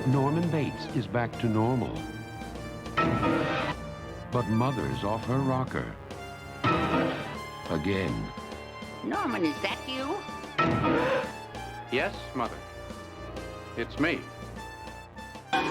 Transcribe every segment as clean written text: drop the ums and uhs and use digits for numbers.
Norman Bates is back to normal. But Mother's off her rocker. Again. Norman, is that you? Yes, Mother. It's me. Why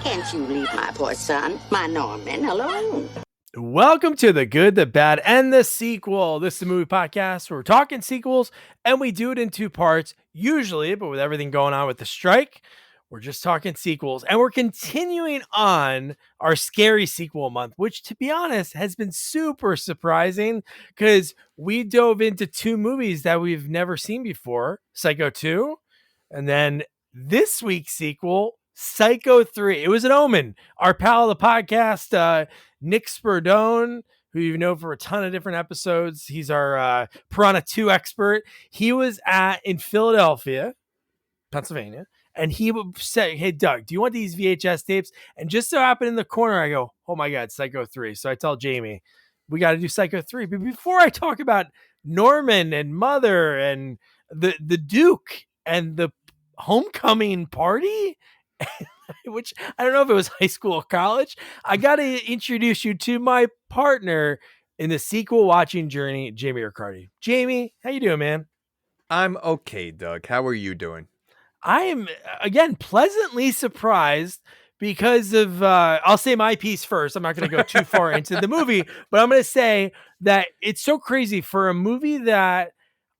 can't you leave my poor son, my Norman, alone? Welcome to The Good, the Bad, and the Sequel. This is a movie podcast where we're talking sequels, and we do it in two parts, usually, but with everything going on with the strike, we're just talking sequels. And we're continuing on our scary sequel month, which, to be honest, has been super surprising because we dove into two movies that we've never seen before, Psycho 2, and then this week's sequel, Psycho 3. It was an omen. Our pal of the podcast, Nick Spurdone, who you know for a ton of different episodes. He's our Piranha 2 expert. He was in Philadelphia, Pennsylvania, and he would say, "Hey, Doug, do you want these VHS tapes?" And just so happened in the corner, I go, "Oh my God, Psycho 3." So I tell Jamie, we got to do Psycho 3. But before I talk about Norman and Mother and the Duke and the homecoming party, which I don't know if it was high school or college, I got to introduce you to my partner in the sequel watching journey, Jamie Riccardi. Jamie, how you doing, man? I'm okay, Doug. How are you doing? I am, again, pleasantly surprised because of, I'll say my piece first. I'm not going to go too far into the movie, but I'm going to say that it's so crazy for a movie that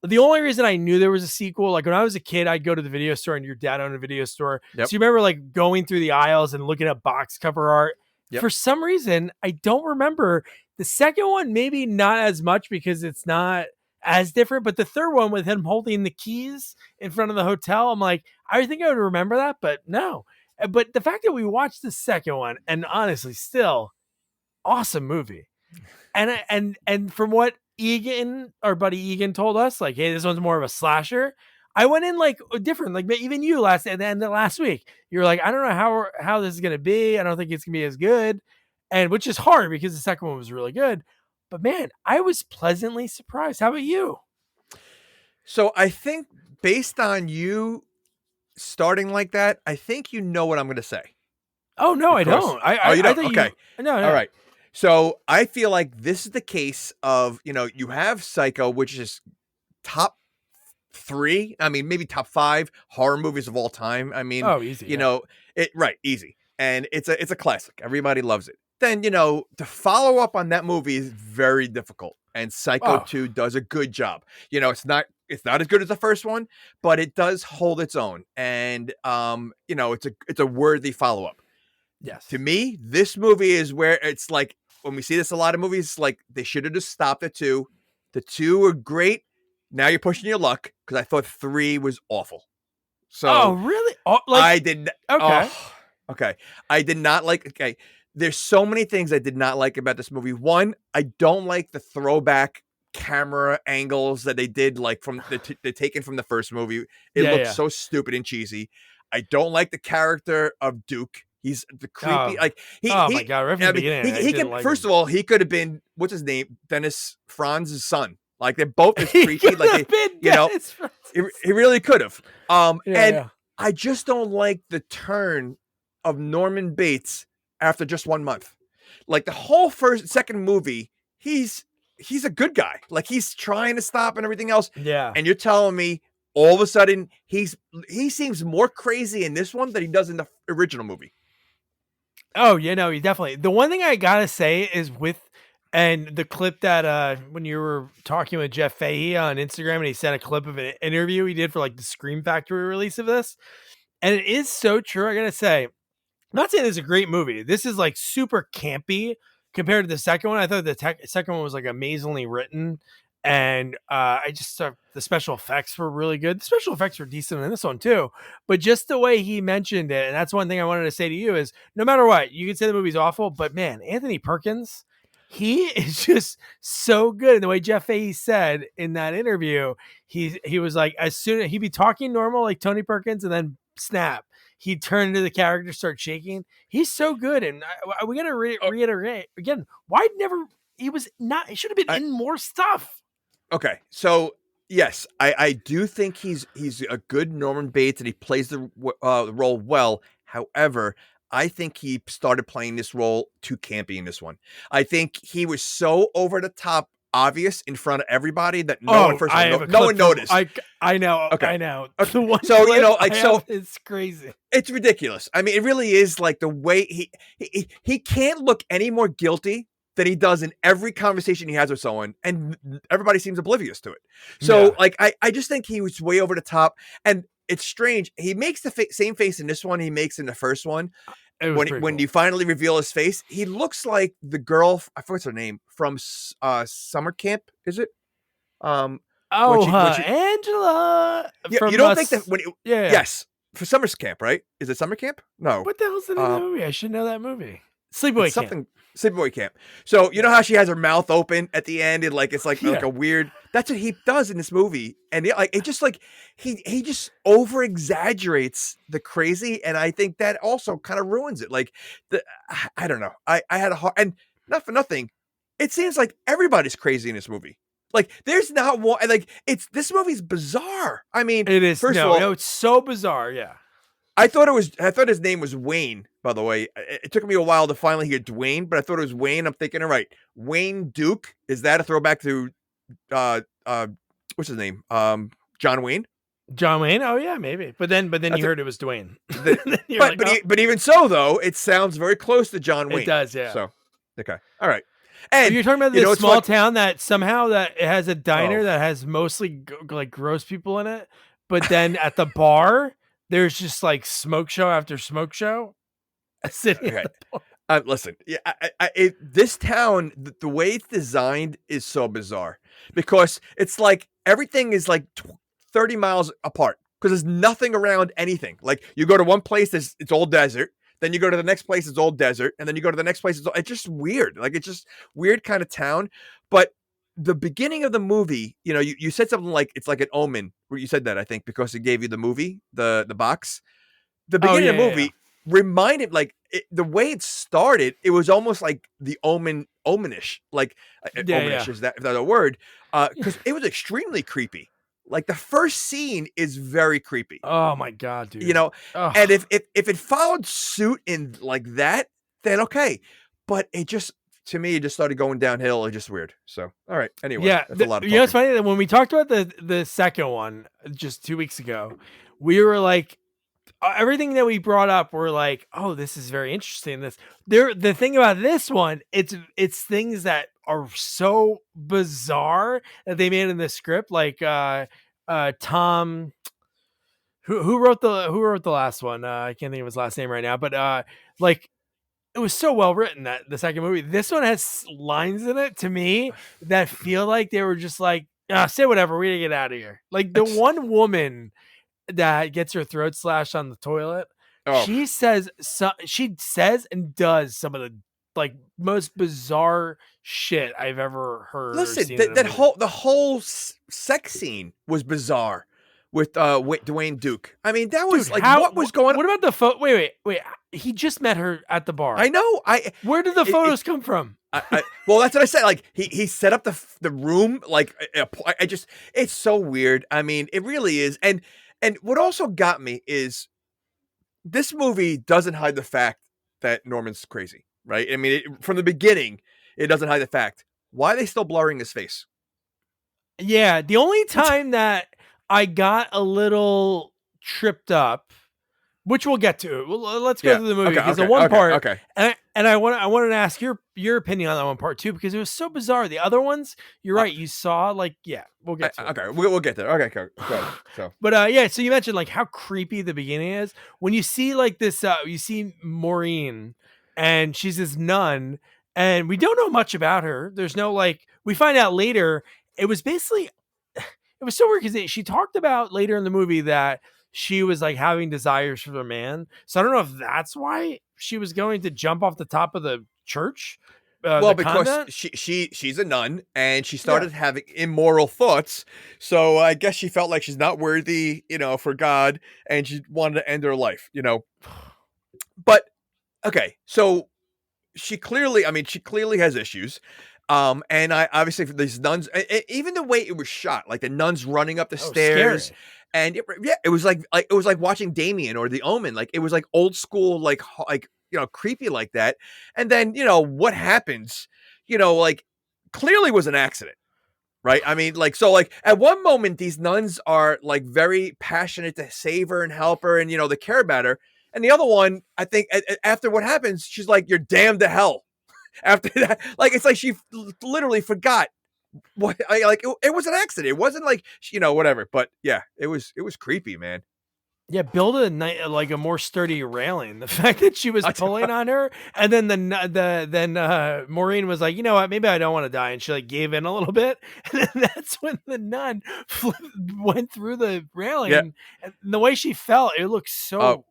the only reason I knew there was a sequel, like when I was a kid, I'd go to the video store and your dad owned a video store. Yep. So you remember like going through the aisles and looking at box cover art. Yep. For some reason, I don't remember the second one, maybe not as much because it's not as different, but the third one with him holding the keys in front of the hotel, I'm like, I think I would remember that, but no. But the fact that we watched the second one, and honestly, still awesome movie. And from what Egan, our buddy Egan, told us, like, hey, this one's more of a slasher. I went in like different, like even you at the end of last week, you were like, I don't know how this is gonna be. I don't think it's gonna be as good, and which is hard because the second one was really good. But man, I was pleasantly surprised. How about you? So I think based on you starting like that, I think you know what I'm going to say. Oh no, I don't. You don't? Okay. No. All right. So I feel like this is the case of, you have Psycho, which is top 3. I mean, maybe top 5 horror movies of all time. I mean, easy. Easy. And it's a classic. Everybody loves it. Then, to follow up on that movie is very difficult. And Psycho 2 does a good job. It's not as good as the first one, but it does hold its own. And, it's a worthy follow-up. Yes. To me, this movie is where it's like, when we see this a lot of movies, like they should have just stopped at 2. The 2 were great. Now you're pushing your luck because I thought 3 was awful. So really? I did. Okay. Okay. I did not like. Okay. There's so many things I did not like about this movie. One, I don't like the throwback camera angles that they did, like from the taken from the first movie. It looks so stupid and cheesy. I don't like the character of Duke. He's the creepy, my God! Right from the beginning, he can. First of all, he could have been, what's his name, Dennis Franz's son. Like they're both as creepy. Like he really could have. I just don't like the turn of Norman Bates after just 1 month. Like the whole second movie, he's a good guy. Like he's trying to stop and everything else. Yeah. And you're telling me all of a sudden he seems more crazy in this one than he does in the original movie. Oh, he definitely. The one thing I gotta say is and the clip that when you were talking with Jeff Fahey on Instagram and he sent a clip of an interview he did for like the Scream Factory release of this. And it is so true. I gotta say, I'm not saying this is a great movie. This is like super campy compared to the second one. I thought the second one was like amazingly written. And I just thought the special effects were really good. The special effects were decent in this one too. But just the way he mentioned it, and that's one thing I wanted to say to you is no matter what, you can say the movie's awful, but man, Anthony Perkins, he is just so good. And the way Jeff Fahey said in that interview, he was like, as soon as he'd be talking normal like Tony Perkins and then snap, he'd turn into the character, start shaking. He's so good. And we got to reiterate again, why never, he should have been in more stuff. Okay. So yes, I do think he's a good Norman Bates and he plays the role well. However, I think he started playing this role too campy in this one. I think he was so over the top obvious in front of everybody that no one noticed. I know. Okay. I know. Okay. The one so clip you know, like so it's crazy. It's ridiculous. I mean, it really is like the way he can't look any more guilty than he does in every conversation he has with someone, and everybody seems oblivious to it. So, like, I just think he was way over the top, and it's strange. He makes the same face in this one he makes in the first one. When you finally reveal his face, he looks like the girl. I forget her name from summer camp. Is it? Angela. You don't think that yes, for summer camp, right? Is it summer camp? No. What the hell's the name of the movie? I should know that movie. Sleepaway Camp. Sleepaway Camp. So you know how she has her mouth open at the end and like it's like a weird. That's what he does in this movie, and it just like he just over exaggerates the crazy, and I think that also kind of ruins it. Like I don't know. I had a hard, and not for nothing. It seems like everybody's crazy in this movie. Like there's not one. Like this movie's bizarre. I mean, it is. First of all, it's so bizarre. Yeah. I thought his name was Wayne, by the way. It took me a while to finally hear Dwayne, but I thought it was Wayne. I'm thinking, all right, Wayne Duke. Is that a throwback to what's his name? John Wayne? John Wayne? Oh yeah, maybe. But then you heard it was Dwayne. But even so though, it sounds very close to John Wayne. It does, yeah. So okay. All right. And you're talking about this small town that somehow that it has a diner that has mostly like gross people in it, but then at the bar there's just like smoke show after smoke show sitting at the bar. Listen, this town, the way it's designed is so bizarre because it's like everything is like 30 miles apart because there's nothing around anything. Like you go to one place, it's all desert. Then you go to the next place, it's all desert. And then you go to the next place, it's just weird. Like it's just weird kind of town. But the beginning of the movie, you know, you said something like it's like an omen. Where you said that, I think, because it gave you the movie, the box. The beginning of the movie reminded the way it started. It was almost like the omenish, like omenish is that a word? Because it was extremely creepy. Like the first scene is very creepy. Oh my god, dude! You know, and if it followed suit in like that, then okay. But it just. To me, it just started going downhill. It's just weird. So, all right. Anyway, that's a lot of talking. You know, it's funny that when we talked about the second one just 2 weeks ago, we were like, everything that we brought up, we're like, oh, this is very interesting. The thing about this one, it's things that are so bizarre that they made in the script, like Tom, who wrote the last one. I can't think of his last name right now, but like. It was so well written that the second movie, this one has lines in it to me that feel like they were just like, say whatever, we gotta get out of here. Like the one woman that gets her throat slashed on the toilet, she says and does some of the like most bizarre shit I've ever heard. Listen, the whole sex scene was bizarre with Dwayne Duke. I mean, that was what was going on? What about the photo? Wait. He just met her at the bar. I know. Where did the photos come from? Well, that's what I said. Like he set up the room. Like it's so weird. I mean, it really is. And what also got me is this movie doesn't hide the fact that Norman's crazy, right? I mean, from the beginning, it doesn't hide the fact. Why are they still blurring his face? Yeah, the only time that I got a little tripped up, which we'll get to. Let's go through the movie because the one part, and I wanted to ask your opinion on that one part too because it was so bizarre. The other ones, you're right. You saw we'll get to it. Okay, we'll get there. Okay, go ahead. So, but so you mentioned like how creepy the beginning is when you see like this. You see Maureen, and she's this nun, and we don't know much about her. There's no we find out later. It was basically, it was so weird because she talked about later in the movie that she was like having desires for their man. So I don't know if that's why she was going to jump off the top of the church. Because she's a nun and she started having immoral thoughts. So I guess she felt like she's not worthy, for God, and she wanted to end her life, But okay, so she clearly has issues. And I obviously for these nuns, even the way it was shot, like the nuns running up the stairs, scary. and it was like it was like watching Damien or The Omen. Like it was like old school, like creepy like that. And then what happens, like clearly was an accident. Right. I mean, like, so like at one moment, these nuns are like very passionate to save her and help her and, they care about her. And the other one, I think after what happens, she's like, you're damned to hell. After that, like, it's like she literally forgot what it was an accident. It wasn't like, whatever. But yeah, it was creepy, man. Yeah, build a more sturdy railing. The fact that she was pulling on her, and then Maureen was like, you know what, maybe I don't want to die, and she like gave in a little bit, and then that's when the nun went through the railing, and the way she fell, it looked so.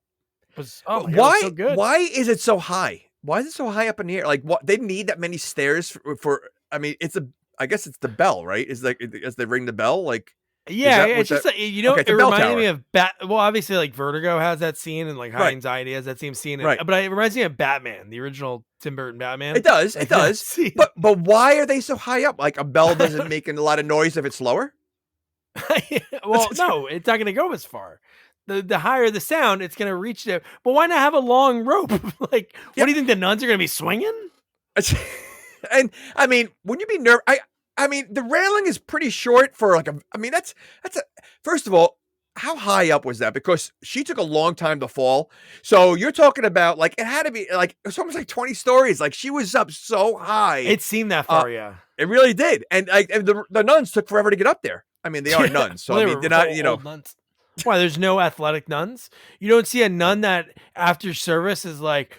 Why? So good. Why is it so high? Why is it so high up in the air? Like, what they need that many stairs for? I mean, I guess it's the bell, right? Is like as they ring the bell, like. Yeah, it's just that, it reminded me of well, obviously like Vertigo has that scene and like High Anxiety has that same scene, right? But it reminds me of Batman, the original Tim Burton Batman. It does, it does. But why are they so high up? Like a bell doesn't make a lot of noise if it's lower. Well, no, it's not going to go as far. The higher the sound, it's going to reach there. But why not have a long rope? Like, what do you think the nuns are going to be swinging? And I mean, wouldn't you be nervous? I mean, the railing is pretty short for like that's first of all, how high up was that? Because she took a long time to fall. So you're talking about like, it had to be like, it was almost like 20 stories. Like she was up so high. It seemed that far. Yeah, it really did. And the nuns took forever to get up there. I mean, they are nuns. So I mean, they're not, nuns. Why? There's no athletic nuns. You don't see a nun that after service is like,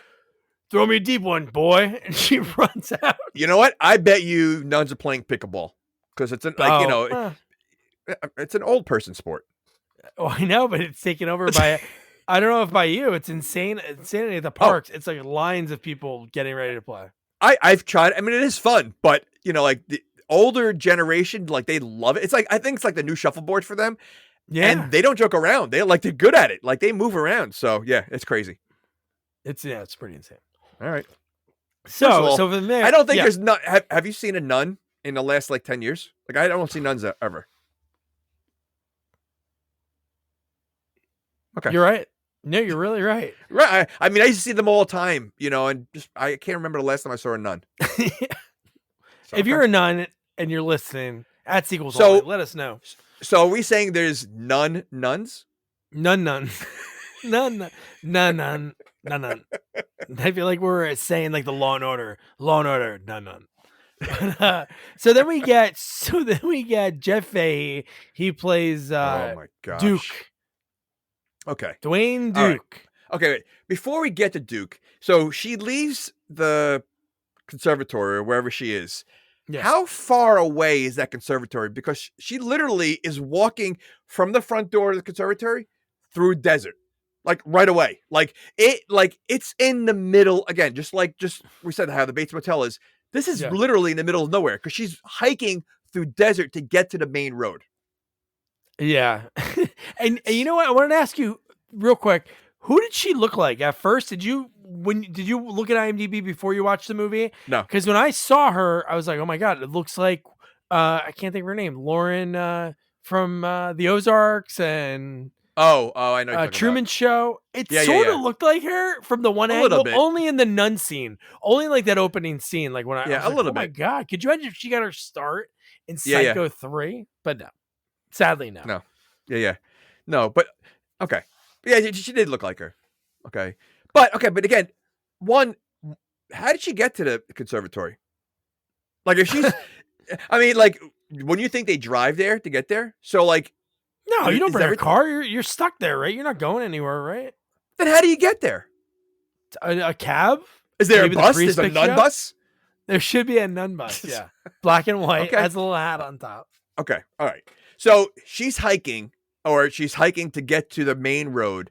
throw me a deep one, boy, and she runs out. You know what? I bet you nuns are playing pickleball because it's it's an old person sport. Oh, I know, but it's taken over by. I don't know if by you. It's insanity at the parks. It's like lines of people getting ready to play. I've tried. I mean, it is fun, but like the older generation, like they love it. It's like I think it's like the new shuffleboard for them. Yeah, and they don't joke around. They're good at it. Like they move around. So yeah, it's crazy. It's pretty insane. All right. So from there, I don't think there's not. Have you seen a nun in the last like 10 years? Like I don't see nuns ever. Okay, you're right. No, you're really right. Right. I mean, I used to see them all the time, and just I can't remember the last time I saw a nun. If you're a nun and you're listening at Sequels Only, let us know. So are we saying there's nuns? None. None. I feel like we're saying like the Law and Order, none. So then we get Jeff Fahey. He plays oh my gosh. Duke. Okay, Dwayne Duke. Right. Okay, wait. Before we get to Duke, so she leaves the conservatory or wherever she is. Yeah. How far away is that conservatory? Because she literally is walking from the front door of the conservatory through desert. Like right away, it's in the middle again. Just we said how the Bates Motel is. This is literally in the middle of nowhere because she's hiking through desert to get to the main road. Yeah, and you know what? I wanted to ask you real quick. Who did she look like at first? Did you look at IMDb before you watched the movie? No, because when I saw her, I was like, oh my god, it looks like I can't think of her name, Lauren from the Ozarks and. Oh, I know. Truman Show. It sort of looked like her from the one angle, only in the nun scene, only like that opening scene. Like when I was like, oh my god, could you imagine if she got her start in Psycho 3? But no, sadly no. No, no. But okay, yeah, she did look like her. Okay, but again, how did she get to the conservatory? Like if she's, I mean, like when you think they drive there to get there, so like. No, you don't bring a car. You're stuck there, right? You're not going anywhere, right? Then how do you get there? A cab? Is there a bus? There's a nun bus? There should be a nun bus, yeah. Black and white, has a little hat on top. Okay, all right. So she's hiking to get to the main road,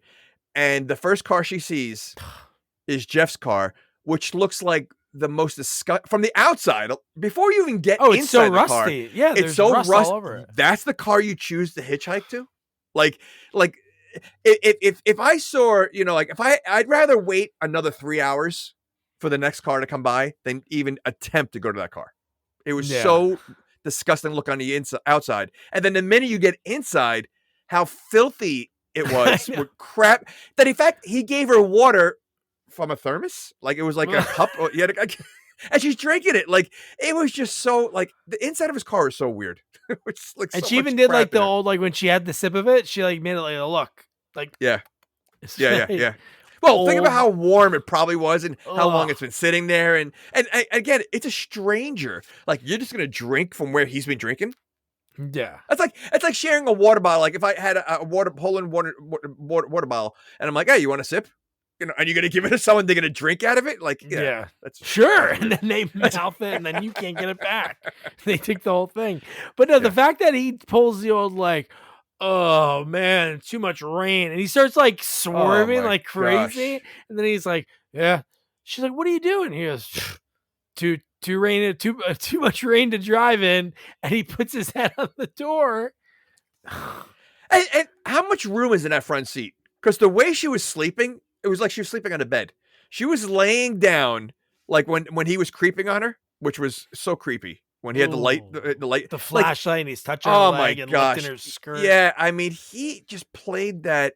and the first car she sees is Jeff's car, which looks like the most disgusting from the outside. Before you even get inside so the car, yeah, it's so rust all over it. That's the car you choose to hitchhike to. Like if I saw, I'd rather wait another 3 hours for the next car to come by than even attempt to go to that car. It was so disgusting look on the outside. And then the minute you get inside, how filthy it was with crap. That in fact, he gave her water from a thermos. Like it was like a cup. And she's drinking it. Like it was just so like the inside of his car is so weird. It's like and so she even much did crap like the in it. old, like when she had the sip of it, she like made it like a look. Like Yeah. like, Well, think about old. how warm it probably was and how long Ugh. it's been sitting there. And again, it's a stranger. Like you're just gonna drink from where he's been drinking. Yeah. It's like sharing a water bottle. Like if I had a water bottle and I'm like, hey, you want a sip? You know, and you're gonna give it to someone, they're gonna drink out of it. Like, yeah. That's sure. that's And weird. then they mouth it, and then you can't get it back. They take the whole thing. But no, the fact that he pulls the old like, oh man, too much rain, and he starts like swerving my like crazy, gosh. and then he's like, yeah. She's like, what are you doing? He goes, too much rain to drive in, and he puts his head on the door. And how much room is in that front seat? Because the way she was sleeping, it was like she was sleeping on a bed. She was laying down, like when he was creeping on her, which was so creepy. When he had the light, the flashlight, and he's touching oh her my leg and gosh, lifting her skirt. yeah. I mean, he just played that.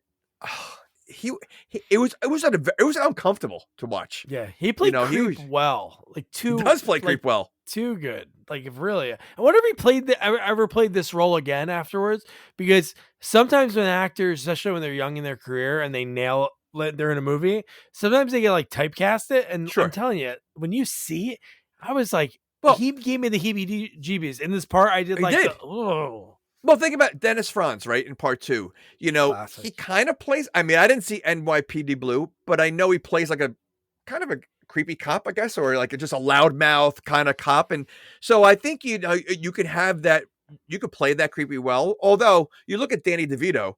It was uncomfortable to watch. Yeah, he played creep well. Like He does play creep well. Too good. Like if really, I wonder if he ever played this role again afterwards. Because sometimes when actors, especially when they're young in their career and they nail it, they're in a movie. Sometimes they get like typecasted. And I'm telling you, when you see it, I was like, he gave me the heebie-jeebies. In this part, I did like, Well, think about Dennis Franz, right? In part 2, you know, classic. he kind of plays. I mean, I didn't see NYPD Blue, but I know he plays like a kind of a creepy cop, I guess, or like just a loudmouth kind of cop. And so I think you could have that. You could play that creepy well. Although you look at Danny DeVito,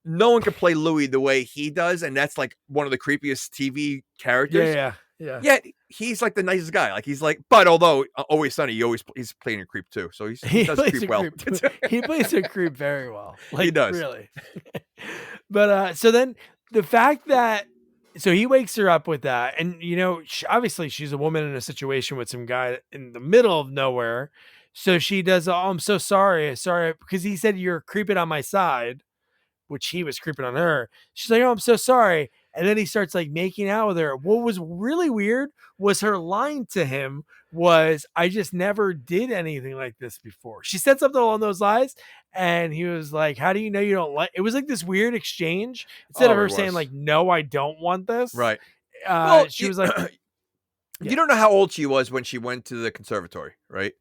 no one could play Louis the way he does, and that's like one of the creepiest TV characters. Yeah. Yet he's like the nicest guy. Like he's like, but although Always Sunny, he's playing a creep too. So he does creep well. He plays a creep very well. Like, he does really. But so then the fact that he wakes her up with that, and you know, obviously she's a woman in a situation with some guy in the middle of nowhere. So she does, oh, I'm so sorry, because he said you're creeping on my side, which he was creeping on her. She's like, oh, I'm so sorry. And then he starts like making out with her. What was really weird was her line to him was, I just never did anything like this before. She said something along those lines. And he was like, how do you know you don't like it? Was like this weird exchange. Instead of her saying like, no, I don't want this. Right. She was like, you don't know how old she was when she went to the conservatory, right?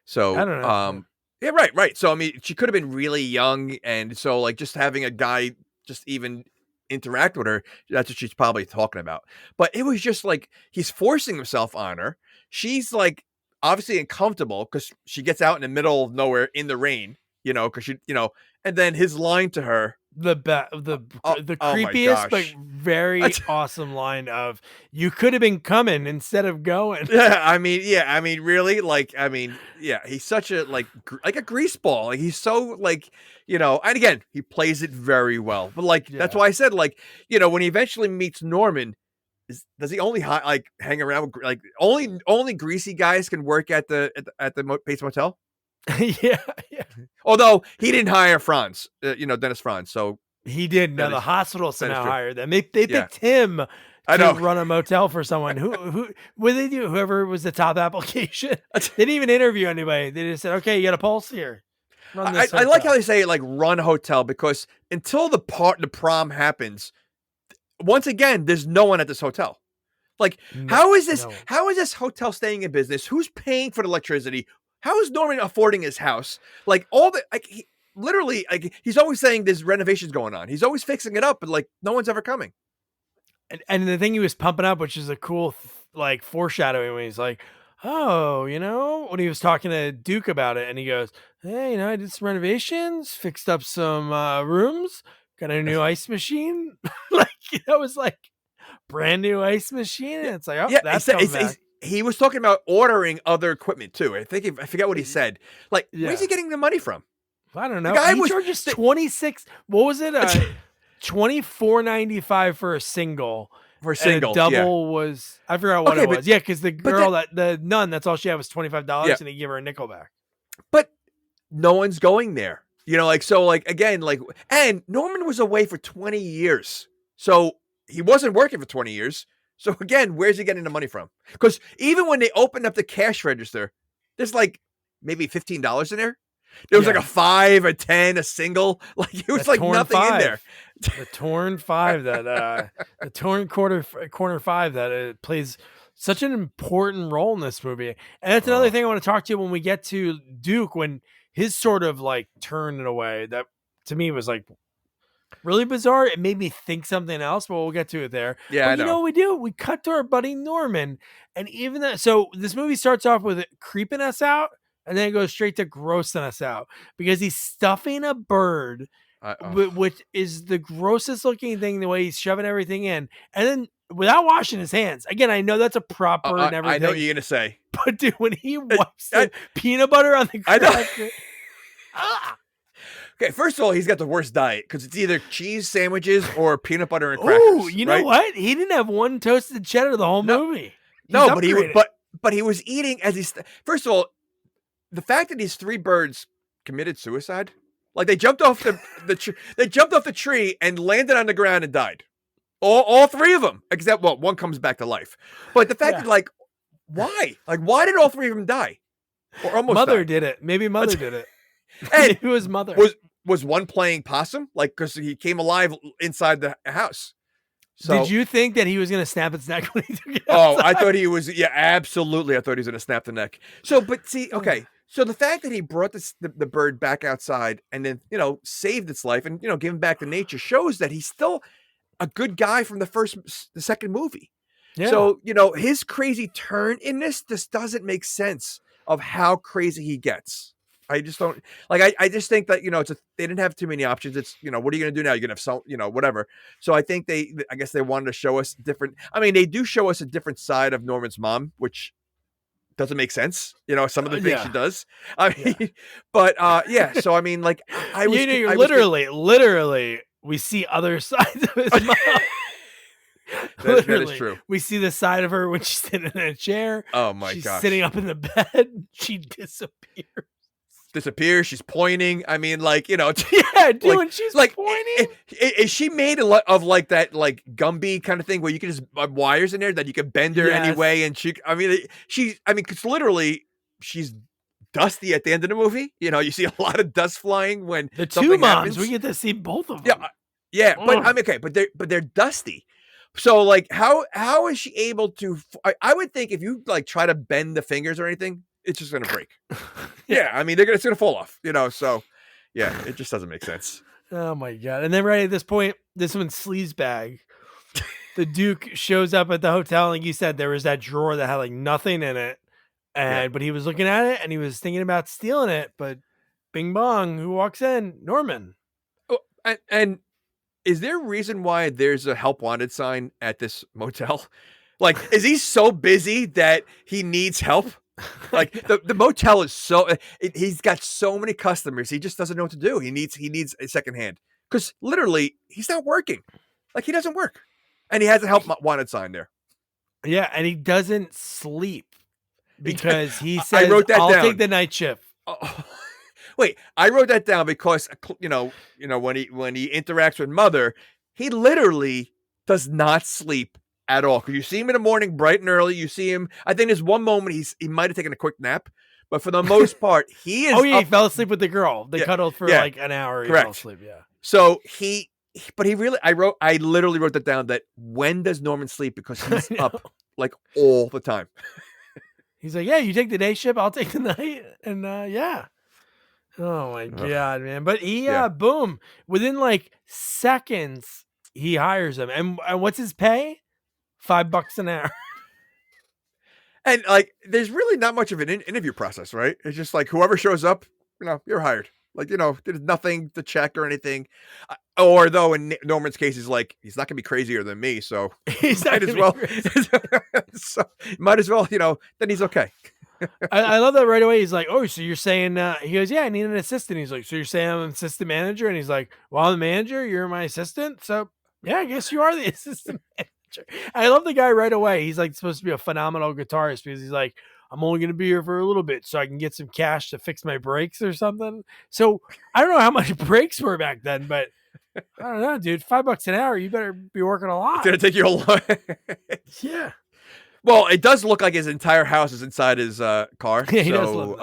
So I don't know. Yeah, right. So I mean, she could have been really young, and so like just having a guy just even interact with her, that's what she's probably talking about. But it was just like he's forcing himself on her. She's like obviously uncomfortable because she gets out in the middle of nowhere in the rain, you know, because she, you know, and then his line to her, the creepiest but very awesome line of, you could have been coming instead of going. I mean really, like, I mean, yeah, he's such a like a grease ball. Like he's so like, you know, and again, he plays it very well. But like that's why I said, like, you know, when he eventually meets Norman, does he only hang around with like only greasy guys can work at the Bates Motel? yeah. Although he didn't hire Franz, you know, Dennis Franz. So he did. No, the hospital somehow hired them. They picked him to run a motel for someone. Who what did they do? Whoever was the top application. They didn't even interview anybody. They just said, okay, you got a pulse here. I like how they say like run a hotel, because until the prom happens, once again, there's no one at this hotel. Like, how is this hotel staying in business? Who's paying for the electricity? How is Norman affording his house? Like all the literally, like he's always saying there's renovations going on. He's always fixing it up, but like no one's ever coming. And the thing he was pumping up, which is a cool like foreshadowing, when he's like, oh, you know, when he was talking to Duke about it, and he goes, hey, you know, I did some renovations, fixed up some rooms, got a new ice machine. Like that was like brand new ice machine. And it's like, oh, that's coming back. He was talking about ordering other equipment too. I forget what he said. Like, where's he getting the money from? I don't know. The guy he charges 26. What was it? $24.95 for a single, For single, double was, I forgot what it was. Yeah, because the girl, the nun, that's all she had was $25, and he gave her a nickel back. But no one's going there. Again, and Norman was away for 20 years. So he wasn't working for 20 years. So again, where's he getting the money from? Because even when they opened up the cash register, there's maybe $15 in there. There was a 5, a 10, a single. It was nothing in there. The torn 5 the torn corner 5 that plays such an important role in this movie. And that's another thing I want to talk to you when we get to Duke, when his sort of turn in a way that to me was really bizarre. It made me think something else, but we'll get to it there. Yeah, but I know. You know what we do? We cut to our buddy Norman, and even that. So this movie starts off with it creeping us out, and then it goes straight to grossing us out because he's stuffing a bird, which is the grossest looking thing. The way he's shoving everything in, and then without washing his hands. Again, I know that's a proper and everything. I know what you're gonna say, but dude, when he wipes the peanut butter on the cracker. Okay, first of all, he's got the worst diet because it's either cheese sandwiches or peanut butter and crackers. Oh, you know what? He didn't have one toasted cheddar the whole movie. No, but he was eating as he's. First of all, the fact that these 3 birds committed suicide, they jumped off they jumped off the tree and landed on the ground and died. All 3 of them, except one comes back to life. But the fact that why? Why did all 3 of them die? Or almost Mother died? did it. Maybe Mother did it. And it was Mother. Was one playing possum? Because he came alive inside the house. So, did you think that he was going to snap its neck when he took it outside? I thought he was. Yeah, absolutely. I thought he was going to snap the neck. So, but see, okay. So the fact that he brought the bird back outside and then, saved its life and, gave him back to nature shows that he's still a good guy from the second movie. Yeah. So, his crazy turn in this just doesn't make sense of how crazy he gets. I just don't I just think that, they didn't have too many options. It's, what are you going to do now? You're going to have some, whatever. So I think I guess they wanted to show us different. I mean, they do show us a different side of Norman's mom, which doesn't make sense. Some of the things she does. I mean, but yeah. So, I mean, I was, literally, we see other sides of his mom. That is true. We see the side of her when she's sitting in a chair. Oh my gosh. She's sitting up in the bed. She disappears. She's pointing. I mean, yeah, dude, when she's pointing. Is she made of that Gumby kind of thing where you can just wires in there that you can bend her anyway? And because literally she's dusty at the end of the movie. You see a lot of dust flying when the something 2 moms. Happens. We get to see both of them. Yeah. But I'm okay. But they're dusty. So how is she able to? I would think if you try to bend the fingers or anything, it's just gonna break. Yeah, I mean it's gonna fall off. So yeah, it just doesn't make sense. Oh my god! And then right at this point, this one's sleaze bag. The Duke shows up at the hotel, like you said, there was that drawer that had nothing in it, but he was looking at it and he was thinking about stealing it. But bing bong, who walks in? Norman. Oh, and is there a reason why there's a help wanted sign at this motel? Is he so busy that he needs help? The motel is he's got so many customers. He just doesn't know what to do. He needs a second hand because literally he's not working. He doesn't work, and he has a help wanted sign there. Yeah, and he doesn't sleep because he says, I wrote that "I'll down. take the night shift." Oh. Wait, I wrote that down because when he interacts with Mother, he literally does not sleep at all. Because you see him in the morning, bright and early. You see him. I think there's one moment he might have taken a quick nap, but for the most part, he is. He fell asleep with the girl. They cuddled for an hour. Correct. He fell asleep. Yeah. So I literally wrote that down. That when does Norman sleep? Because he's up all the time. He's like, yeah, you take the day shift, I'll take the night, and yeah. Oh my god, man! But he, boom, within seconds, he hires him, and what's his pay? $5 an hour. And there's really not much of an interview process, right? It's just whoever shows up, you're hired. There's nothing to check or anything. Or though in Norman's case, he's he's not gonna be crazier than me, so he's might as well. So might as well, then he's okay. I love that right away. He's like, oh, so you're saying, he goes, yeah, I need an assistant. He's like, so you're saying I'm an assistant manager? And he's like, well, I'm the manager, you're my assistant. So yeah, I guess you are the assistant manager. I love the guy right away. He's like supposed to be a phenomenal guitarist because he's like, I'm only going to be here for a little bit so I can get some cash to fix my brakes or something. So I don't know how much brakes were back then, but I don't know, dude. $5 an hour. You better be working a lot. It's gonna take you a lot. Yeah. Well, it does look like his entire house is inside his car. Yeah, he does look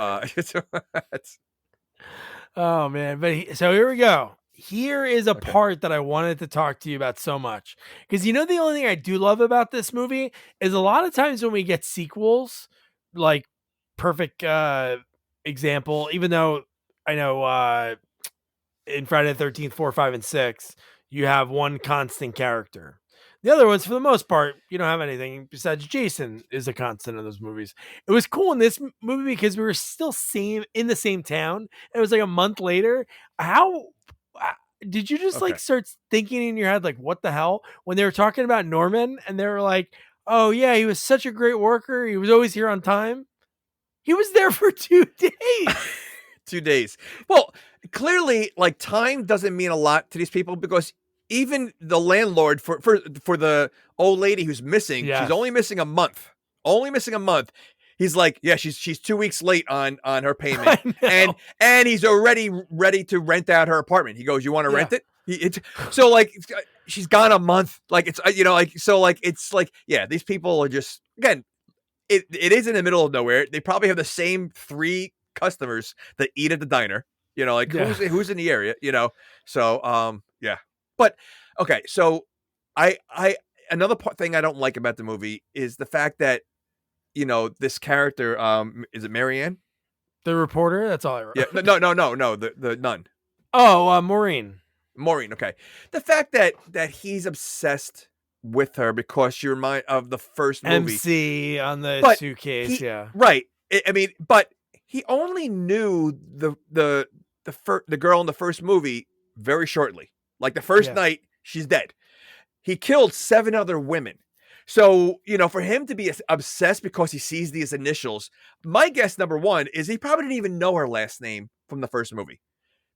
Oh man, but so here we go. Here is a part that I wanted to talk to you about so much because the only thing I do love about this movie is a lot of times when we get sequels, like perfect example. Even though I know in Friday the 13th, 4, 5, and 6, you have one constant character. The other ones, for the most part, you don't have anything besides Jason is a constant in those movies. It was cool in this movie because we were still in the same town. It was like a month later. How did you just like start thinking in your head, like, what the hell? When they were talking about Norman and they were like, oh yeah, he was such a great worker. He was always here on time. He was there for 2 days. 2 days. Well, clearly, like, time doesn't mean a lot to these people because even the landlord for the old lady who's missing, she's only missing a month. He's like, yeah, she's 2 weeks late on her payment, and he's already ready to rent out her apartment. He goes, "You want to rent it?" So like, she's gone a month. Like it's it's like yeah, these people are just again. It is in the middle of nowhere. They probably have the same 3 customers that eat at the diner. Who's in the area? So yeah. But okay, so I another thing I don't like about the movie is the fact that this character is it Marianne? The reporter? That's all I wrote. Yeah, no, the nun. Oh, Maureen. Maureen, okay. The fact that he's obsessed with her because she reminds of the first movie. MC on the suitcase, Right. I mean, but he only knew the girl in the first movie very shortly. Like the first night, she's dead. He killed 7 other women. So, for him to be obsessed because he sees these initials, my guess, number one, is he probably didn't even know her last name from the first movie.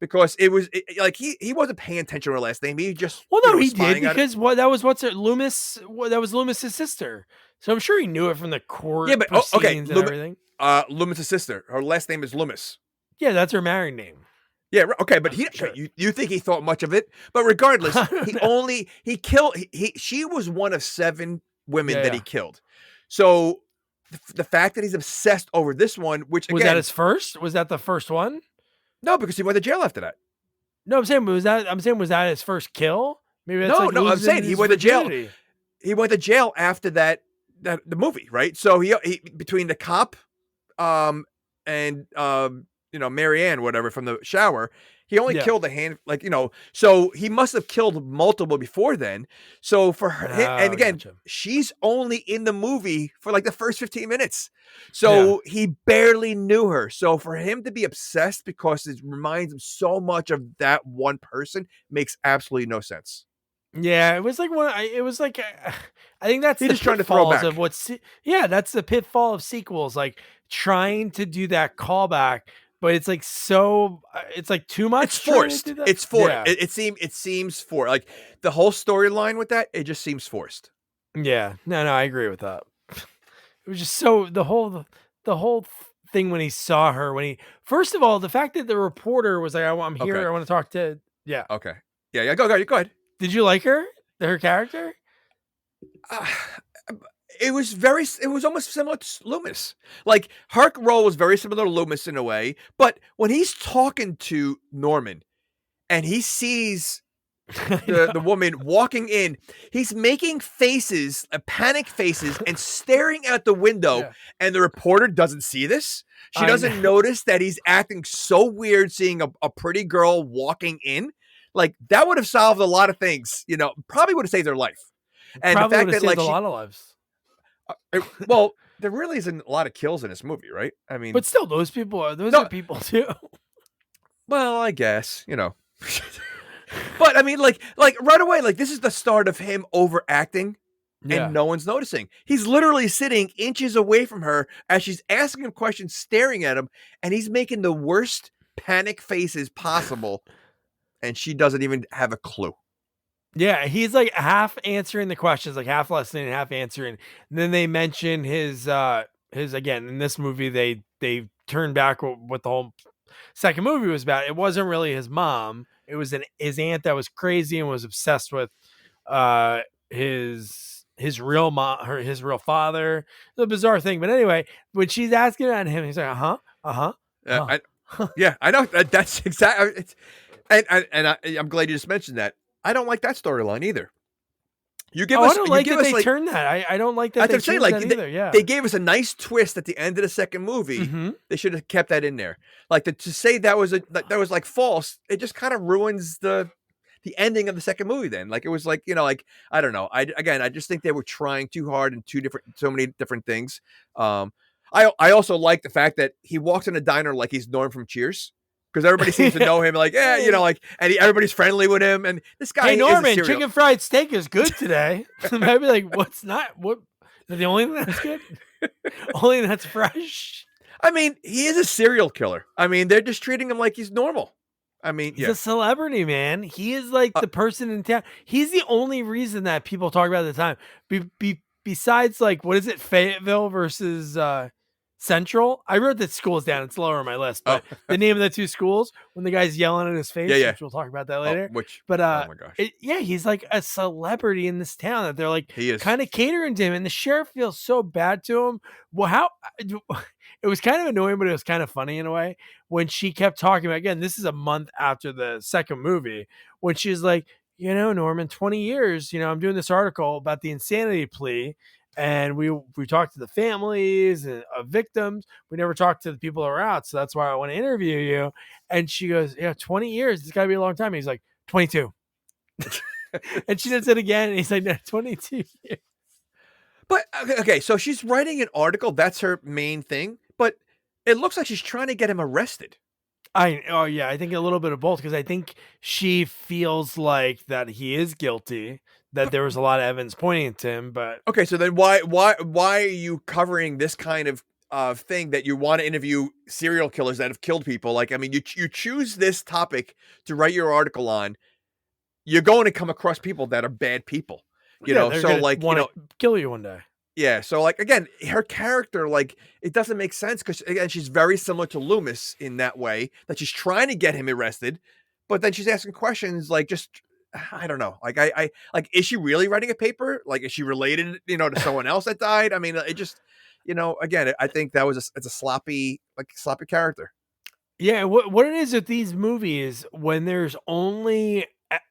Because he wasn't paying attention to her last name. He just he did because Loomis. That was Loomis's sister. So I'm sure he knew it from the court. Yeah, but proceedings and everything. Loomis's sister. Her last name is Loomis. Yeah, that's her married name. Yeah, okay, but you think he thought much of it? But regardless, she was one of 7 women that he killed. So the fact that he's obsessed over this one, which was that his first? Was that the first one? No, because he went to jail after that. No, I'm saying was that his first kill? Maybe that's no. I'm saying he went to jail. He went to jail after the movie, right? So he between the cop, and Marianne, whatever, from the shower, he only killed a hand, so he must have killed multiple before then. So for her, and again, she's only in the movie for like the first 15 minutes. So he barely knew her. So for him to be obsessed because it reminds him so much of that one person makes absolutely no sense. Yeah, it was like I think that's just trying to throw back. That's the pitfall of sequels, like trying to do that callback. But it's like it's like too much. It's forced. It's forced. Yeah. It seems forced. Like the whole storyline with that, it just seems forced. Yeah. No, I agree with that. It was just so the whole thing when he saw her first of all, the fact that the reporter was like, I'm here. Okay. I want to talk to. Yeah. Okay. Yeah. Go ahead. Did you like her character? It was almost similar to Loomis. Like her role was very similar to Loomis in a way, but when he's talking to Norman and he sees the woman walking in, he's making faces, panic faces, and staring out the window. And the reporter doesn't see this. She doesn't notice that he's acting so weird seeing a pretty girl walking in. Like that would have solved a lot of things. Probably would have saved their life. And probably the fact that a lot of lives. Well, there really isn't a lot of kills in this movie, right? I mean, but still, those are people too. Well, I guess but I mean, like right away, like this is the start of him overacting, and no one's noticing. He's literally sitting inches away from her as she's asking him questions, staring at him, and he's making the worst panic faces possible, and she doesn't even have a clue. Yeah, he's like half answering the questions, like half listening and half answering. And then they mention his again in this movie they turned back what the whole second movie was about. It wasn't really his mom. It was his aunt that was crazy and was obsessed with uh his real mom, his real father. It's a bizarre thing. But anyway, when she's asking on him, he's like, Yeah, I know that's exactly. I'm glad you just mentioned that. I don't like that storyline either. You give us. I don't like that they turned that. I don't like that they changed that either. Yeah, they gave us a nice twist at the end of the second movie. Mm-hmm. They should have kept that in there. Like to say that was like false. It just kind of ruins the ending of the second movie. Then, like it was like like I don't know. I just think they were trying too hard in so many different things. I also like the fact that he walks in a diner like he's Norm from Cheers. Because everybody seems to know him, like, and everybody's friendly with him. And this guy, hey Norman, chicken fried steak is good today. Maybe like, what's not? What the only thing that's good? Only that's fresh. I mean, he is a serial killer. I mean, they're just treating him like he's normal. I mean, he's a celebrity, man. He is like the person in town. He's the only reason that people talk about at the time. Besides, like, what is it, Fayetteville versus Central? I wrote that schools down. It's lower on my list, but the name of the two schools, when the guy's yelling in his face, which we'll talk about that later. Oh my gosh. He's like a celebrity in this town that they're like he is kind of catering to him, and the sheriff feels so bad to him. Well, it was kind of annoying, but it was kind of funny in a way when she kept talking about, again, this is a month after the second movie, when she's like, Norman, 20 years, I'm doing this article about the insanity plea. And we talked to the families of victims. We never talked to the people who are out. So that's why I want to interview you. And she goes, 20 years. It's got to be a long time. And he's like, 22. And she does it again. And he's like, no, 22 years. But, okay, so she's writing an article. That's her main thing. But it looks like she's trying to get him arrested. I think a little bit of both, because I think she feels like that he is guilty, that there was a lot of evidence pointing to him. But okay, so then why are you covering this kind of thing that you want to interview serial killers that have killed people? Like, I mean, you choose this topic to write your article on. You're going to come across people that are bad people, So like, want to kill you one day. Yeah, so like again, her character, like, it doesn't make sense because again, she's very similar to Loomis in that way that she's trying to get him arrested, but then she's asking questions like, just I don't know, like I like, is she really writing a paper? Like, is she related, to someone else that died? I mean, it just, again, I think that was it's a sloppy character. Yeah, what it is with these movies, when there's only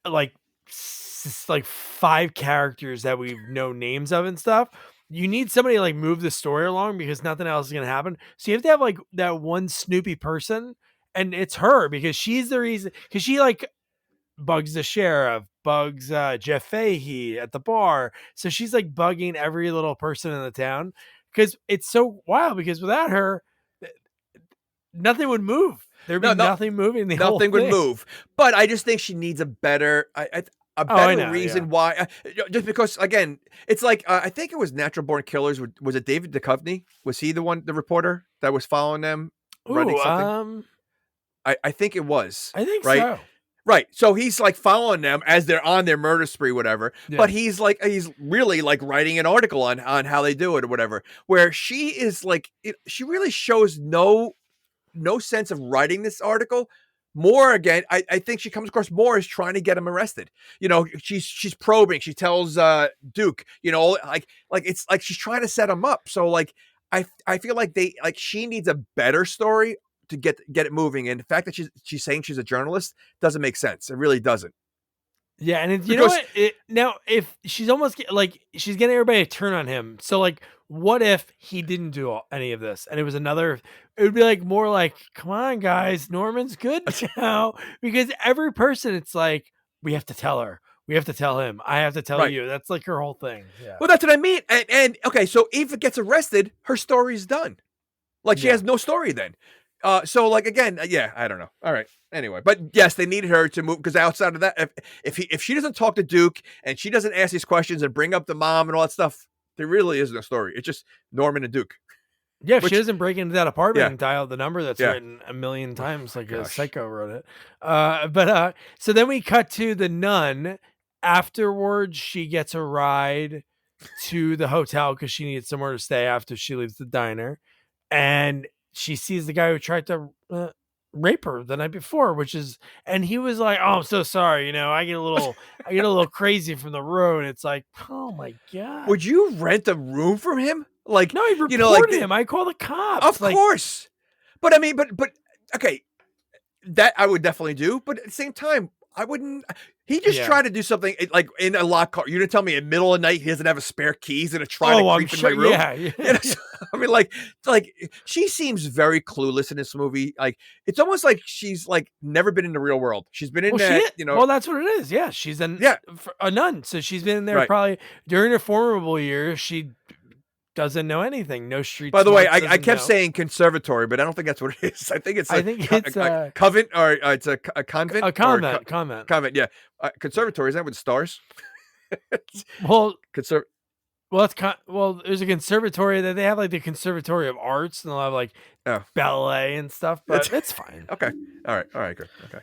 like 5 characters that we know names of and stuff, you need somebody to like move the story along because nothing else is going to happen. So you have to have like that one Snoopy person, and it's her because she's the reason, because she like bugs the sheriff, bugs Jeff Fahey at the bar. So she's like bugging every little person in the town because it's so wild, because without her, nothing would move. There'd be nothing moving. Nothing would move. But I just think she needs a better reason why. Just because, again, it's like I think it was Natural Born Killers. Was it David Duchovny? Was he the reporter that was following them? Writing something? I think it was. I think right? so. Right. So he's like following them as they're on their murder spree, whatever. Yeah. But he's really like writing an article on how they do it or whatever. Where she is like, she really shows no sense of writing this article. More again, I think she comes across more as trying to get him arrested. She's probing. She tells Duke, like it's like she's trying to set him up. So like I feel like she needs a better story to get it moving. And the fact that she's saying she's a journalist doesn't make sense. It really doesn't. Yeah, and you know what? Now, if she's almost like she's getting everybody to turn on him, so like, what if he didn't do any of this, and it was another? It would be like more like, come on, guys, Norman's good now, because every person, it's like we have to tell her, we have to tell him, I have to tell you. That's like her whole thing. Yeah. Well, that's what I mean. And okay, so if it gets arrested, her story's done. Like she has no story then. So like again, I don't know. All right. Anyway, but yes, they needed her to move because outside of that, if she doesn't talk to Duke and she doesn't ask these questions and bring up the mom and all that stuff, there really is no story. It's just Norman and Duke. Yeah, if she doesn't break into that apartment and dial the number that's written a million times, like a psycho wrote it. So then we cut to the nun, afterwards, she gets a ride to the hotel because she needs somewhere to stay after she leaves the diner, and she sees the guy who tried to rape her the night before, and he was like, "Oh, I'm so sorry. I get a little crazy from the road." It's like, oh my god. Would you rent a room from him? Like, No, I reported him. I call the cops. Of course, but I mean, but okay, that I would definitely do. But at the same time, I wouldn't. He just tried to do something like in a locked car. You're gonna tell me in the middle of the night he doesn't have a spare keys and try to creep in my room? Yeah. I mean, like she seems very clueless in this movie. Like it's almost like she's like never been in the real world. She's been in that, Well, that's what it is. Yeah, she's a nun, so she's been in there probably during her formidable years. She doesn't know anything. No street. By the way, I kept saying conservatory, but I don't think that's what it is. I think it's a convent or it's a convent. A convent. Convent. Yeah, conservatory. Is that with stars? Well, there's a conservatory that they have like the Conservatory of Arts, and they'll have like ballet and stuff. But it's fine. Okay. All right. Good. Okay.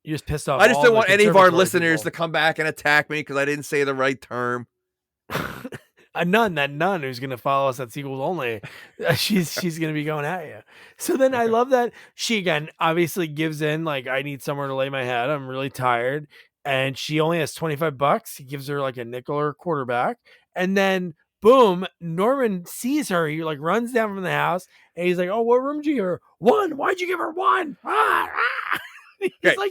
You just pissed off. I just don't want any of our listeners to come back and attack me because I didn't say the right term. That nun who's going to follow us at sequels only, she's going to be going at you. So then I love that she again obviously gives in, like, I need somewhere to lay my head. I'm really tired. And she only has $25. He gives her like a nickel or a quarter back. And then boom, Norman sees her. He like runs down from the house and he's like, "Oh, what room did you give her? 1. Why'd you give her 1?" He's like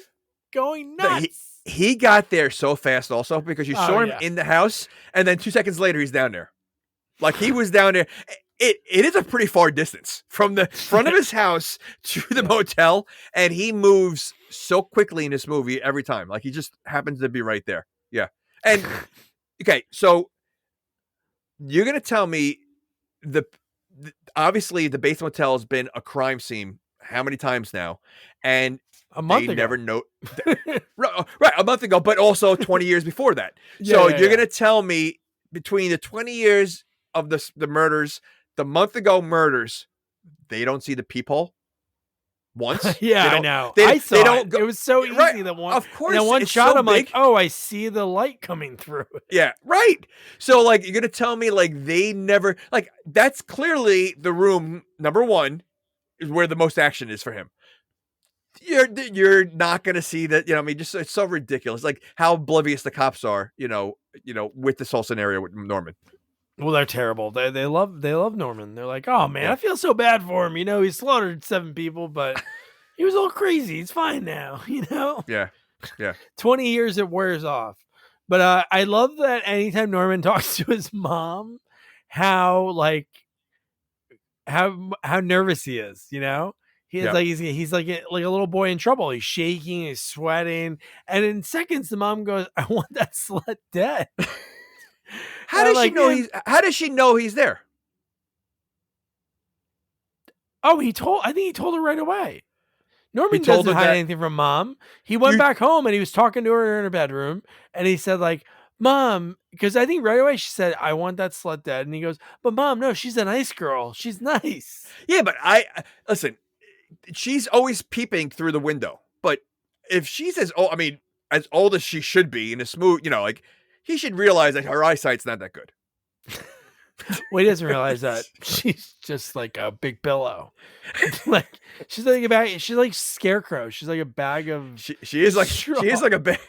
going nuts. He got there so fast also because you saw him in the house and then 2 seconds later he's down there. Like he was down there. It is a pretty far distance from the front of his house to the motel, and he moves so quickly in this movie every time. Like he just happens to be right there. Yeah. And okay, so you're gonna tell me obviously the Bates Motel has been a crime scene how many times now, and a month ago. Never know. Right, a month ago, but also 20 years before that. You're going to tell me between the 20 years of the murders, the month ago murders, they don't see the peephole once? I know. I saw it. It was so easy. That one, of course, that one shot, so I'm like, oh, I see the light coming through. Yeah, right. So, like, you're going to tell me, like, they never, like, that's clearly the room, number 1, is where the most action is for him. You're not going to see that, I mean, just it's so ridiculous. Like how oblivious the cops are, with this whole scenario with Norman. Well, they're terrible. They love Norman. They're like, "Oh man, I feel so bad for him. He slaughtered 7 people, but he was all crazy. He's fine now, Yeah. 20 years it wears off. But I love that anytime Norman talks to his mom, how nervous he is, He's like a little boy in trouble. He's shaking, he's sweating, and in seconds the mom goes, "I want that slut dead." How does she know How does she know he's there? Oh, I think he told her right away. Norman doesn't hide anything from mom. He went back home and he was talking to her in her bedroom, and he said like, "Mom," because I think right away she said, "I want that slut dead," and he goes, "But Mom, no, she's a nice girl. She's nice." Yeah, but listen. She's always peeping through the window, but if she's as old as she should be in a smooth, like he should realize that her eyesight's not that good. Well, he doesn't realize that she's just like a big pillow. Like she's like a bag. She's like Scarecrow. She's like a bag of. She is like a bag.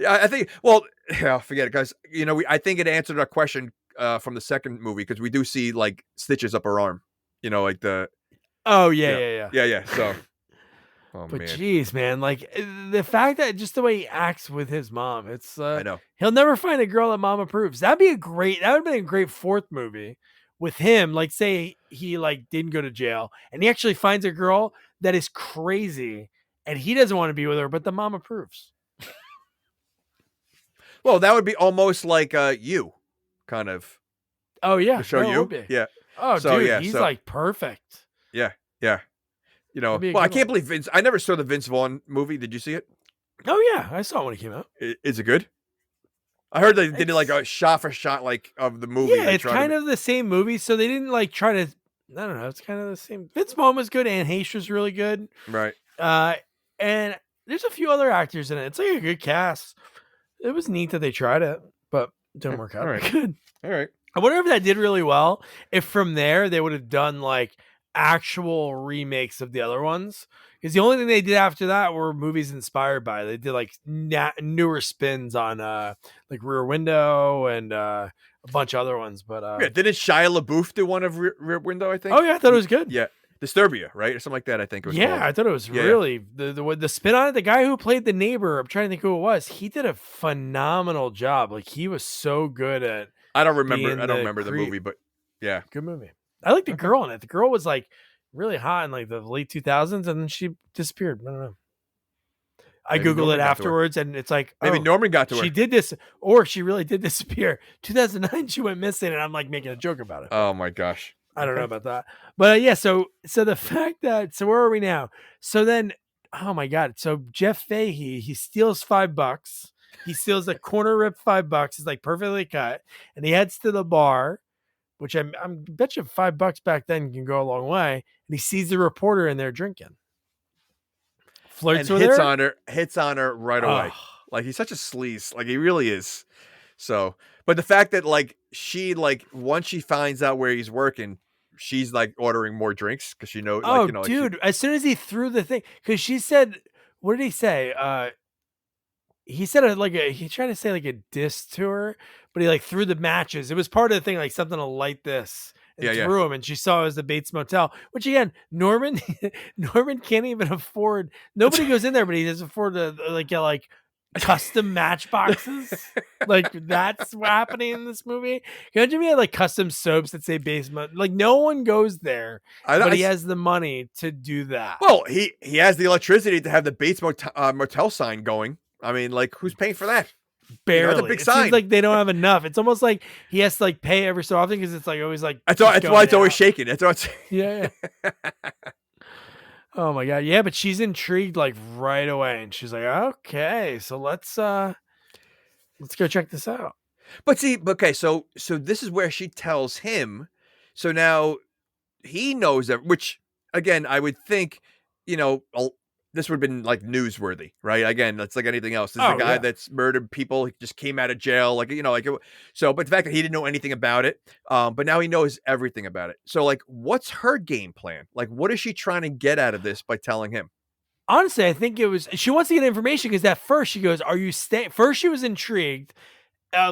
I think. Well, forget it, guys. I think it answered our question from the second movie because we do see like stitches up her arm. Like the. Oh yeah. So, but geez, man, like the fact that just the way he acts with his mom, it's I know he'll never find a girl that mom approves. That would have been a great 4th movie with him. Like, say he like didn't go to jail and he actually finds a girl that is crazy and he doesn't want to be with her, but the mom approves. Well, that would be almost like you, kind of. Oh yeah, to show you, yeah. Oh, so, dude, he's like perfect. Yeah. Well, I can't believe Vince. I never saw the Vince Vaughn movie. Did you see it? Oh yeah, I saw it when it came out. Is it good? I heard they did it like a shot for shot like of the movie. Yeah, it's kind of the same movie, so they didn't like try to. I don't know. It's kind of the same. Vince Vaughn was good. Anne Heche was really good. Right. And there's a few other actors in it. It's like a good cast. It was neat that they tried it, but it didn't work out. All right. Good. All right. I wonder if that did really well. If from there they would have done like actual remakes of the other ones, because the only thing they did after that were movies inspired by. They did like newer spins on like Rear Window and a bunch of other ones. But Yeah, didn't Shia LaBeouf do one of Rear Window? I think. Oh yeah, I thought it was good. Yeah, Disturbia, right, or something like that. I think it was. Yeah, called. I thought it was really the spin on it. The guy who played the neighbor, I'm trying to think who it was. He did a phenomenal job. Like he was so good at. I don't remember the movie, but yeah, good movie. I like the girl in it. The girl was like really hot in like the late 2000s, and then she disappeared. I don't know. I Googled it afterwards, and it's like maybe Norman got to her. She did this, or she really did disappear. 2009, she went missing, and I'm like making a joke about it. Oh my gosh, I don't know about that, but yeah. So the fact that where are we now? So then, oh my god. So Jeff Fahey, he steals $5. He steals a corner rip $5. It's like perfectly cut, and he heads to the bar, which I'm bet you $5 back then can go a long way. And he sees the reporter in there drinking. Flirts with her. Hits on her right away. Like he's such a sleaze. Like he really is. So, but the fact that like she like once she finds out where he's working, she's like ordering more drinks because she knows. Oh, like, you know, dude! like as soon as he threw the thing, because she said, "What did he say?" He said he tried to say like a diss to her, but he like threw the matches. It was part of the thing, like something to light this. And threw him, and she saw it was the Bates Motel. Which again, Norman can't even afford. Nobody goes in there, but he doesn't afford to like get like custom matchboxes. Like that's what's happening in this movie. Can you imagine if he had like custom soaps that say Bates Motel? Like no one goes there, but he has the money to do that. Well, he has the electricity to have the Bates Motel sign going. I mean, like who's paying for that? Barely. You know, it's a big sign. Seems like they don't have enough. It's almost like he has to like pay every so often because it's like always like that's why it's always shaking. That's what it's yeah. Oh my god, yeah, but she's intrigued like right away, and she's like, okay, so let's go check this out. But see, okay, so this is where she tells him. So now he knows that, which again, I would think, you know, this would have been like newsworthy, right? Again, that's like anything else. This is a guy that's murdered people. He just came out of jail. Like, you know, like, so, but the fact that he didn't know anything about it, but now he knows everything about it. So like, what's her game plan? Like, what is she trying to get out of this by telling him? Honestly, I think she wants to get information because at first she goes, are you staying? First she was intrigued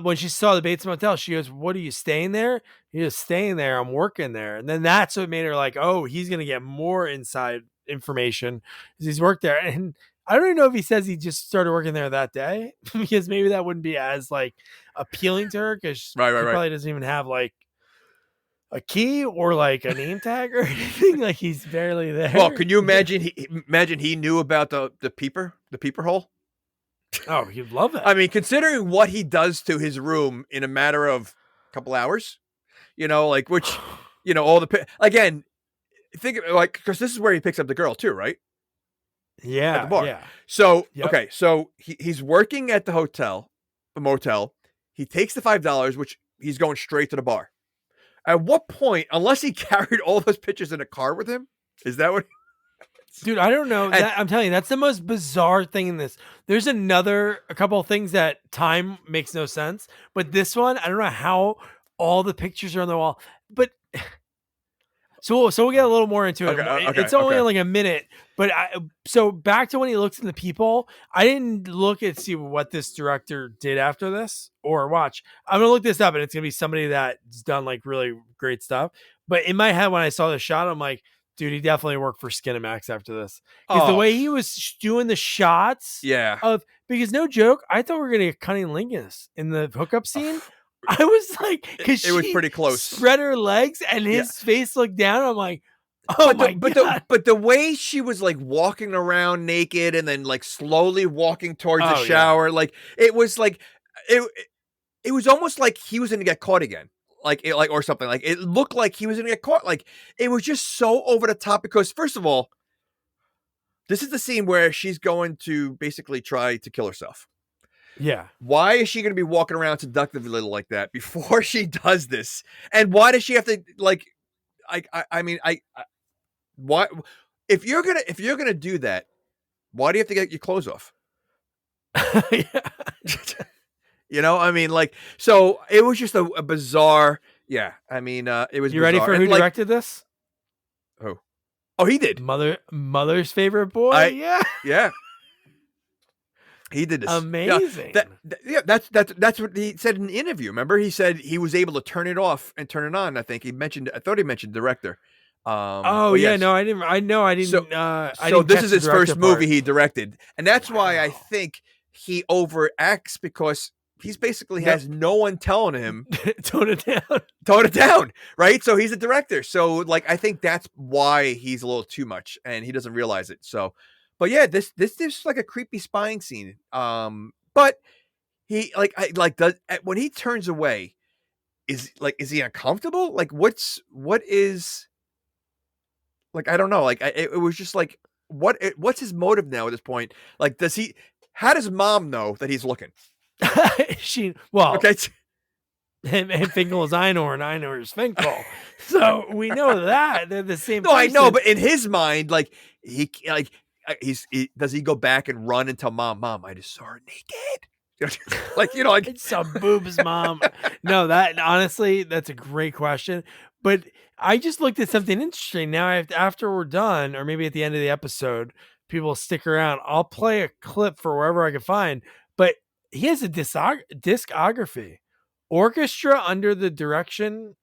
when she saw the Bates Motel. She goes, what are you staying there? You're just staying there. I'm working there. And then that's what made her like, oh, he's going to get more inside information because he's worked there. And I don't even know if he says he just started working there that day because maybe that wouldn't be as like appealing to her because she probably doesn't even have like a key or like a name tag or anything. Like he's barely there. Well, can you imagine he knew about the peeper hole? Oh, he'd love it. I mean, considering what he does to his room in a matter of a couple hours, you know, like which, you know, all the again, think of like because this is where he picks up the girl too, right? Yeah, at the bar. Yeah. So okay, so he's working at the motel. He takes the $5, which he's going straight to the bar. At what point, unless he carried all those pictures in a car with him, is that what? Dude, I don't know. I'm telling you, that's the most bizarre thing in this. There's a couple of things that time makes no sense, but this one, I don't know how all the pictures are on the wall. But so we'll get a little more into it. It's only like a minute, but so back to when he looks in the people. I didn't look and see what this director did after this or watch. I'm gonna look this up, and it's gonna be somebody that's done like really great stuff. But in my head, when I saw the shot, I'm like, dude, he definitely worked for Skinamax after this. Because the way he was doing the shots because no joke, I thought we were going to get Cunning Lingus in the hookup scene. I was like, because it was pretty close. Spread her legs and his face looked down. I'm like, oh my God. But the way she was like walking around naked and then like slowly walking towards the shower, like it was like, it was almost like he was going to get caught again. Or something like it looked like he was going to get caught. Like it was just so over the top because first of all, this is the scene where she's going to basically try to kill herself. Yeah. Why is she going to be walking around seductively little like that before she does this? And why does she have to why if you're going to do that, why do you have to get your clothes off? You know, I mean, like, so it was just a bizarre. Yeah, I mean, it was. You ready for who directed this? Who? Oh, he did. Mother's favorite boy. Yeah. He did this. Amazing. That's what he said in the interview. Remember, he said he was able to turn it off and turn it on. I think I thought he mentioned director. Yes. No, I didn't. I didn't. So this is his first movie he directed, and that's why I think he overacts, because he's basically has no one telling him tone it down, right? So he's a director. So like, I think that's why he's a little too much, and he doesn't realize it. So, but yeah, this is like a creepy spying scene. But he when he turns away, is he uncomfortable? Like, what is, like, I don't know. Like, it was just like, what's his motive now at this point? Like, how does mom know that he's looking? Okay. And Finkel is Einor and Einor is Finkel. So we know that they're the same. No, person. I know, but in his mind, like, does he go back and run and tell mom, I just saw her naked? Like, like some boobs, mom. No, honestly, that's a great question. But I just looked at something interesting. Now, after we're done, or maybe at the end of the episode, people stick around. I'll play a clip for wherever I can find. But he has a discography, Orchestra Under the Direction,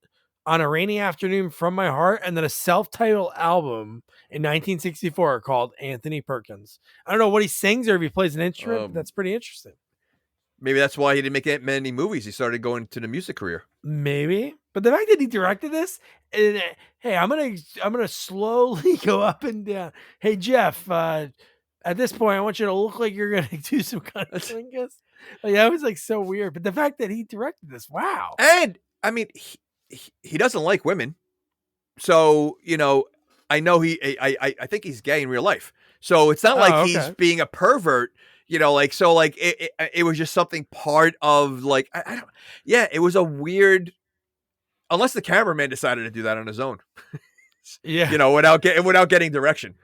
On a Rainy Afternoon, From My Heart, and then a self-titled album in 1964 called Anthony Perkins. I don't know what he sings or if he plays an instrument, but that's pretty interesting. Maybe that's why he didn't make many movies. He started going to the music career. Maybe, but the fact that he directed this, and hey, I'm gonna slowly go up and down. Hey Jeff, at this point, I want you to look like you're gonna do some kind of thing. Like, that was like so weird. But the fact that he directed this, wow. And I mean, he doesn't like women, so I know I think he's gay in real life. So it's not like he's being a pervert. It was just something part of, like, I don't. Yeah, it was a weird. Unless the cameraman decided to do that on his own. Yeah, without getting direction.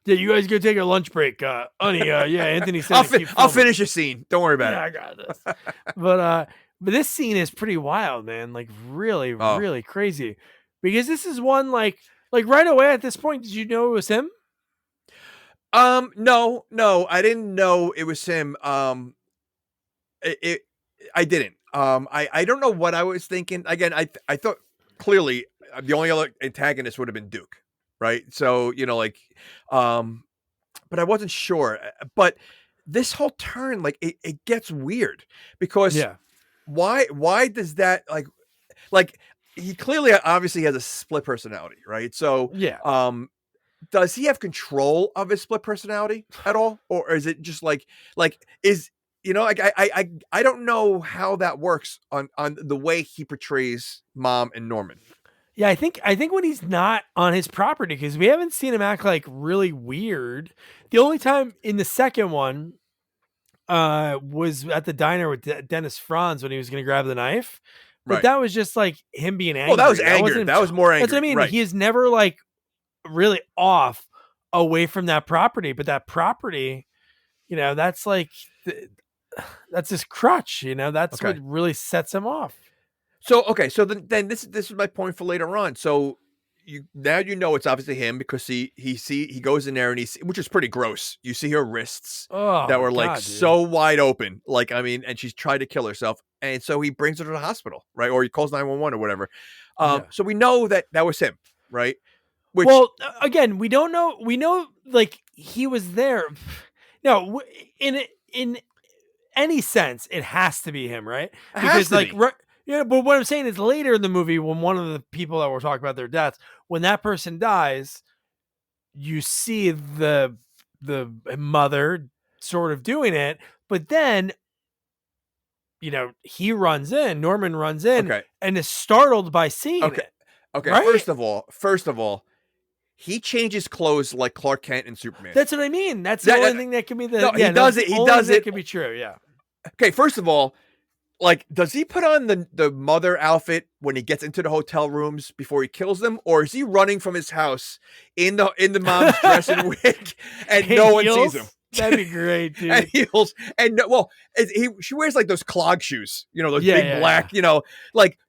Yeah, you guys go take a lunch break, honey. Yeah, Anthony said I'll finish a scene. Don't worry about it. I got this. But this scene is pretty wild, man. Like, really, really crazy. Because this is one like right away at this point. Did you know it was him? No, I didn't know it was him. I didn't. I don't know what I was thinking. Again, I thought clearly the only other antagonist would have been Duke, right? So, but I wasn't sure. But this whole turn, like, it gets weird because why does that, like he clearly obviously has a split personality, right? So, does he have control of his split personality at all? Or is it just I don't know how that works on the way he portrays Mom and Norman. Yeah, I think when he's not on his property, because we haven't seen him act like really weird. The only time in the second one was at the diner with Dennis Franz when he was going to grab the knife. But that was just like him being angry. Oh, that was anger. That was more anger. That's what I mean. Right. He is never like really off away from that property, but that property, that's like that's his crutch. That's what really sets him off. So then this is my point for later on. So it's obviously him, because he goes in there and which is pretty gross. You see her wrists that were so wide open, and she's tried to kill herself, and so he brings her to the hospital, right? Or he calls 911 or whatever. So we know that was him, right? Well, again, we don't know. We know, like, he was there. No, in any sense, it has to be him, right? Because, but what I'm saying is later in the movie, when one of the people that we're talking about their deaths, when that person dies, you see the mother sort of doing it, but then, Norman runs in and is startled by seeing it. Okay. Right? First of all, he changes clothes like Clark Kent and Superman. That's what I mean. That's the only thing that can be the. No, he does it. He does it. It can be true. Yeah. Okay. First of all, does he put on the mother outfit when he gets into the hotel rooms before he kills them, or is he running from his house in the mom's dress and wig and no one sees him? That'd be great, dude. And heels. And she wears like those clog shoes, those Yeah, big black,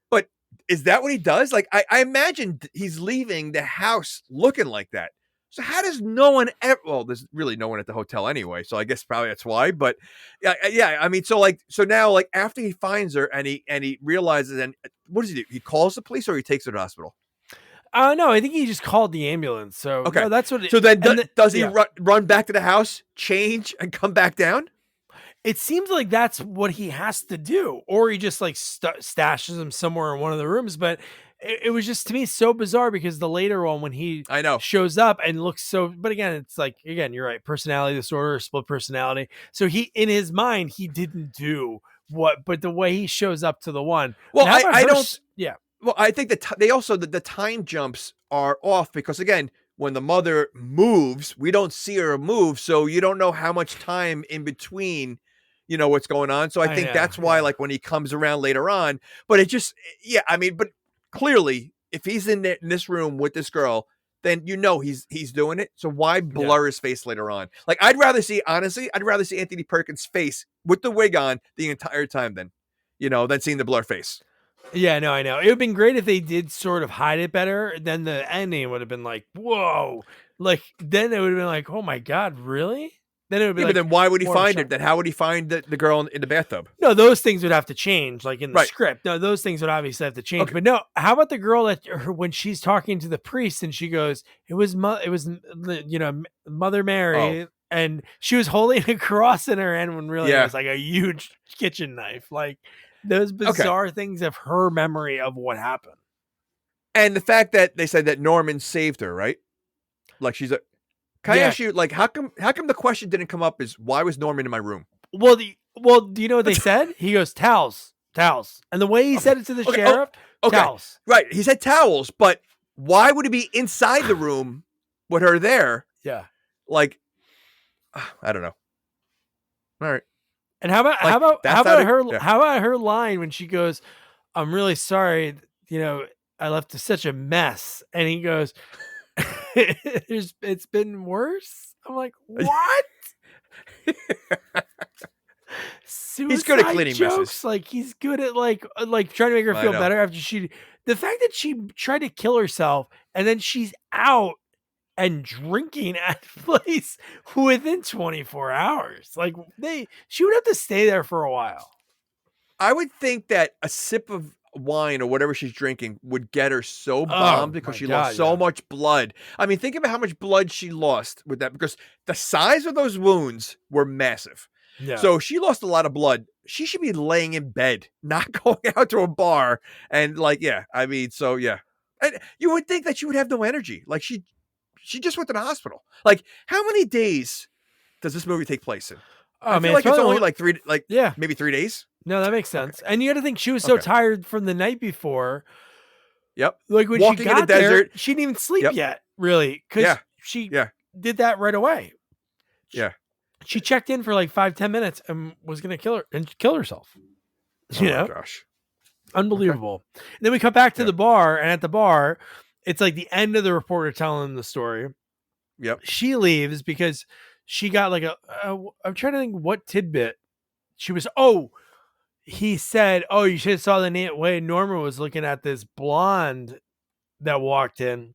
but is that what he does? Like, I imagine he's leaving the house looking like that. So how does no one ever, well, there's really no one at the hotel anyway. So I guess probably that's why, but yeah. I mean, so now, like after he finds her and he realizes, and what does he do? He calls the police or he takes her to the hospital? No, I think he just called the ambulance. So okay, no, that's what. So then does he run back to the house, change, and come back down? It seems like that's what he has to do, or he just like stashes him somewhere in one of the rooms. But it was just to me so bizarre because the later one when he shows up and looks so. But again, it's like you're right, personality disorder, split personality. So he in his mind he didn't do what, but the way he shows up to the one. Well, I don't. Yeah. Well, I think that they also the time jumps are off because again, when the mother moves, we don't see her move, so you don't know how much time in between, what's going on. So I think that's why, like when he comes around later on, but it just, I mean, but clearly, if he's in this room with this girl, then he's doing it. So why blur his face later on? Like I'd rather see Anthony Perkins' face with the wig on the entire time than seeing the blur face. Yeah, no, I know. It would have been great if they did sort of hide it better. Then the ending would have been like, whoa. Like, then it would have been like, oh my God, really? Then it would be but then why would he find it? Then how would he find the girl in the bathtub? No, those things would have to change, like in the script. No, those things would obviously have to change. Okay. But no, how about the girl when she's talking to the priest and she goes, it was Mother Mary. Oh. And she was holding a cross in her hand when really it was like a huge kitchen knife. Like, those bizarre things of her memory of what happened. And the fact that they said that Norman saved her, right? Like can I ask you, like, how come the question didn't come up is why was Norman in my room? Well, do you know what they said? He goes, towels. And the way he said it to the sheriff, towels. Right. He said towels, but why would he be inside the room with her there? Yeah. Like, I don't know. All right. And how about her line when she goes, "I'm really sorry, I left such a mess," and he goes, "It's been worse." I'm like, what? He's good at cleaning jokes? messes. Like he's good at like trying to make her feel better after the fact that she tried to kill herself and then she's out and drinking at a place within 24 hours. Like she would have to stay there for a while. I would think that a sip of wine or whatever she's drinking would get her so bombed because she lost so much blood. I mean, think about how much blood she lost with that because the size of those wounds were massive. Yeah. So she lost a lot of blood. She should be laying in bed, not going out to a bar. And and you would think that she would have no energy. Like she just went to the hospital. Like, how many days does this movie take place in? I feel like it's only like maybe 3 days. No, that makes sense. Okay. And you got to think she was so tired from the night before. Yep. Like when she got there, she didn't even sleep yet, really, because she did that right away. She checked in for like 5-10 minutes and was going to kill herself. Oh my gosh. Unbelievable. Okay. And then we come back to the bar, and at the bar, it's like the end of the reporter telling the story. Yep. She leaves because she got like I'm trying to think what tidbit she was. He said, you should have saw the way Norma was looking at this blonde that walked in.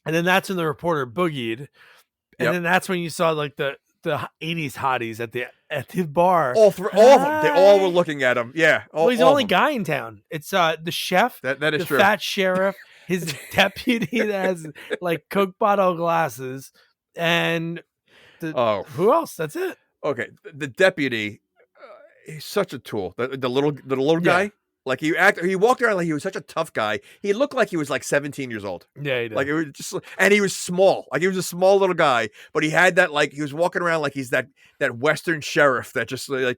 And then that's when the reporter boogied. And then that's when you saw like the 80s hotties at the bar. All of them. They all were looking at him. Yeah. He's the only guy in town. It's the chef, that is the true. Fat sheriff, his deputy that has like Coke bottle glasses, and who else? That's it. Okay, the deputy, he's such a tool. The little guy. Like he walked around like he was such a tough guy. He looked like he was like 17 years old. Yeah, he did. Like it was just, and he was small. Like he was a small little guy, but he had that he was walking around like he's that Western sheriff that just like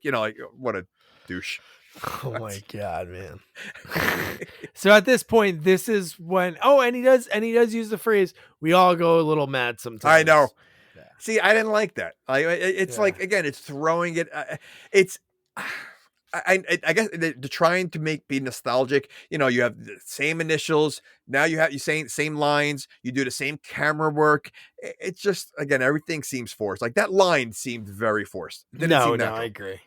what a douche. Oh my God, man. So at this point, this is when and he does use the phrase, "We all go a little mad sometimes." I know. Yeah. See, I didn't like that. It's like, again, it's throwing it. I guess they're trying to be nostalgic. You know, you have the same initials. Now you saying same lines. You do the same camera work. It's just, again, everything seems forced. Like that line seemed very forced. It didn't seem natural. I agree.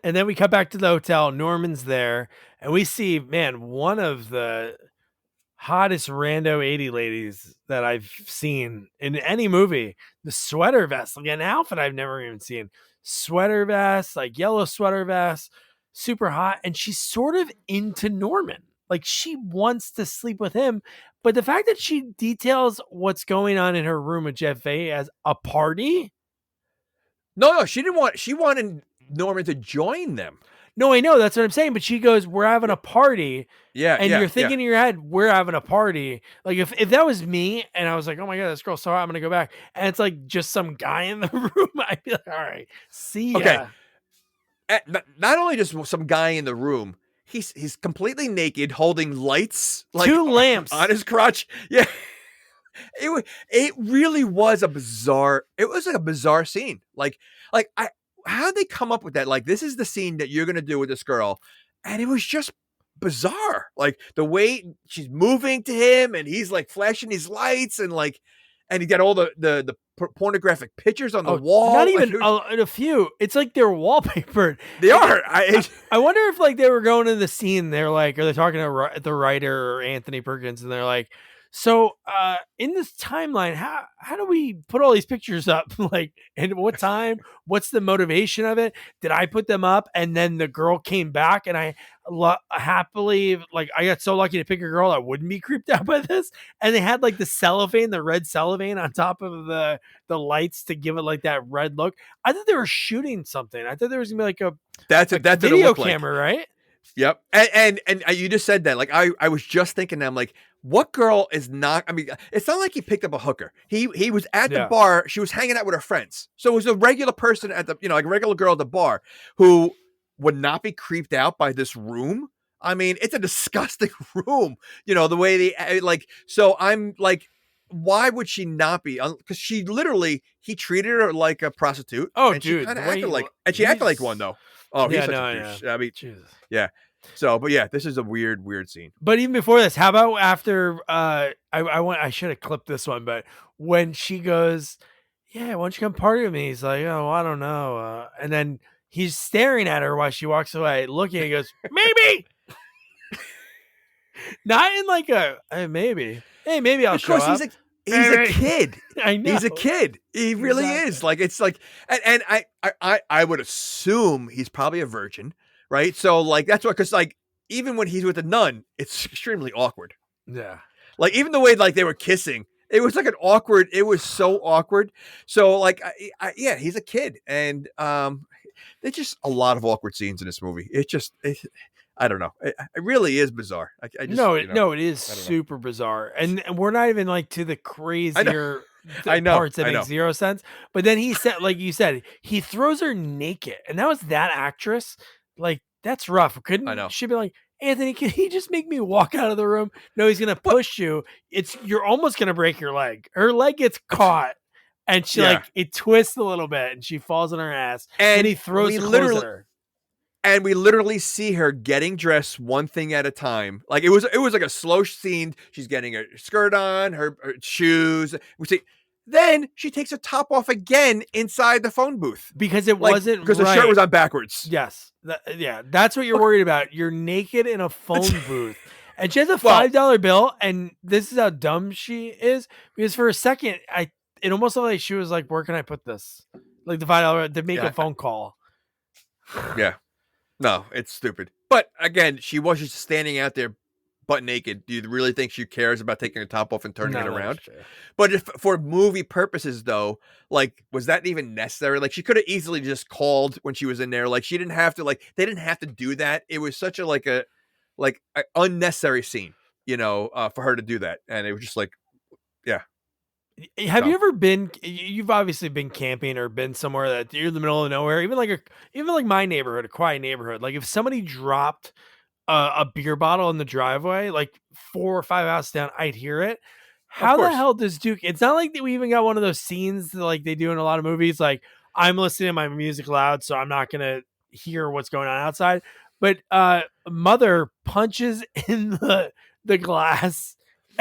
And then we cut back to the hotel. Norman's there, and we see, man, one of the hottest rando 80 ladies that I've seen in any movie. The sweater vest, like an outfit I've never even seen. Sweater vest, like yellow sweater vest, super hot. And she's sort of into Norman. Like she wants to sleep with him. But the fact that she details what's going on in her room with Jeff Fahey as a party. No, she wanted Norman to join them. No, I know. That's what I'm saying. But she goes, we're having a party. Yeah. And you're thinking in your head, we're having a party. Like if that was me and I was like, oh my God, this girl's so hot, I'm going to go back. And it's like just some guy in the room. I'd be like, all right, see ya. Okay. Not only just some guy in the room, he's completely naked, holding lights, like 2 lamps on his crotch. Yeah. It really was a bizarre. It was like a bizarre scene. How did they come up with that? Like, this is the scene that you're gonna do with this girl, and it was just bizarre. Like the way she's moving to him, and he's like flashing these lights, and he got all the pornographic pictures on the wall. Not even a few. It's like they're wallpapered. They are. I wonder if like they were going in the scene. They're like, are they talking to the writer or Anthony Perkins? And they're like, so in this timeline, how do we put all these pictures up? Like, and what time? What's the motivation of it? Did I put them up? And then the girl came back, and I happily, like, I got so lucky to pick a girl that wouldn't be creeped out by this. And they had like the red cellophane on top of the lights to give it like that red look. I thought they were shooting something. I thought there was gonna be like that's video camera, right? Yep. And you just said that. Like I was just thinking that. I'm like, what girl is not, I mean, it's not like he picked up a hooker. He was at the bar. She was hanging out with her friends. So it was a regular person at the, like a regular girl at the bar who would not be creeped out by this room. I mean, it's a disgusting room, the way they so I'm like, why would she not be? Because he treated her like a prostitute. Oh, and dude. She kind of acted like, and she acted like one though. Oh, he's such a douche. I mean, Jesus. Yeah. So, but yeah, this is a weird scene. But even before this, how about after I should have clipped this one, but when she goes, yeah, why don't you come party with me? He's like, oh, I don't know. And then he's staring at her while she walks away, looking, and he goes, maybe. Not in like hey, maybe. Hey, maybe I'll show up. He's a kid. I know. He's a kid. He really is. Like, it's like, and I would assume he's probably a virgin. Right. So like, that's why, because like, even when he's with a nun, it's extremely awkward. Yeah. Like even the way like they were kissing, it was like it was so awkward. So like, yeah, he's a kid. And there's just a lot of awkward scenes in this movie. I don't know. It really is bizarre. It is super bizarre. And we're not even like to the crazier parts that make zero sense. But then he said, like you said, he throws her naked. And that was that actress. Like, that's rough. Couldn't she be like, Anthony, can he just make me walk out of the room? No, he's going to push you. You're almost going to break your leg. Her leg gets caught and she it twists a little bit and she falls on her ass. And he throws the clothes at her. And we literally see her getting dressed one thing at a time. Like it was like a slow scene. She's getting her skirt on, her shoes. We see. Then she takes her top off again inside the phone booth. Because it wasn't because the shirt was on backwards. Yes. That's what you're worried about. You're naked in a phone booth. And she has a $5 bill. And this is how dumb she is. Because for a second, it almost looked like she was like, where can I put this? Like the $5 to make a phone call. Yeah. No, it's stupid. But again, she was just standing out there butt naked. Do you really think she cares about taking her top off and turning it around? But if for movie purposes, though, like, was that even necessary? Like, she could have easily just called when she was in there. Like, she didn't have to. Like, they didn't have to do that. It was such a unnecessary scene, for her to do that, and it was just like, yeah. Have you ever been? You've obviously been camping or been somewhere that you're in the middle of nowhere, even like my neighborhood, a quiet neighborhood. Like if somebody dropped a beer bottle in the driveway, like 4 or 5 houses down, I'd hear it. How the hell does Duke? It's not like we even got one of those scenes that, like they do in a lot of movies. Like I'm listening to my music loud, so I'm not gonna hear what's going on outside. But mother punches in the glass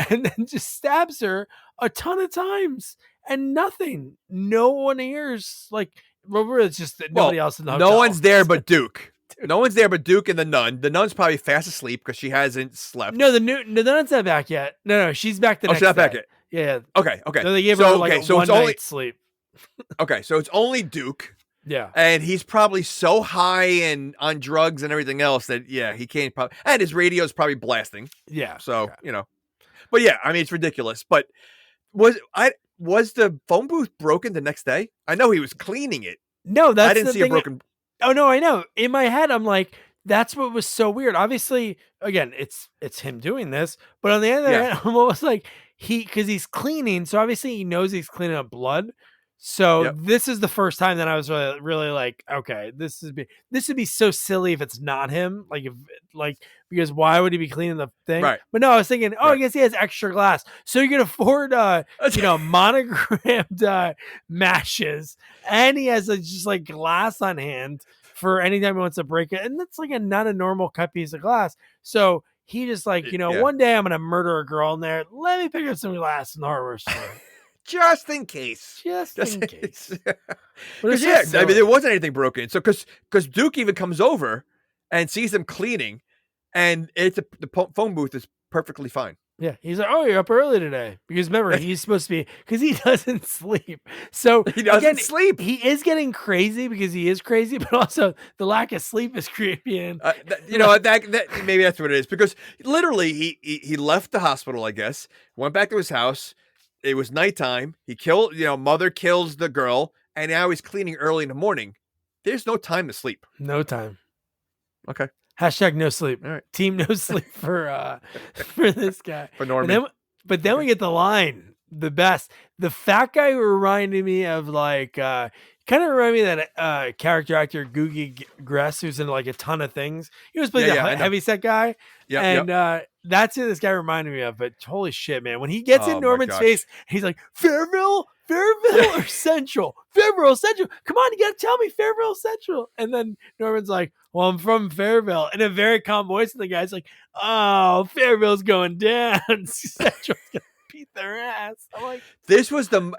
and then just stabs her a ton of times and nothing. No one hears. Like, remember, it's just that nobody else in the hotel. No one's there but Duke. No one's there but Duke and the nun. The nun's probably fast asleep because she hasn't slept. No, the nun's not back yet. No, she's back the next day. She's not back yet. Yeah. Okay. So they gave her like one night's sleep. Okay, so it's only Duke. Yeah. And he's probably so high and on drugs and everything else that, he can't probably, and his radio's probably blasting. Yeah. So, but yeah, I mean, it's ridiculous. But was the phone booth broken the next day? I know he was cleaning it. No, I didn't see a broken. Oh no, I know. In my head, I'm like, that's what was so weird. Obviously, again, it's him doing this, but on the other hand, I'm almost like because he's cleaning, so obviously he knows he's cleaning up blood. So this is the first time that I was really like, okay, this would be so silly if it's not him. Because why would he be cleaning the thing? Right. But no, I was thinking, I guess he has extra glass, so you can afford, monogrammed matches, and he has just like glass on hand for anytime he wants to break it, and that's like not a normal cut piece of glass. So he just like, one day I'm gonna murder a girl in there. Let me pick up some glass in the hardware store. Just in case. Just in case. Because I mean, there wasn't anything broken. So because Duke even comes over and sees them cleaning, and the phone booth is perfectly fine. Yeah, he's like, "Oh, you're up early today," because remember he's supposed to be because he doesn't sleep. So he doesn't sleep. He is getting crazy because he is crazy, but also the lack of sleep is creepy. And that maybe that's what it is, because literally he left the hospital, I guess, went back to his house. It was nighttime. He killed, mother kills the girl, and now he's cleaning early in the morning. There's no time to sleep. No time. Okay. # no sleep. All right. Team no sleep for this guy. For Norman. But then we get the line, the best. The fat guy who reminded me of kind of reminded me of that character actor Googie Gress, who's in like a ton of things. He was playing the heavyset guy. Yeah. And that's who this guy reminded me of. But holy shit, man. When he gets in Norman's face, he's like, Fairville or Central? Fairville Central. Come on, you gotta tell me Fairville Central. And then Norman's like, well, I'm from Fairville, in a very calm voice. And the guy's like, oh, Fairville's going down. Central's gonna beat their ass. I'm like, this was so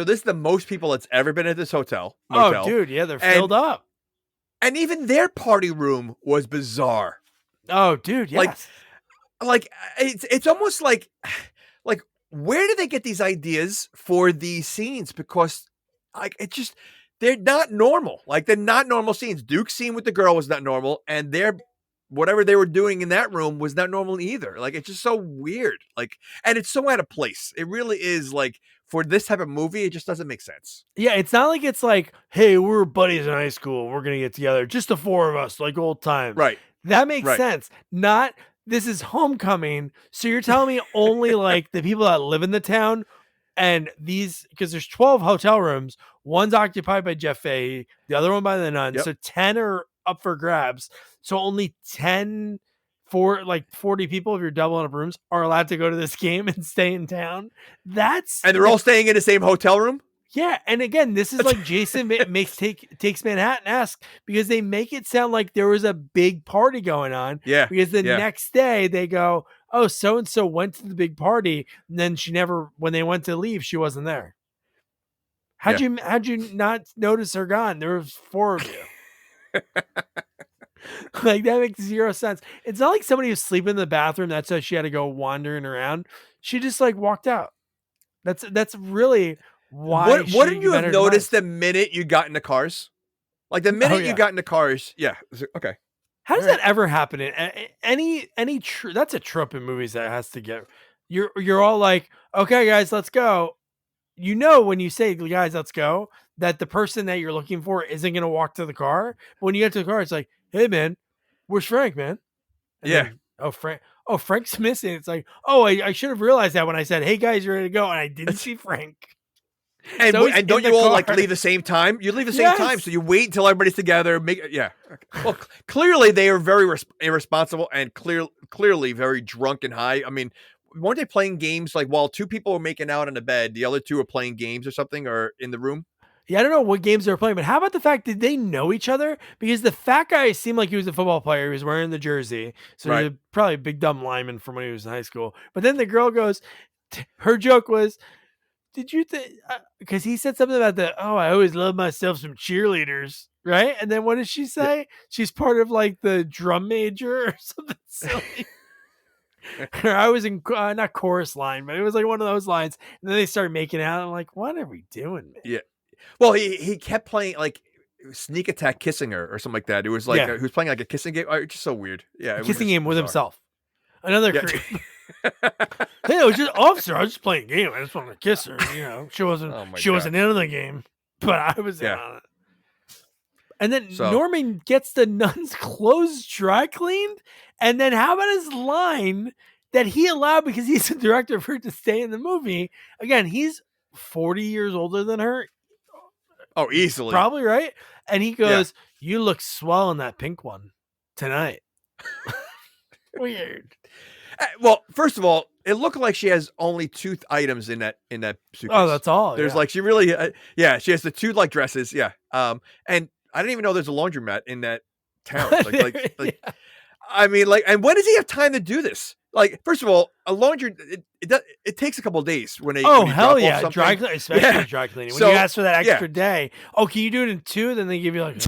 this is the most people that's ever been at this motel. Oh, dude, yeah, they're filled up. And even their party room was bizarre. Oh, dude, yes. Like it's almost like where do they get these ideas for these scenes? Because they're not normal. Like, they're not normal scenes. Duke's scene with the girl was not normal, and whatever they were doing in that room was not normal either. Like, it's just so weird. Like, and it's so out of place. It really is. Like, for this type of movie, it just doesn't make sense. Yeah, it's not like it's like, hey, we're buddies in high school, we're gonna get together, just the four of us, like old times. Right. That makes sense. Not, this is Homecoming, so you're telling me only like the people that live in the town, and these, because there's 12 hotel rooms, one's occupied by Jeff Fahey, the other one by the nun, so 10 are up for grabs. So only 10 for like 40 people, if you're doubling up rooms, are allowed to go to this game and stay in town. And they're all staying in the same hotel room? Yeah, and again, this is like Jason takes Manhattan-esque, because they make it sound like there was a big party going on. Yeah. Because the next day they go, oh, so-and-so went to the big party, and then when they went to leave, she wasn't there. How'd you not notice her gone? There was 4 of you. Like, that makes zero sense. It's not like somebody was sleeping in the bathroom. That's why she had to go wandering around. She just like walked out. That's really why. Wouldn't you have noticed the minute you got in the cars? Like, the minute you got in the cars. Yeah. Okay. How does that ever happen? That's a trope in movies that has to get. You're all like, okay, guys, let's go. You know, when you say, guys, let's go, that the person that you're looking for isn't going to walk to the car. But when you get to the car, it's like, hey, man, where's Frank, man? And then, Frank's missing. It's like, I should have realized that when I said, hey, guys, you're ready to go. And I didn't see Frank. And don't you all like leave the same time? You leave the same time, so you wait until everybody's together. Well, clearly they are very irresponsible and clearly very drunk and high. I mean, weren't they playing games like while 2 people were making out on the bed, the other 2 were playing games or something, or in the room? Yeah, I don't know what games they were playing, but how about the fact that they know each other? Because the fat guy seemed like he was a football player. He was wearing the jersey. So Right. he's probably a big dumb lineman from when he was in high school. But then the girl goes, her joke was, did you think, because he said something about I always love myself some cheerleaders. Right. And then what did she say? Yeah. She's part of like the drum major or something silly. I was in not chorus line, but it was like one of those lines. And then they started making out. I'm like, what are we doing, man? Yeah. Well, he kept playing like sneak attack kissing her or something like that. It was like he was playing like a kissing game. It's just so weird. Yeah. Kissing game with himself. Another creep. Hey, it was just officer. I was just playing a game. I just wanted to kiss her. You know, she wasn't wasn't in the game, but I was in on it. And then Norman gets the nun's clothes dry cleaned. And then how about his line that he allowed because he's the director for her to stay in the movie? Again, he's 40 years older than her. Oh, easily. Probably, right? And he goes, you look swell in that pink one tonight. Weird. Well, first of all, it looked like she has only 2 items in that suitcase. Oh, that's all. There's like she really, she has the 2 like dresses. Yeah. And I didn't even know there's a laundromat in that town. Like I mean, like, and when does he have time to do this? Like, first of all, a laundry it takes a couple of days when they hell yeah, dry cleaning, especially dry cleaning. When you ask for that extra day, can you do it in 2? Then they give you like.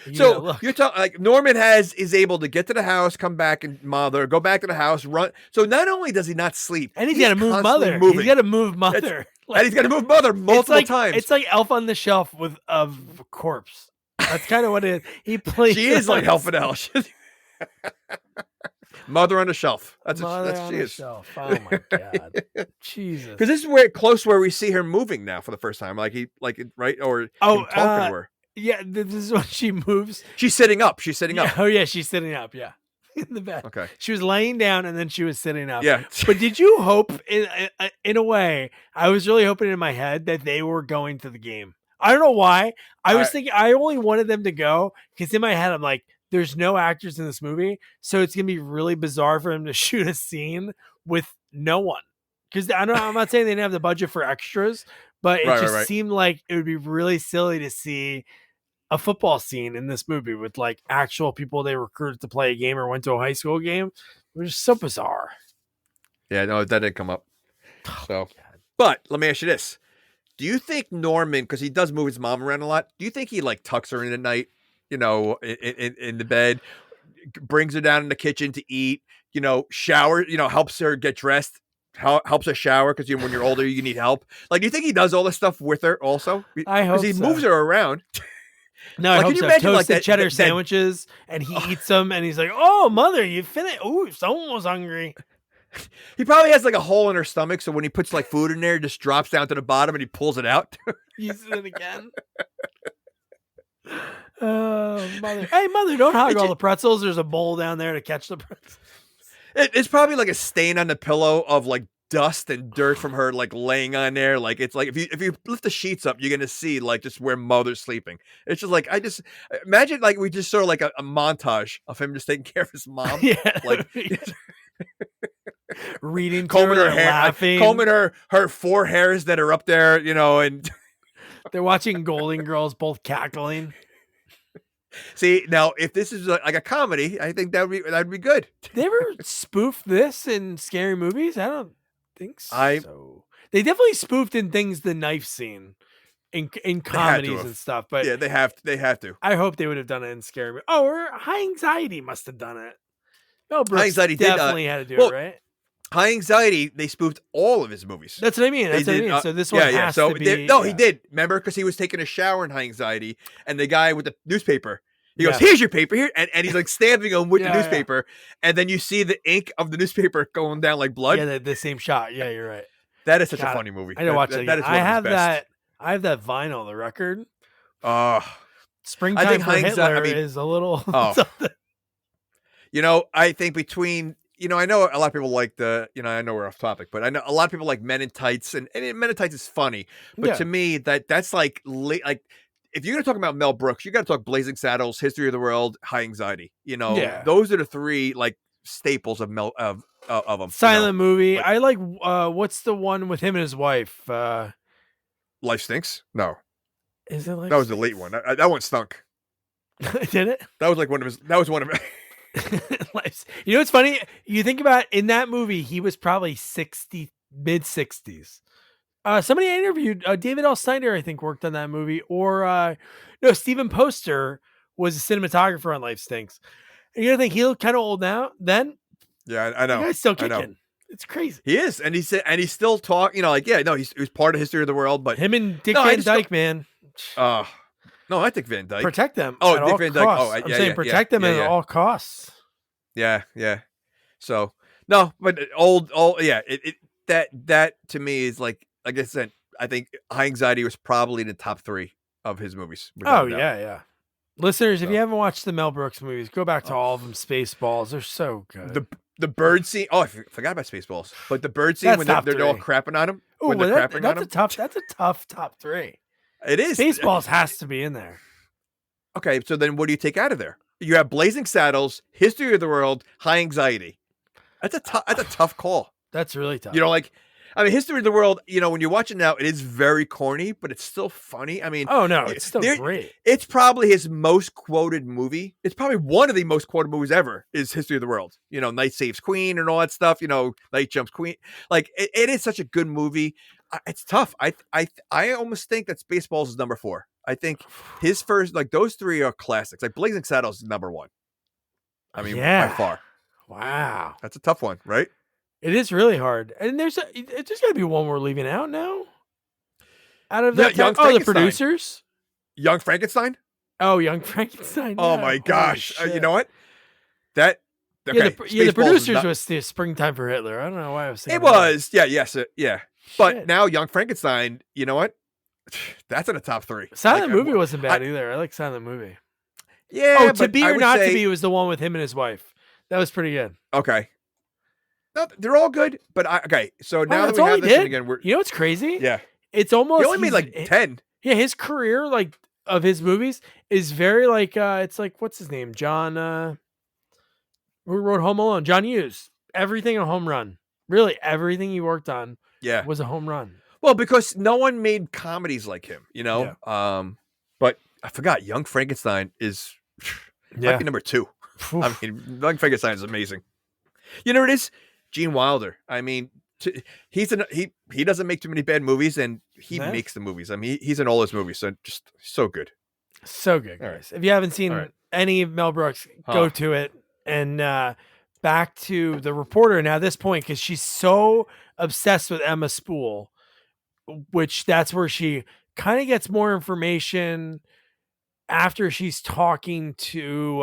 You're talking like Norman is able to get to the house, come back and mother, go back to the house, run. So not only does he not sleep, and he's got to move mother. He's got to move mother, and he's got to move mother multiple times. It's like Elf on the Shelf of corpse. That's kind of what it is. He plays. She is like Elf on the Shelf. Mother on the shelf. That's what she is. Shelf. Oh my god, Jesus! Because this is close where we see her moving now for the first time. Like right or talking to her. Yeah, this is when she moves. She's sitting up. She's sitting up. Oh yeah, she's sitting up. Yeah, in the bed. Okay. She was laying down and then she was sitting up. Yeah. But did you hope in a way? I was really hoping in my head that they were going to the game. I don't know why. I was thinking I only wanted them to go because in my head I'm like, there's no actors in this movie, so it's gonna be really bizarre for him to shoot a scene with no one. Because I'm not saying they didn't have the budget for extras, but it seemed like it would be really silly to see a football scene in this movie with like actual people they recruited to play a game or went to a high school game. It was just so bizarre. Yeah, no, that didn't come up. So, but let me ask you this. Do you think Norman, because he does move his mom around a lot, do you think he like tucks her in at night, in the bed, brings her down in the kitchen to eat, shower, helps her get dressed, helps her shower because when you're older, you need help. Like, do you think he does all this stuff with her also? I hope because he moves her around. No, I hope so. Toasted cheddar sandwiches, and he eats them, and he's like, "Oh, mother, you finished? Ooh, someone was hungry." He probably has like a hole in her stomach, so when he puts like food in there, it just drops down to the bottom, and he pulls it out. Uses it again. Oh, mother! Hey, mother, don't hog all the pretzels. There's a bowl down there to catch the pretzels. It's probably like a stain on the pillow of like dust and dirt from her like laying on there. Like it's like if you lift the sheets up, you're gonna see like just where mother's sleeping. It's just like I just imagine like we just saw like a montage of him just taking care of his mom. Yeah, like reading, combing her hair, laughing, combing her 4 hairs that are up there, and they're watching Golden Girls, both cackling. See, now if this is like a comedy, I think that'd be good. They ever spoof this in scary movies? I don't think so. They definitely spoofed in things the knife scene in comedies and stuff. But yeah, they have to. I hope they would have done it in scary movies. Oh, or High Anxiety must have done it. Mel Brooks Anxiety definitely had to do it, right? High Anxiety, they spoofed all of his movies. That's what I mean. So this one has to be. He did. Remember, because he was taking a shower in High Anxiety, and the guy with the newspaper. He goes, here's your paper here. And he's like stabbing him with the newspaper. And then you see the ink of the newspaper going down like blood. Yeah, the same shot. Yeah, you're right. That is such a funny movie. I need to watch it. I have that vinyl, the record. Springtime I think for Hitler is a little something. I think between, I know a lot of people like I know we're off topic, but I know a lot of people like Men in Tights. And Men in Tights is funny. But to me, that's like if you're going to talk about Mel Brooks, you got to talk Blazing Saddles, History of the World, High Anxiety. Those are the 3 like staples of them. Silent movie. But I like what's the one with him and his wife? Life Stinks? No. Is it like That was the late one. That one stunk. Did it? That was like one of his. That was one of. You know what's funny? You think about in that movie, he was probably 60, mid 60s. Somebody I interviewed, David L. Snyder, I think, worked on that movie. Or no, Stephen Poster was a cinematographer on Life Stinks. And you gotta think he looked kind of old now. Then, Yeah, I know. The guy's still kicking. It's crazy. He is, and he's still talking. You know, like he was part of History of the World, but him and Dick Van Dyke, man. No, I Dick Van Dyke. Protect them. Oh, at Dick all Van Dyke. costs. Oh, I'm saying protect them at all costs. Yeah. So no, but old. Yeah. That to me is like I said. I think High Anxiety was probably in the top 3 of his movies. Oh yeah. Listeners, if you haven't watched the Mel Brooks movies, go back to all of them. Spaceballs, they're so good. The bird scene. Oh, I forgot about Spaceballs. But the bird scene when they're all crapping on him. Oh, when they're crapping on him. That's a tough top 3. It is. Spaceballs has to be in there. Okay, so then what do you take out of there? You have Blazing Saddles, History of the World, High Anxiety. That's a tough call. That's really tough. You know, like, I mean, History of the World, you know, when you watch it now, it is very corny, but it's still funny. I mean, oh no, it's still great. It's probably his most quoted movie. It's probably one of the most quoted movies ever is History of the World. You know, Knight saves Queen and all that stuff. You know, Knight jumps Queen. Like, it is such a good movie. It's tough. I almost think that Spaceballs is number 4. I think his first, like, those 3 are classics. Like, Blazing Saddles is number 1. I mean, by far. Wow, that's a tough one, right? It is really hard, and there's got to be one we're leaving out now. Out of that, the producers, Young Frankenstein. Oh, Young Frankenstein. Oh my gosh! You know what? That okay. The producers was the Springtime for Hitler. I don't know why I was saying it was. Yeah. Yes. Yeah. But now Young Frankenstein. You know what? That's in the top 3. Silent Movie wasn't bad either. I like Silent Movie. Yeah. Oh, To Be or Not to Be was the one with him and his wife. That was pretty good. Okay. No, they're all good, but okay. So now that we have this again, you know what's crazy? Yeah, it's almost. He only made like 10. Yeah, his career, like of his movies, is very like. It's like what's his name? John. Who wrote Home Alone? John Hughes. Everything a home run. Really, everything he worked on. Yeah, was a home run. Well, because no one made comedies like him, you know. Yeah. But I forgot. Young Frankenstein is might be number 2. I mean, Young Frankenstein is amazing. You know what it is? Gene Wilder. I mean, he doesn't make too many bad movies, and he makes the movies. I mean, he's in all his movies, so just so good. So good, guys. If you haven't seen any of Mel Brooks, go to it. And back to The Reporter now at this point, because she's so obsessed with Emma Spool, which that's where she kind of gets more information after she's talking to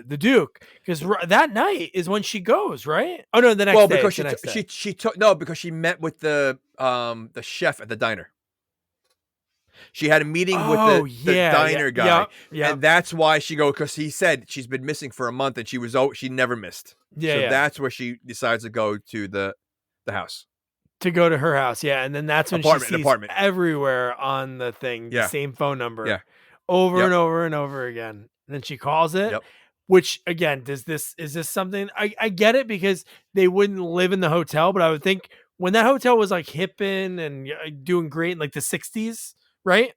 the Duke, because that night is when she goes, right? Oh no, the next day. Well, because she met with the chef at the diner. She had a meeting with the diner guy, and that's why she goes, because he said she's been missing for a month, and she never missed. That's where she decides to go to the house. To go to her house, and then that's when she sees everywhere on the thing the same phone number. Over and over and over again. And then she calls it, which again, is this something I get it, because they wouldn't live in the hotel, but I would think when that hotel was like hipping and doing great in like the 60s, right?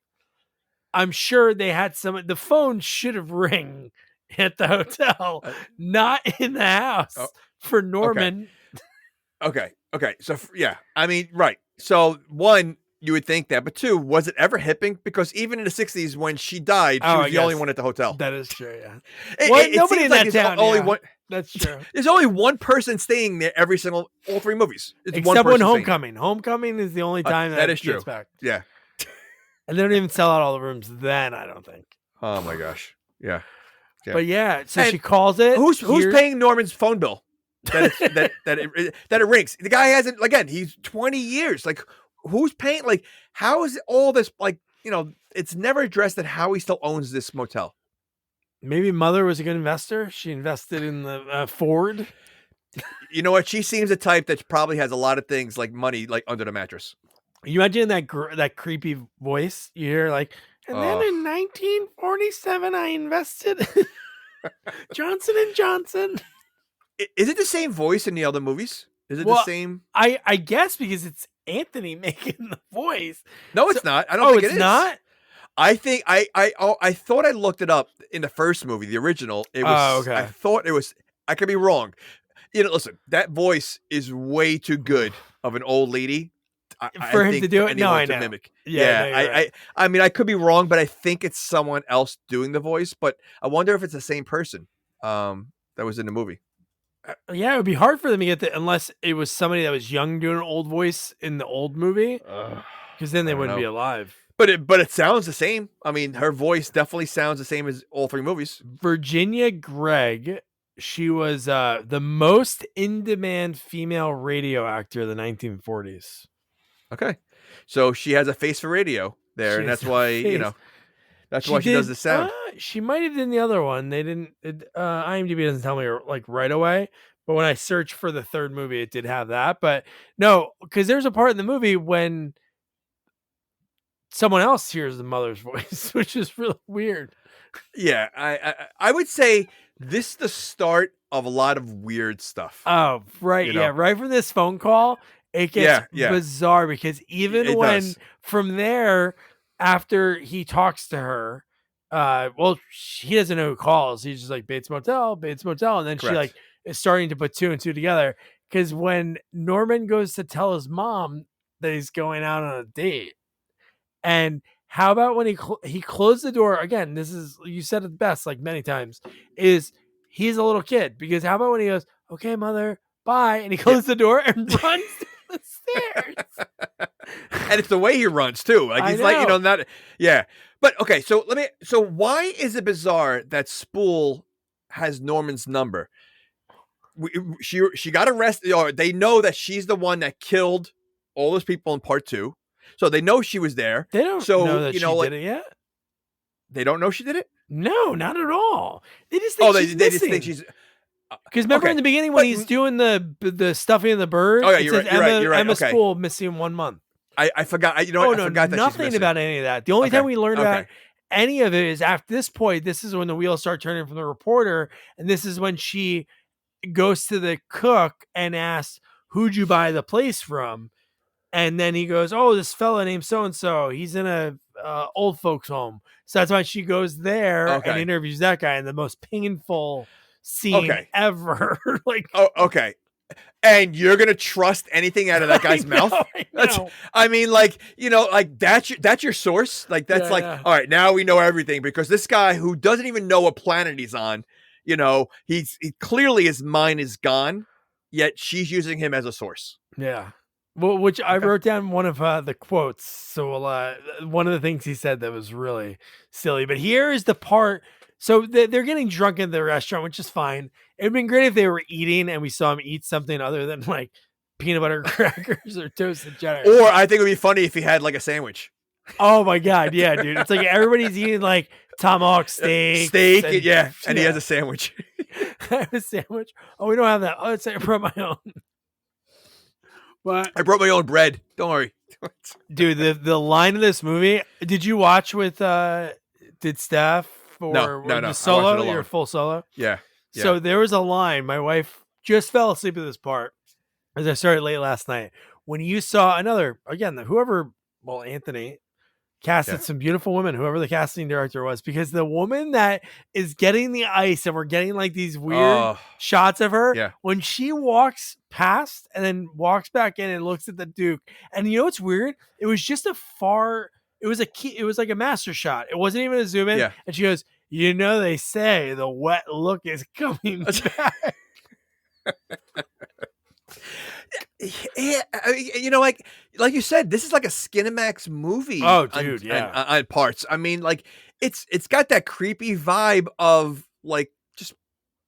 I'm sure they had the phone should have ring at the hotel, not in the house for Norman. Okay. So I mean, right. So 1, you would think that, but 2, was it ever hipping? Because even in the 60s, when she died, she was the only one at the hotel. That is true, yeah. Nobody in that town. One, that's true. There's only one person staying there all 3 movies. Except when Homecoming. Homecoming is the only time that is true. Back. Yeah. And they don't even sell out all the rooms then, I don't think. Oh my gosh. Yeah. But so she calls it. Who's paying Norman's phone bill? That it rings. The guy hasn't, again, he's 20 years. Like, who's paying? Like, how is all this, like, you know, it's never addressed that how he still owns this motel. Maybe mother was a good investor. She invested in the Ford. You know what? She seems the type that probably has a lot of things like money, like under the mattress. You imagine that creepy voice you hear, like, and then in 1947, I invested Johnson & Johnson. Is it the same voice in the other movies? Is it the same? I guess because it's Anthony making the voice. No, it's not. I don't think it is. Not? I think I thought I looked it up in the first movie, the original. It was okay. I thought it was. I could be wrong. Listen, that voice is way too good of an old lady. For I him to think do for it, no, anyone I to know. mimic. Yeah, no, you're right. I mean, I could be wrong, but I think it's someone else doing the voice. But I wonder if it's the same person that was in the movie. Yeah, it would be hard for them to get that unless it was somebody that was young doing an old voice in the old movie, because then they I don't wouldn't be know. alive. But it sounds the same. I mean, her voice definitely sounds the same as all three movies. Virginia Gregg, she was the most in-demand female radio actor of the 1940s. Okay, so she has a face for radio there, She and has that's a why face. that's why she does the sound. She might have done the other one. They didn't. IMDb doesn't tell me like right away. But when I searched for the third movie, it did have that. But no, because there's a part in the movie when someone else hears the mother's voice, which is really weird. Yeah, I would say this is the start of a lot of weird stuff. Oh, right. You know? Yeah. Right from this phone call, it gets bizarre because even It when does. from there, after he talks to her, he doesn't know who calls. He's just like Bates Motel. And then she like is starting to put two and two together. Because when Norman goes to tell his mom that he's going out on a date, and how about when he closed the door again? This is, you said it best, like many times, is he's a little kid. Because how about when he goes, "Okay, mother, bye," and he closes the door and runs down the stairs. And it's the way he runs too. Like he's like, not But okay, so why is it bizarre that Spool has Norman's number? She got arrested, or they know that she's the one that killed all those people in part 2. So they know she was there. They don't know that she did it yet. They don't know she did it? No, not at all. They just think she's they just think she's. Because remember in the beginning when he's doing the stuffing of the bird, oh yeah, you're right. Emma Spool missing 1 month. I forgot. I forgot that nothing about any of that. The only time we learned about any of it is after this point. This is when the wheels start turning from the reporter, and this is when she goes to the cook and asks, "Who'd you buy the place from?" And then he goes, "Oh, this fella named so and so. He's in a old folks home." So that's why she goes there and interviews that guy in the most painful scene ever. Like, okay. And you're gonna trust anything out of that guy's mouth? I mean, like, like that's your source. Like that's all right. Now we know everything because this guy who doesn't even know what planet he's on, he clearly his mind is gone. Yet she's using him as a source. Yeah. Well, which I wrote down one of the quotes. So one of the things he said that was really silly. But here is the part. So they're getting drunk in the restaurant, which is fine. It'd been great if they were eating and we saw him eat something other than like peanut butter crackers or toasted cheddar. Or I think it would be funny if he had like a sandwich. Oh my God. Yeah, dude. It's like everybody's eating like tomahawk steak. And he has a sandwich. I have a sandwich. Oh, we don't have that. Oh, I brought my own. But I brought my own bread. Don't worry. Dude, the line of this movie, did you watch with did Steph or no. solo? Your full solo? Yeah. So there was a line. My wife just fell asleep at this part as I started late last night. When you saw Anthony casted some beautiful women, whoever the casting director was, because the woman that is getting the ice and we're getting like these weird shots of her when she walks past and then walks back in and looks at the Duke. And you know what's weird? It was just it was like a master shot. It wasn't even a zoom in. Yeah. And she goes, they say the wet look is coming back. Yeah, like you said, this is like a Skinamax movie. Oh, dude, on parts. I mean, like it's got that creepy vibe of like just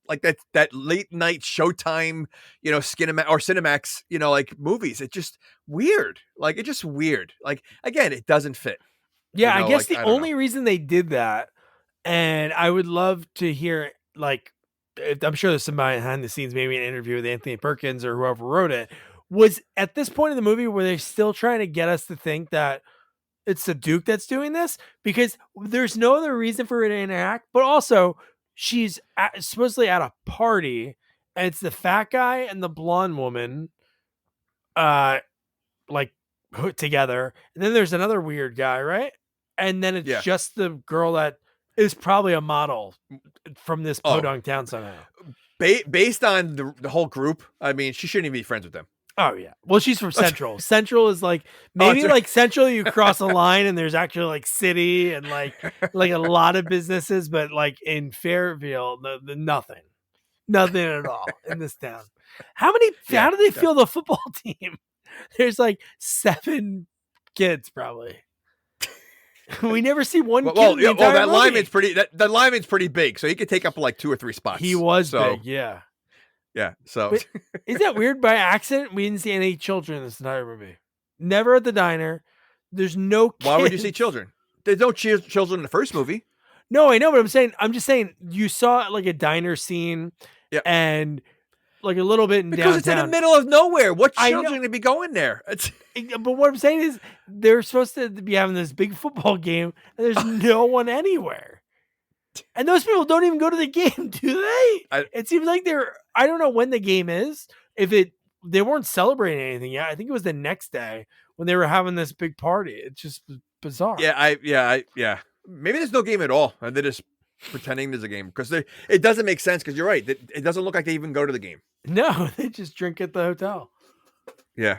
like that late night Showtime, Skinamax or Cinemax, like movies. It's just weird. Like it's just weird. Like again, it doesn't fit. Yeah, I guess the only reason they did that, and I would love to hear like. I'm sure there's somebody behind the scenes, maybe an interview with Anthony Perkins or whoever wrote it, was at this point in the movie where they're still trying to get us to think that it's the Duke that's doing this, because there's no other reason for her to interact, but also she's supposedly at a party and it's the fat guy and the blonde woman like hooked together. And then there's another weird guy, right? and then it's just the girl that is probably a model from this podunk town somehow. Based on the whole group, I mean, she shouldn't even be friends with them. Oh yeah. Well, she's from Central. Central is like maybe like Central. You cross a line and there's actually like city and like a lot of businesses, but like in Fairfield, nothing at all in this town. How do they feel the football team? There's like 7 kids probably. We never see one kid. That lineman's pretty. That lineman's pretty big, so he could take up like 2 or 3 spots. He was big, yeah. Yeah. So but is that weird? By accident, we didn't see any children in this entire movie. Never at the diner. There's no kids. Why would you see children? There's no children in the first movie. No, I know, but I'm just saying you saw like a diner scene and like a little bit in because downtown. It's in the middle of nowhere. What children to be going there? But what I'm saying is they're supposed to be having this big football game and there's no one anywhere. And those people don't even go to the game, do they? It seems like I don't know when the game is. They weren't celebrating anything yet. I think it was the next day when they were having this big party. It's just bizarre. Yeah. Maybe there's no game at all. And they're just pretending there's a game because it doesn't make sense because you're right. It doesn't look like they even go to the game. No, they just drink at the hotel. Yeah.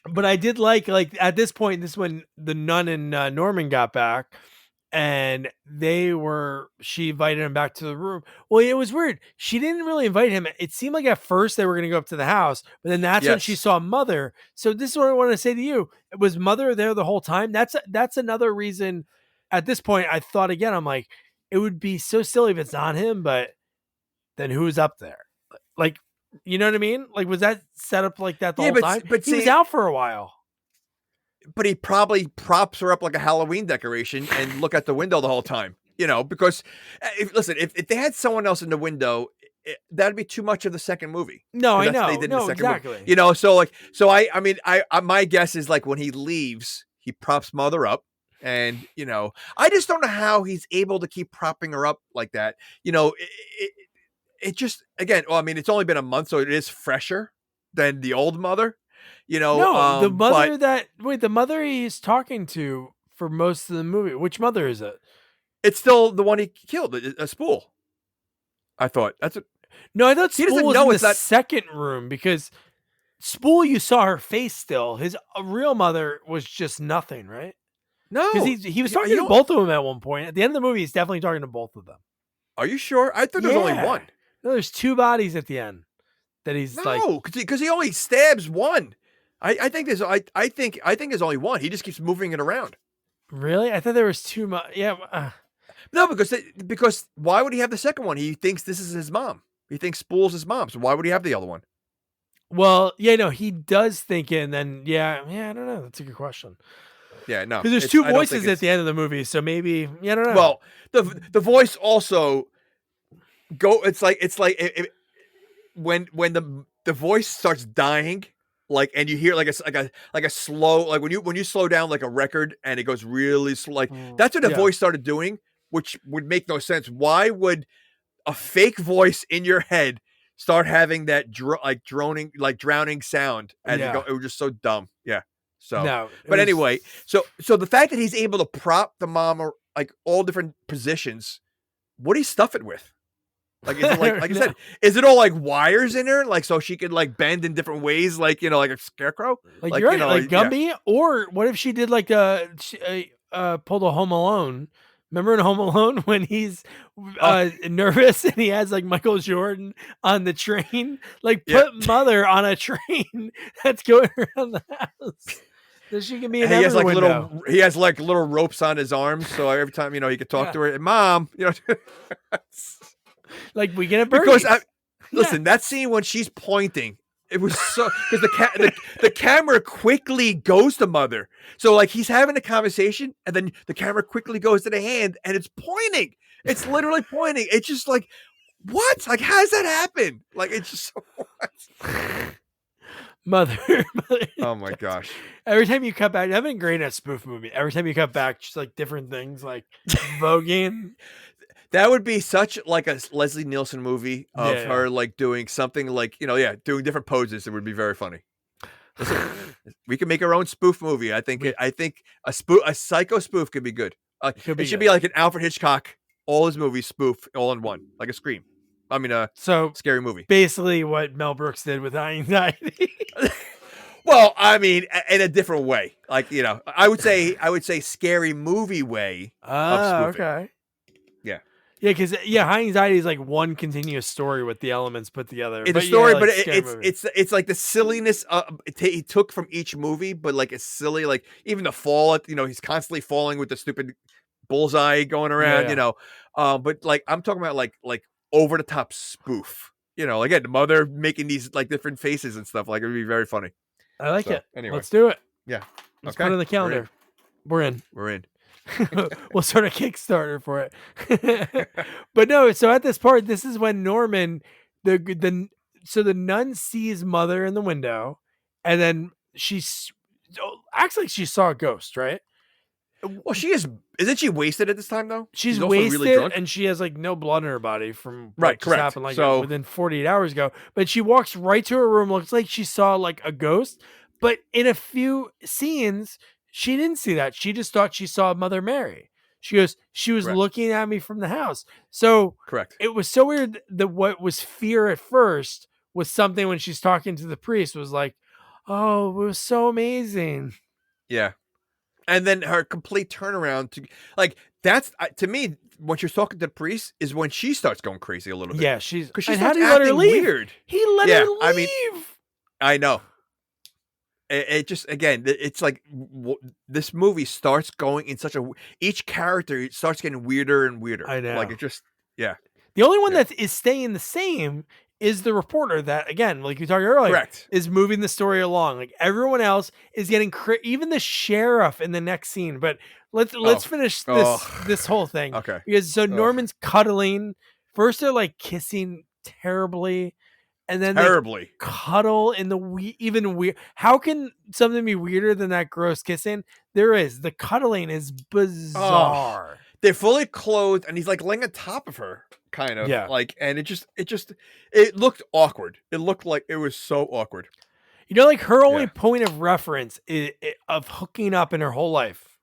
But I did like at this point, this is when the nun and Norman got back. And she invited him back to the room. Well, it was weird. She didn't really invite him. It seemed like at first they were going to go up to the house, but then that's when she saw Mother. So this is what I want to say to you. Was Mother there the whole time? That's another reason. At this point, I thought again, I'm like, it would be so silly if it's not him, but then who's up there? Like, you know what I mean? Like, was that set up like that the whole time? But he was out for a while. But he probably props her up like a Halloween decoration and look at the window the whole time, because if they had someone else in the window, that'd be too much of the second movie. No, I know. They did No, the second exactly. Movie. I mean, my guess is like when he leaves, he props Mother up and, I just don't know how he's able to keep propping her up like that. It just, again, well, I mean, it's only been a month, so it is fresher than the old Mother. No, the mother the mother he's talking to for most of the movie. Which mother is it? It's still the one he killed, a Spool. I thought that's it. No, I thought Spool was in the second room because Spool, you saw her face still. His real mother was just nothing, right? No, because he was talking to both of them at one point. At the end of the movie, he's definitely talking to both of them. Are you sure? I thought there was only one. No, there's 2 bodies at the end. That he's because he only stabs one. I think there's only one. He just keeps moving it around. Really? I thought there was 2. Yeah. No, because why would he have the second one? He thinks this is his mom. He thinks Spool's his mom. So why would he have the other one? Well, he does think it, and then I don't know. That's a good question. Yeah, no, because there's 2 voices at the end of the movie, so maybe I don't know. Well, the voice also It's like when the voice starts dying. Like, and you hear like a slow, like when you slow down like a record and it goes really slow, like that's what the voice started doing, which would make no sense. Why would a fake voice in your head start having that drowning sound? And it was just so dumb. Yeah. So, anyway, so the fact that he's able to prop the mom like all different positions, what do you stuff it with? Like, is it like I said, is it all like wires in her, like so she could like bend in different ways, like like a scarecrow, like you're right, like Gumby? Yeah. Or what if she did like pulled a Home Alone? Remember in Home Alone when he's nervous and he has like Michael Jordan on the train, like put Mother on a train that's going around the house. So she can be in every window. He has like little ropes on his arms, so every time he could talk to her. And Mom, like we get a bird. Because listen, that scene when she's pointing, it was so because the camera quickly goes to Mother. So like he's having a conversation, and then the camera quickly goes to the hand, and it's pointing. It's literally pointing. It's just like, what? Like, how does that happen? Like, it's just so what? Mother. Oh my gosh! Every time you cut back, I've been great at spoof movie. Every time you cut back, just like different things, like voguing. That would be such like a Leslie Nielsen movie of her like doing something like doing different poses. It would be very funny. Listen, we can make our own spoof movie. I think a psycho spoof could be good. It should be like an Alfred Hitchcock, all his movies spoof all in one, like a Scream. I mean, so scary movie. Basically, what Mel Brooks did with Anxiety. Well, I mean, in a different way. Like, I would say scary movie way of spoofing. Okay. Yeah. Yeah, because High Anxiety is like one continuous story with the elements put together. It's a story, but it's like the silliness he took from each movie, but like it's silly, like even the fall. He's constantly falling with the stupid bullseye going around. But like I'm talking about like over the top spoof. Again, the mother making these like different faces and stuff. Like it would be very funny. I like it. Anyway, let's do it. Yeah, let's put it on the calendar. We're in. We'll start a Kickstarter for it. But no, so at this part, this is when Norman, the nun sees mother in the window, and then she acts like she saw a ghost, right? Well, isn't she wasted at this time though? She's also wasted, really drunk? and she has like no blood in her body from right. Just Correct. Happened like within 48 hours ago. But she walks right to her room. Looks like she saw like a ghost. But in a few scenes, she didn't see that. She just thought she saw Mother Mary. She goes, she was Correct. looking at me from the house. So correct. It was so weird that what was fear at first was something when she's talking to the priest was like, oh, it was so amazing. Yeah. And then her complete turnaround to like that's to me when she's talking to the priest is when she starts going crazy a little bit. Yeah, she's because she and starts how did he let her acting leave? weird. He let her leave. I mean, I know. It just again, it's like this movie starts going in such each character starts getting weirder and weirder. I know, like it just The only one that is staying the same is the reporter that, again, like you talked earlier, correct, is moving the story along. Like everyone else is getting even the sheriff in the next scene. But let's finish this whole thing. Okay. Because Norman's cuddling. First they're like kissing terribly, and then they cuddle in the even weird. How can something be weirder than that gross kissing? There is. The cuddling is bizarre. They're fully clothed, and he's like laying on top of her. Kind of like, and it looked awkward. It looked like it was so awkward. Like her only point of reference of hooking up in her whole life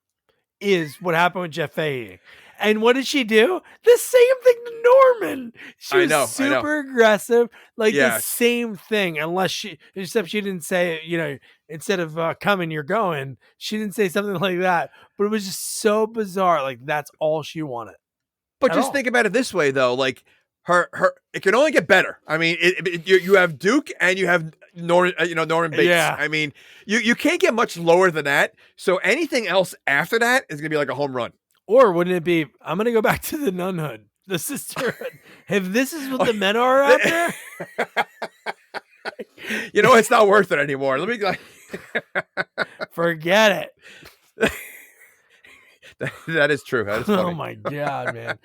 is what happened with Jeff Fahey. And what did she do? The same thing to Norman. She was super aggressive, like the same thing. Except she didn't say, instead of coming, you're going. She didn't say something like that. But it was just so bizarre. Like that's all she wanted. But just think about it this way, though. Like her, it can only get better. I mean, you have Duke and you have Norman Bates. Yeah. I mean, you can't get much lower than that. So anything else after that is gonna be like a home run. Or wouldn't it be? I'm gonna go back to the nunhood, the sisterhood. If this is what the men are out there, it's not worth it anymore. Let me forget it. That is true. That is funny. Oh my god, man!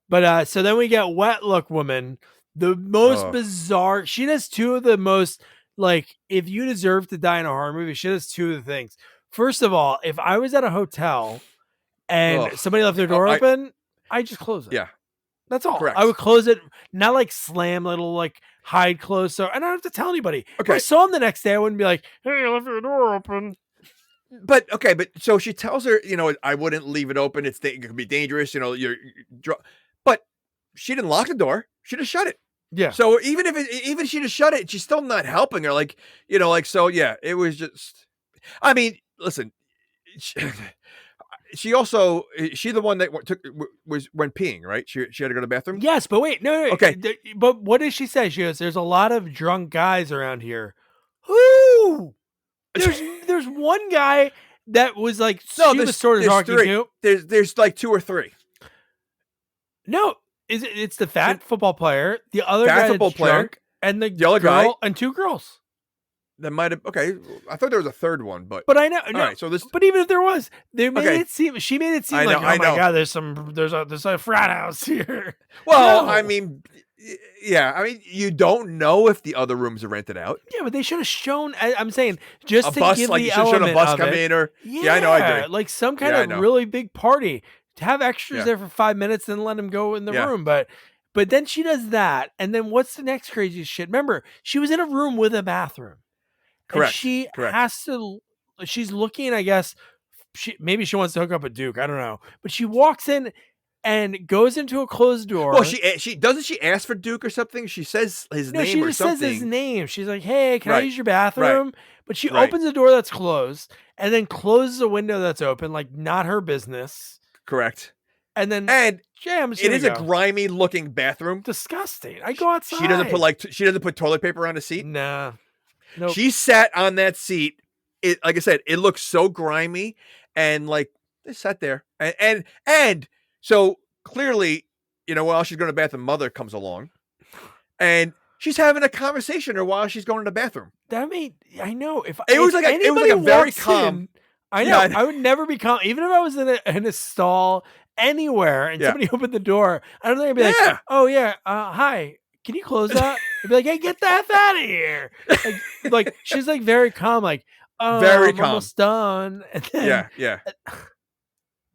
But so then we get Wet Look Woman, the most bizarre. She does two of the most like. If you deserve to die in a horror movie, she does two of the things. First of all, if I was at a hotel and somebody left their door open, I just close it. Yeah, that's all. Correct. I would close it, not like slam, little like hide close. So I don't have to tell anybody. Okay. If I saw him the next day, I wouldn't be like, "Hey, you left your door open." But so she tells her, I wouldn't leave it open. It could be dangerous. But she didn't lock the door. She just shut it. Yeah. So even she just shut it, she's still not helping her. Like, so yeah, it was just. I mean, listen. She also the one that went peeing, right? She had to go to the bathroom. Yes, but wait, no. Okay, but what did she say? She goes, "There's a lot of drunk guys around here." Who? There's one guy that was like she was sort of talking to. There's like two or three. No, it's the fat football player, the other guy that's drunk, and the other girl guy, and two girls. That might have I thought there was a third one, but I know. No, right, so this. But even if there was, she made it seem like, oh my god, there's a frat house here. Well, I mean. Yeah, I mean, you don't know if the other rooms are rented out. Yeah, but they should have shown. I'm saying just a to bus, give like the you should have shown a bus come in, or I know, I agree. Like some kind of really big party to have extras there for 5 minutes and let them go in the room. But then she does that, and then what's the next crazy shit? Remember, she was in a room with a bathroom. Correct. And she has to. She's looking, I guess, maybe she wants to hook up with Duke. I don't know. But she walks in and goes into a closed door. Well, she doesn't she ask for Duke or something? She says his name or something. No, she just says his name. She's like, "Hey, can I use your bathroom?" Right. But she opens a door that's closed and then closes a window that's open, like not her business. Correct. And then it is a grimy looking bathroom. Disgusting. I go outside. She doesn't put toilet paper on the seat. Nah. Nope. She sat on that seat. Like I said, it looks so grimy, and like they sat there, and so clearly, while she's going to the bathroom, mother comes along, and she's having a conversation while she's going to the bathroom. I know if it was like a very calm. I know. I would never be calm, even if I was in a stall anywhere and somebody opened the door. I don't think I'd be like, "Oh yeah, hi, can you close that?" I'd be like, "Hey, get the F out of here!" Like she's like very calm, like. Oh, very I'm calm. Almost done. And then, yeah.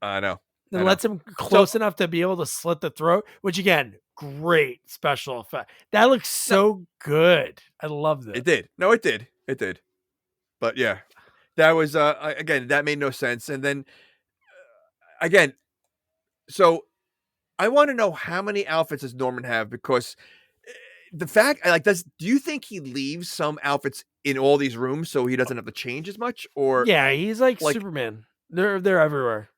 I know. Then lets him close enough to be able to slit the throat, which again, great special effect. That looks so good. I love this. It did. No, it did. It did. But yeah, that was again, that made no sense. And then again, so I want to know how many outfits does Norman have, because the fact, do you think he leaves some outfits in all these rooms so he doesn't have to change as much? Or yeah, he's like Superman. They're everywhere.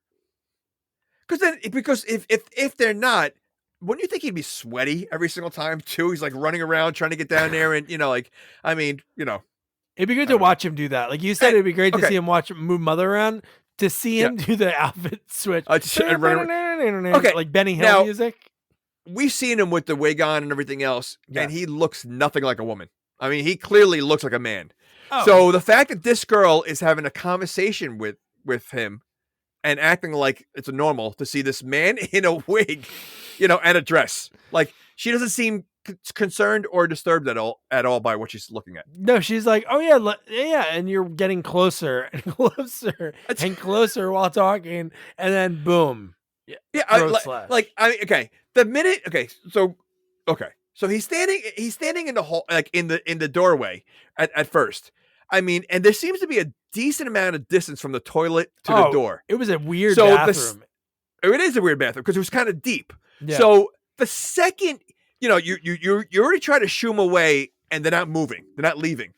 Because if they're not, wouldn't you think he'd be sweaty every single time too? He's like running around trying to get down there, and it'd be good to watch him do that. Like you said, it'd be great to see him move mother around, to see him do the outfit switch. Like Benny Hill music. We've seen him with the wig on and everything else, and he looks nothing like a woman. I mean, he clearly looks like a man. Oh. So the fact that this girl is having a conversation with him and acting like it's a normal to see this man in a wig, and a dress, like she doesn't seem concerned or disturbed at all by what she's looking at. No, she's like, "Oh yeah, and you're getting closer and closer and closer while talking, and then boom." Okay. The minute, so he's standing in the hall, like in the doorway at first. I mean, and there seems to be a decent amount of distance from the toilet to the door. It was a weird bathroom. It is a weird bathroom because it was kind of deep. Yeah. So the second, you already try to shoo him away and they're not moving. They're not leaving.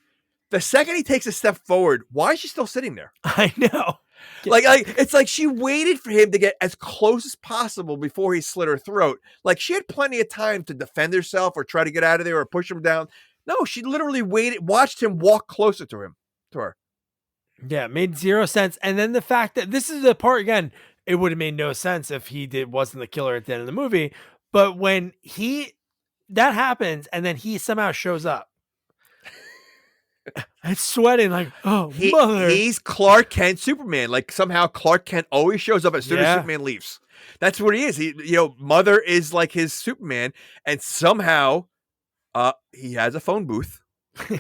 The second he takes a step forward, why is she still sitting there? I know. Like it's like she waited for him to get as close as possible before he slit her throat. Like she had plenty of time to defend herself or try to get out of there or push him down. No, she literally watched him walk closer to her. Yeah, it made zero sense. And then the fact that this is the part, again, it would have made no sense if he wasn't the killer at the end of the movie. But when that happens and then he somehow shows up. It's sweating like, mother. He's Clark Kent Superman. Like somehow Clark Kent always shows up as soon as Superman leaves. That's what he is. Mother is like his Superman, and somehow he has a phone booth.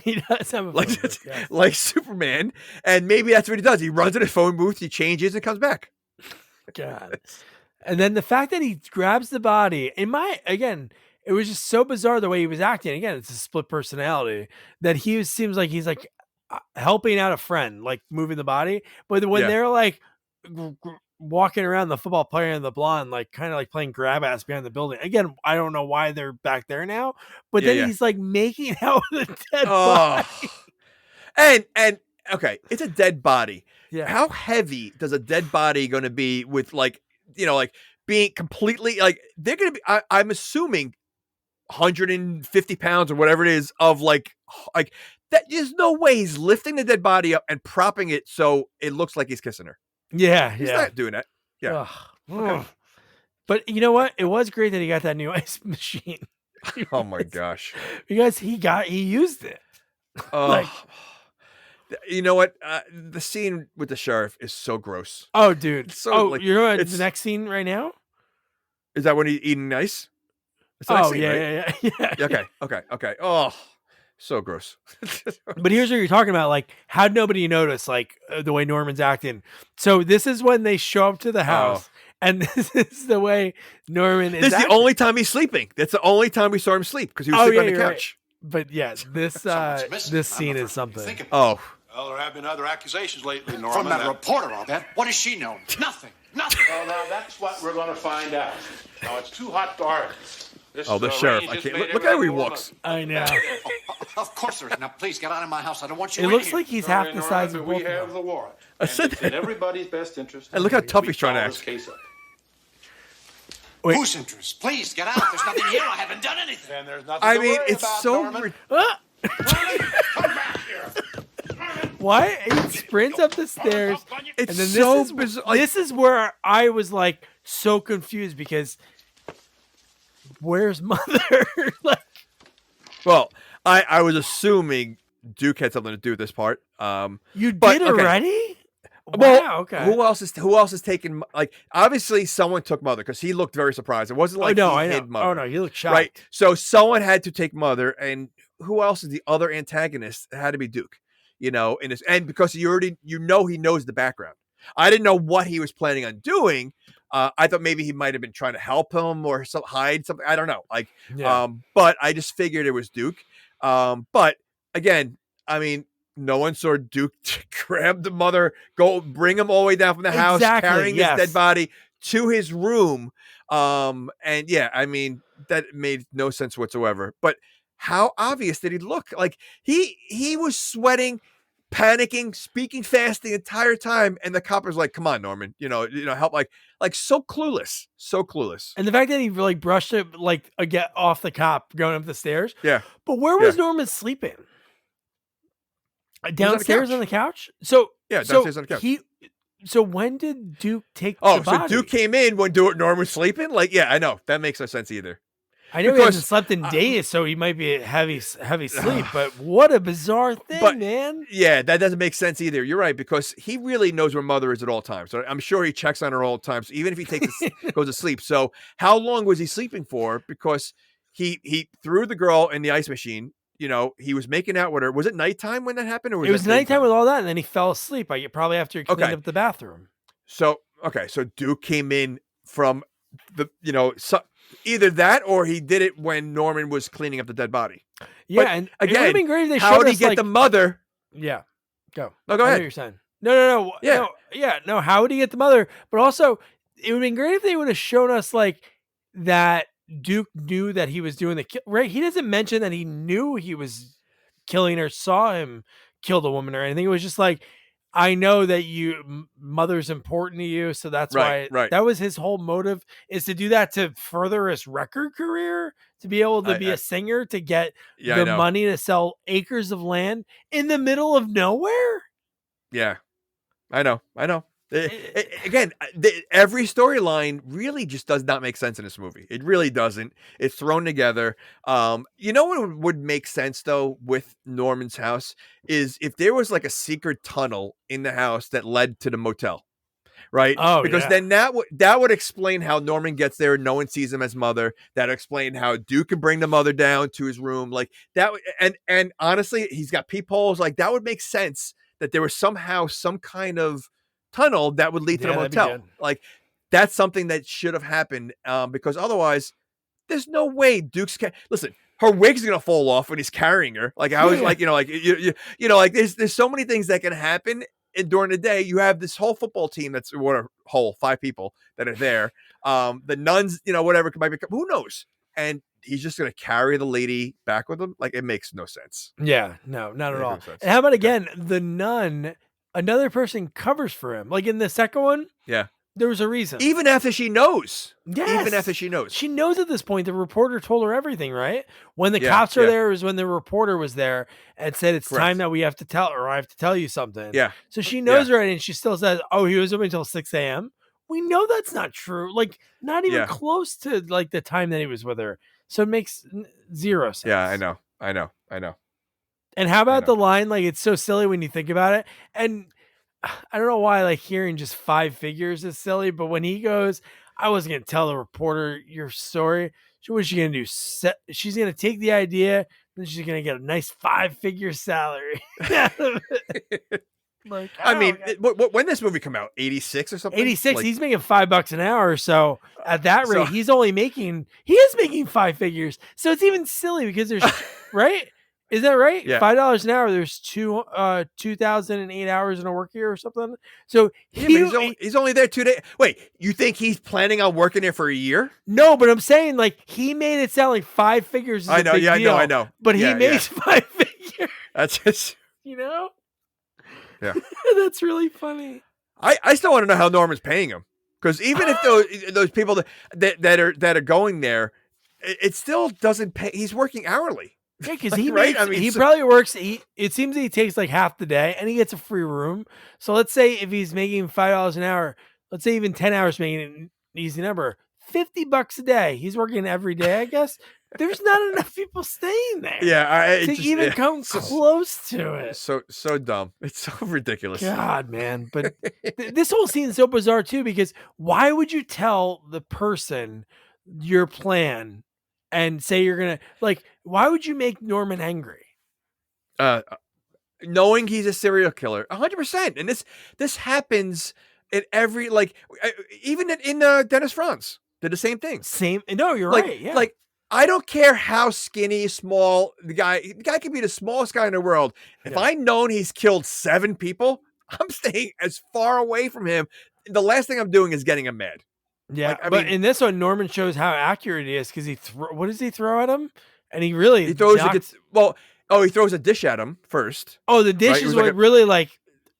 He does have a phone booth, yes. Like Superman, and maybe that's what he does. He runs in his phone booth, he changes, and comes back. God. And then the fact that he grabs the body, it was just so bizarre the way he was acting. Again, it's a split personality that seems like he's like helping out a friend, like moving the body. But when they're like walking around, the football player and the blonde, like kind of like playing grab ass behind the building. Again, I don't know why they're back there now, but then he's like making out with a dead body. And okay, it's a dead body. Yeah. How heavy does a dead body going to be with like being completely like they're going to be, I'm assuming 150 pounds or whatever it is of like that. There's no way he's lifting the dead body up and propping it so it looks like he's kissing her. He's not doing that. Yeah. Okay. But you know what? It was great that he got that new ice machine. Oh my gosh. Because he used it. You know what? The scene with the sheriff is so gross. Oh, dude. So, you're on the next scene right now? Is that when he's eating ice? Yeah. Okay. Oh, so gross. But here's what you're talking about. Like, how'd nobody notice, like, the way Norman's acting? So this is when they show up to the house, and this is the way Norman is This is the only time he's sleeping. That's the only time we saw him sleep, because he was sleeping on the couch. Right. But yeah, this scene is something. Well, there have been other accusations lately, Norman. From that reporter, I'll bet. What has she known? Nothing. Nothing. Well, now that's what we're going to find out. Now, it's too hot to argue. The sheriff. I can't. Look how he walks. I know. Of course there is. Now, please get out of my house. I don't want you It in looks here. like he's half the size of we both of have them. the warrant. I said It's that. in everybody's best interest. And look how tough we he's trying to follow act. this case up. Wait. Whose interest? Please get out. There's nothing here. I haven't done anything. And there's nothing I to mean, worry it's about, so. Norman. Ah! Norman, come back here. Why he sprints up the stairs? It's And then so this is, bizarre. this is where I was like so confused because where's mother? Like, Well, I was assuming Duke had something to do with this part. you But, did okay. already? Well, Wow, okay. Who else is taking? Like, obviously, someone took Mother because he looked very surprised. It wasn't like I he know. hid Mother. Oh no, you look shocked. Right. So someone had to take Mother, and who else is the other antagonist? It had to be Duke. In his, and because he knows the background. I didn't know what he was planning on doing. I thought maybe he might have been trying to help him or hide something. I don't know. But I just figured it was Duke. But again, I mean, no one saw Duke grab the Mother, go bring him all the way down from the house, carrying his dead body to his room. And yeah, I mean, that made no sense whatsoever. But how obvious did he look? Like he was sweating, panicking, speaking fast the entire time, and the cop was like, "Come on, Norman, help!" Like so clueless. And the fact that he like brushed it like get off the cop going up the stairs. Yeah. But where was Norman sleeping? Downstairs on the couch. So downstairs on the couch. So when did Duke take the so body? Duke came in when Norman was sleeping? Like, yeah, I know. That makes no sense either. I know he hasn't slept in days, so he might be a heavy sleep, but what a bizarre thing, man. Yeah, that doesn't make sense either. You're right, because he really knows where Mother is at all times. So I'm sure he checks on her all the time, even if he goes to sleep. So how long was he sleeping for? Because he threw the girl in the ice machine. He was making out with her. Was it nighttime when that happened? Or was it was nighttime with all that, and then he fell asleep. Probably after he cleaned up the bathroom. So Duke came in from the, either that or he did it when Norman was cleaning up the dead body. Yeah, but and again, it would have been great if they how showed did he us, get the Mother? Yeah, go. No, go I know ahead. what you're saying. No. No. How would he get the Mother? But also, it would have been great if they would have shown us like that Duke knew that he was doing the kill. Right? He doesn't mention that he knew he was killing or saw him kill the woman or anything. It was just like, I know that Mother's important to you, so that's why. Right. That was his whole motive, is to do that to further his record career, to be able to be a singer, to get the money to sell acres of land in the middle of nowhere. Yeah, I know. Again, every storyline really just does not make sense in this movie. It really doesn't. It's thrown together. You know what would make sense though with Norman's house is if there was like a secret tunnel in the house that led to the motel, right? Oh, because then that would explain how Norman gets there and no one sees him as Mother. That would explain how Duke can bring the Mother down to his room, like that. And honestly, he's got peepholes. Like that would make sense that there was somehow some kind of tunnel that would lead to the motel. Like that's something that should have happened, because otherwise there's no way Duke's listen, her wig's gonna fall off when he's carrying her. Like I was like, like there's so many things that can happen. And during the day, you have this whole football team that's 5 people that are there. The nuns, whatever might be, who knows? And he's just gonna carry the lady back with him. Like it makes no sense. Yeah, no, not at all. And how about again, the nun? Another person covers for him. Like in the second one, there was a reason. Even after she knows. Yes. Even after she knows. She knows at this point. The reporter told her everything, right? When the cops are there is when the reporter was there and said, it's time that we have to tell, or I have to tell you something. Yeah. So she knows already, and she still says, oh, he was with me until 6 a.m. We know that's not true. Like not even close to like the time that he was with her. So it makes zero sense. Yeah, I know. And how about the line? Like, it's so silly when you think about it. And I don't know why, like, hearing just 5 figures is silly, but when he goes, I wasn't going to tell the reporter your story. So what's she going to do? She's going to take the idea, then she's going to get a nice 5-figure salary. Like, I mean, when this movie come out? 86 or something? 86. Like, he's making $5 an hour. So at that rate, he is making 5 figures. So it's even silly because there's, right? Is that right? Yeah. $5 an hour. There's 2,008 hours in a work year or something. So he's only there 2 days. Wait, you think he's planning on working there for a year? No, but I'm saying like he made it sound like 5 figures. Is I know, a big deal, I know. But he makes 5 figures. That's just, Yeah. that's really funny. I still want to know how Norman's paying him, because even if those people that are going there, it still doesn't pay. He's working hourly. Yeah, because right? Probably works. It seems he takes like half the day, and he gets a free room. So let's say if he's making $5 an hour, let's say even 10 hours making an easy number, $50 a day. He's working every day, I guess. There's not enough people staying there. Yeah, to come close to it. So dumb. It's so ridiculous. God, man. But this whole scene is so bizarre too, because why would you tell the person your plan and say you're gonna why would you make Norman angry? Knowing he's a serial killer, 100%. And this happens in every, even in Dennis Franz did the same thing. No, you're right. Yeah. I don't care how skinny, small the guy can be, the smallest guy in the world. If I known he's killed 7 people, I'm staying as far away from him. The last thing I'm doing is getting him mad. Yeah, but in this one, Norman shows how accurate he is, because what does he throw at him? And he throws he throws a dish at him first. Oh, the dish is what really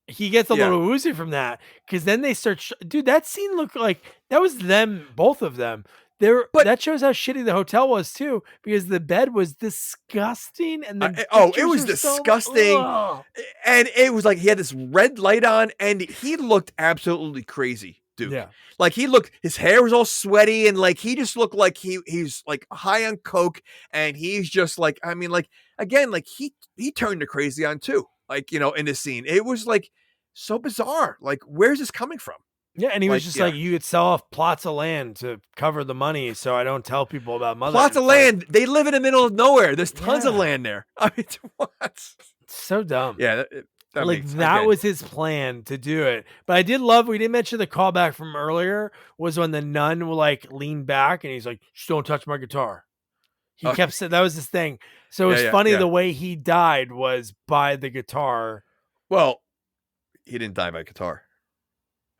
he gets a little woozy from that, because then they start. Dude, that scene looked like that was them, both of them. But that shows how shitty the hotel was too, because the bed was disgusting, and it was disgusting, and it was like he had this red light on, and he looked absolutely crazy, dude. Yeah, his hair was all sweaty, and he just looked like he's high on coke, and he's just he turned to crazy on too, in this scene. It was so bizarre. Where's this coming from? Yeah, and he was just you could sell off plots of land to cover the money, so I don't tell people about mother. Plots of land. They live in the middle of nowhere. There's tons of land there. I mean, what? So dumb. Yeah, that was his plan to do it. But I did love, we didn't mention the callback from earlier, was when the nun will lean back and he's like, just don't touch my guitar. He kept saying, that was his thing. So it was funny the way he died was by the guitar. Well, he didn't die by guitar.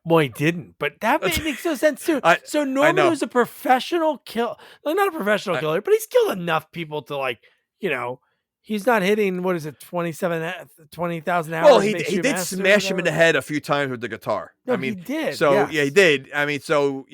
Well, he didn't, but that makes no sense too. So Norman was a professional kill, not a professional killer, but he's killed enough people to he's not hitting, what is it, 20,000 hours. Well, he did smash him in the head a few times with the guitar. No, he did. So he did. I mean, so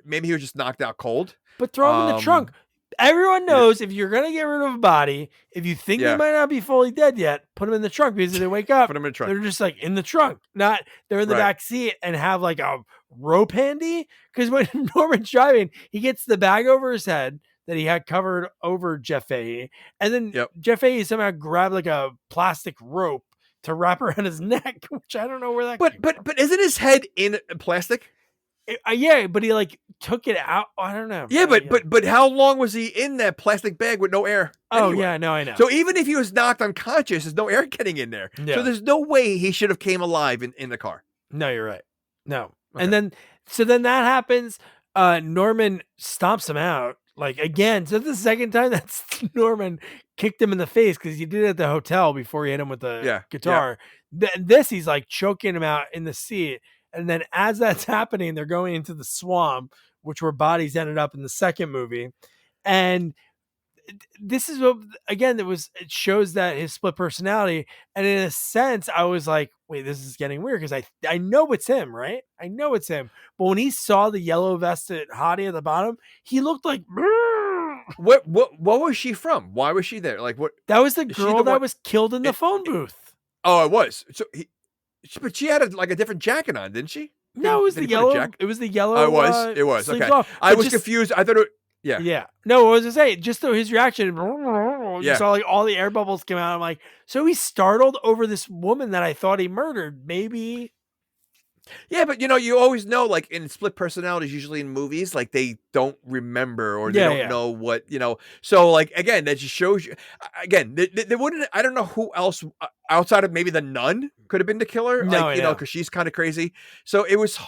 maybe he was just knocked out cold. But throw him in the trunk. Everyone knows if you're gonna get rid of a body, if you think they might not be fully dead yet, put them in the trunk, because if they wake up, put them in the trunk. They're just in the trunk, not they're in the back seat and have a rope handy. Because when Norman's driving, he gets the bag over his head that he had covered over Jeff Fahey, and then Jeff Fahey somehow grabbed a plastic rope to wrap around his neck, which I don't know where that. But isn't his head in plastic? But he took it out. I don't know. Yeah, but how long was he in that plastic bag with no air? Oh anyway? Yeah, no, I know. So even if he was knocked unconscious, there's no air getting in there. Yeah. So there's no way he should have came alive in the car. No, you're right. No, and then that happens. Norman stomps him out again. So the second time that Norman kicked him in the face, because he did it at the hotel before he hit him with the guitar. Yeah. This he's choking him out in the seat. And then as that's happening, they're going into the swamp, which where bodies ended up in the second movie. And this is what, again, it shows that his split personality. And in a sense, I was like, wait, this is getting weird, because I know it's him, right? I know it's him. But when he saw the yellow vested hottie at the bottom, he looked like, what was she from? Why was she there? What? That was the girl that was killed in the phone booth. Oh, it was. So but she had a different jacket on, didn't she? No, it was the yellow. It was the yellow. Oh, it was. Okay. I was confused. I thought it. Yeah. Yeah. No, what was I say? Just though his reaction, you saw all the air bubbles come out. I'm like, so he's startled over this woman that I thought he murdered. Maybe. Yeah, but you always know, in split personalities, usually in movies, they don't remember, or they don't know what, So again, that just shows you. Again, they wouldn't. I don't know who else outside of maybe the nun could have been the killer. Because she's kind of crazy. So it was.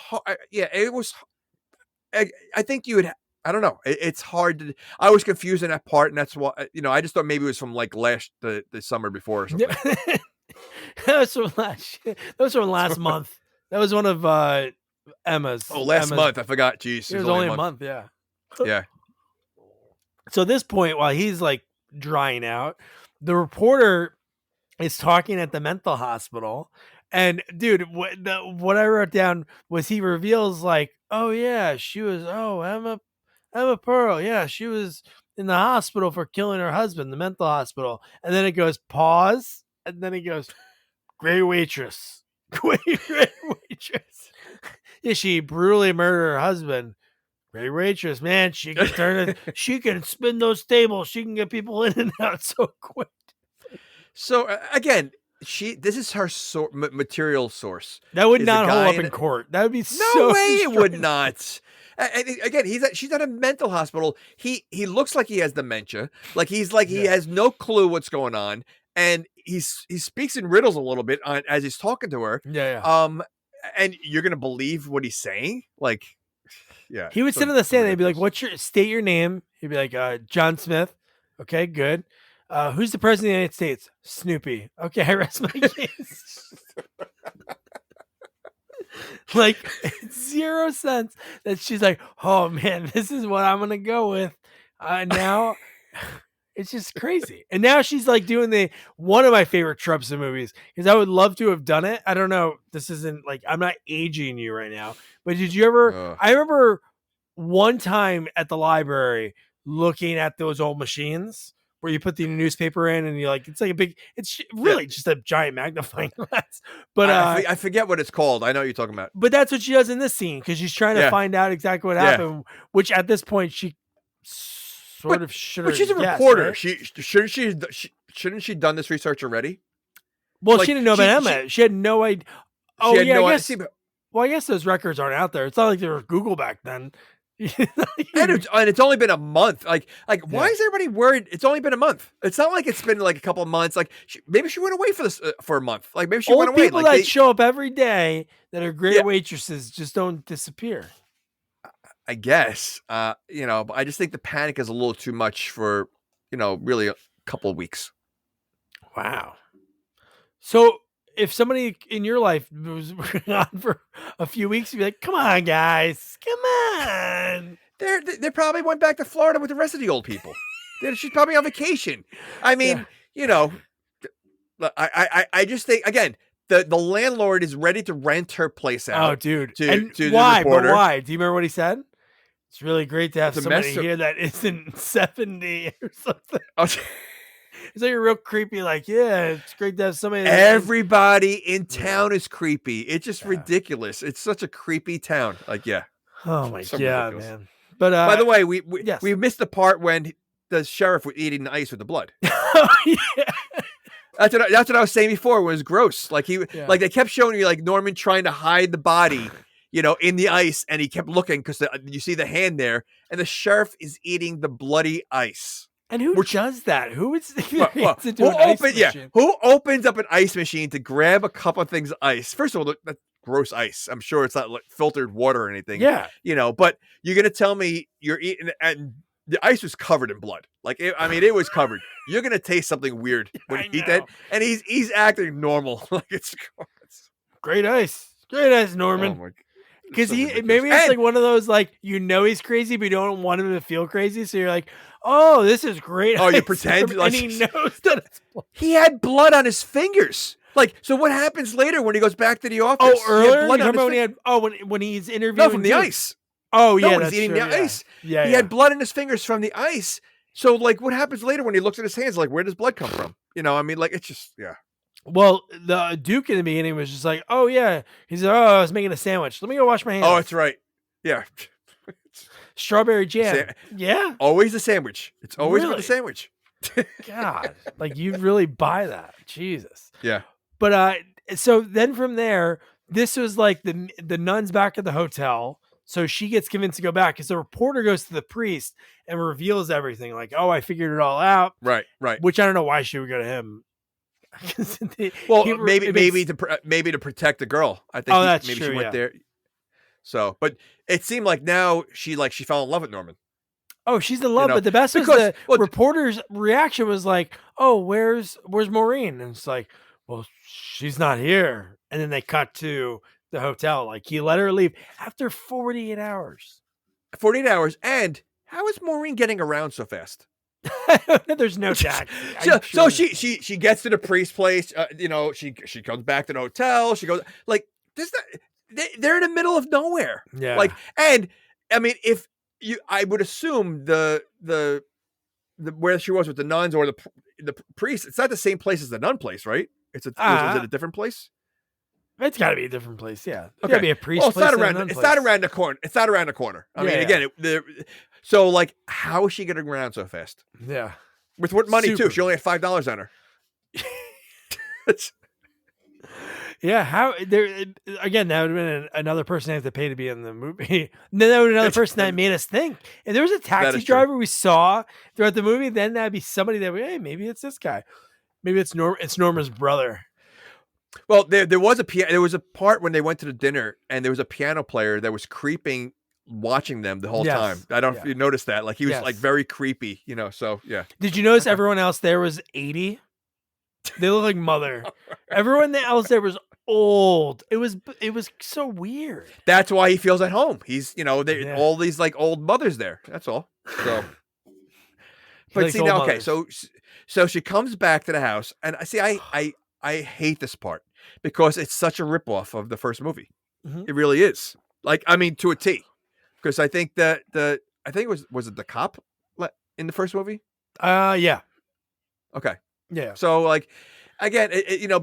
Yeah, it was. I think you would I don't know. It's hard to. I was confused in that part, and that's why I just thought maybe it was from like the summer before or something. That was from last month. That was one of Emma's. Oh, last Emma's, month I forgot. Jeez, it was only a month. Yeah. Yeah. So at this point, while he's like drying out, the reporter is talking at the mental hospital. And dude, what I wrote down was he reveals like, oh yeah, she was, Emma Pearl. Yeah, she was in the hospital for killing her husband, the mental hospital. And then it goes pause. And then he goes, great waitress. Great waitress. Yeah, she brutally murdered her husband. Great waitress, man. She can turn it. She can spin those tables. She can get people in and out so quick. So again, this is her material source. That would not hold up in court. That would be no way. It would not. Again, she's at a mental hospital. He looks like he has dementia. Like he has no clue what's going on, and he speaks in riddles a little bit as he's talking to her. Yeah. And you're gonna believe what he's saying, like. Yeah, he would sit on the stand. They'd be like, state your name? He'd be like, John Smith. Okay, good. Who's the president of the United States? Snoopy. Okay, I rest my case. Like, it's 0 sense that she's like, oh man, this is what I'm gonna go with. Now it's just crazy. And now she's like doing one of my favorite tropes in movies, because I would love to have done it. I don't know. This isn't like, I'm not aging you right now, but did you ever, I remember one time at the library looking at those old machines where you put the newspaper in and it's like it's really just a giant magnifying glass. But I forget what it's called. I know what you're talking about. But that's what she does in this scene, because she's trying to find out exactly what happened, which at this point she sort of should have. But she's a reporter. Right? Shouldn't she done this research already? Well, she didn't know about Emma. She had no idea. Oh yeah, I guess. Well, I guess those records aren't out there. It's not like there was Google back then. and it's only been a month. Like why is everybody worried? It's only been a month. It's not like it's been like a couple of months. Like maybe she went away for this for a month. Like maybe she went away. People that show up every day that are great waitresses just don't disappear. I guess. But I just think the panic is a little too much for really a couple of weeks. Wow. So if somebody in your life was on for a few weeks, you'd be like, come on, guys. Come on. They probably went back to Florida with the rest of the old people. She's probably on vacation. I mean, I just think, again, the landlord is ready to rent her place out. Oh, dude. To why? The reporter. But why? Do you remember what he said? It's really great to have somebody here that isn't 70 or something. It's like a real creepy, like, yeah, it's great to have somebody. Everybody in town is creepy. It's just ridiculous. It's such a creepy town. Like, yeah. Oh my God, man. But by the way, we missed the part when the sheriff was eating the ice with the blood. Oh, yeah. That's what I was saying before. It was gross. Like like they kept showing you like Norman trying to hide the body, in the ice, and he kept looking because you see the hand there, and the sheriff is eating the bloody ice. And who does that? Who is who opens up an ice machine to grab a couple of things of ice? First of all, that's gross ice. I'm sure it's not like filtered water or anything. Yeah, but you're gonna tell me you're eating, and the ice was covered in blood. Like it was covered. You're gonna taste something weird when you eat that, and he's acting normal. Like it's great ice, Norman. Oh my. Because maybe it's like one of those, like, he's crazy, but you don't want him to feel crazy. So you're like, oh, this is great. Oh, you pretend. And he knows that it's blood. He had blood on his fingers. Like, so what happens later when he goes back to the office? Oh, earlier? When he's interviewing? No, from the ice. Oh, yeah. No, when he's eating the ice. Yeah, he had blood in his fingers from the ice. So, like, what happens later when he looks at his hands? Like, where does blood come from? Like, it's just, yeah. Well, the Duke in the beginning was just like, oh, yeah. He said, I was making a sandwich. Let me go wash my hands. Oh, that's right. Yeah. Strawberry jam. Yeah. Always a sandwich. It's always with the sandwich. God. Like, you really buy that. Jesus. Yeah. But so then from there, this was like the nun's back at the hotel. So she gets convinced to go back because the reporter goes to the priest and reveals everything. Like, oh, I figured it all out. Right. Which I don't know why she would go to him. Maybe to protect the girl. I think that's maybe true, she went there. So, but it seemed like now she fell in love with Norman. Oh, she's in love, You know, but the best was because- the well, reporter's reaction was like, "Oh, where's Maureen?" And it's like, "Well, she's not here." And then they cut to the hotel. Like he let her leave after 48 hours. 48 hours. And how is Maureen getting around so fast? There's no taxi. So she gets to the priest place. You know, she comes back to the hotel. She goes like this. They're in the middle of nowhere. Yeah. Like, and I mean, if you, I would assume the where she was with the nuns or the priest. It's not the same place as the nun place, right? Is it a different place? It's got to be a different place. Yeah. It's Okay. got to be a priest. Well, it's place not and a around. nun It's place. not around the corner. It's not around the corner. I mean, again, so like, how is she getting around so fast? Yeah. With what money Super. too? She only had $5 on her. Yeah, how there again? That would have been another person I have to pay to be in the movie. And then that would be another person that made us think. If there was a taxi is true. driver we saw throughout the movie, then that'd be somebody that hey, maybe it's this guy, maybe it's Norma's brother. Well, there was a part when they went to the dinner and there was a piano player that was creeping, watching them the whole Yes. time. I don't know if you noticed that. Like he was Yes. like very creepy, you know. So yeah. Did you notice everyone else there was 80? They look like mother. Everyone else there was old. It was so weird. That's why he feels at home. He's Yeah. all these like old mothers there. That's all. So, but likes see old now, okay, mothers. so she comes back to the house, and I see. I hate this part because it's such a ripoff of the first movie. Mhm. It really is. Like, I mean, to a T. Because I think that I think it was it the cop in the first movie? Yeah. Okay. Yeah. So like, again, like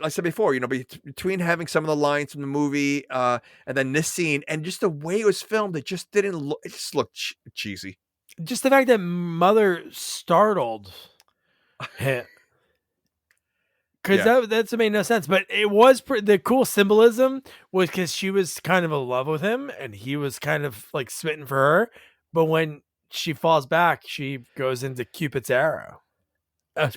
I said before, between having some of the lines from the movie, and then this scene, and just the way it was filmed, it just didn't look. It just looked cheesy. Just the fact that mother startled him. Because that's made no sense, but it was the cool symbolism was because she was kind of in love with him and he was kind of like smitten for her. But when she falls back, she goes into Cupid's arrow. That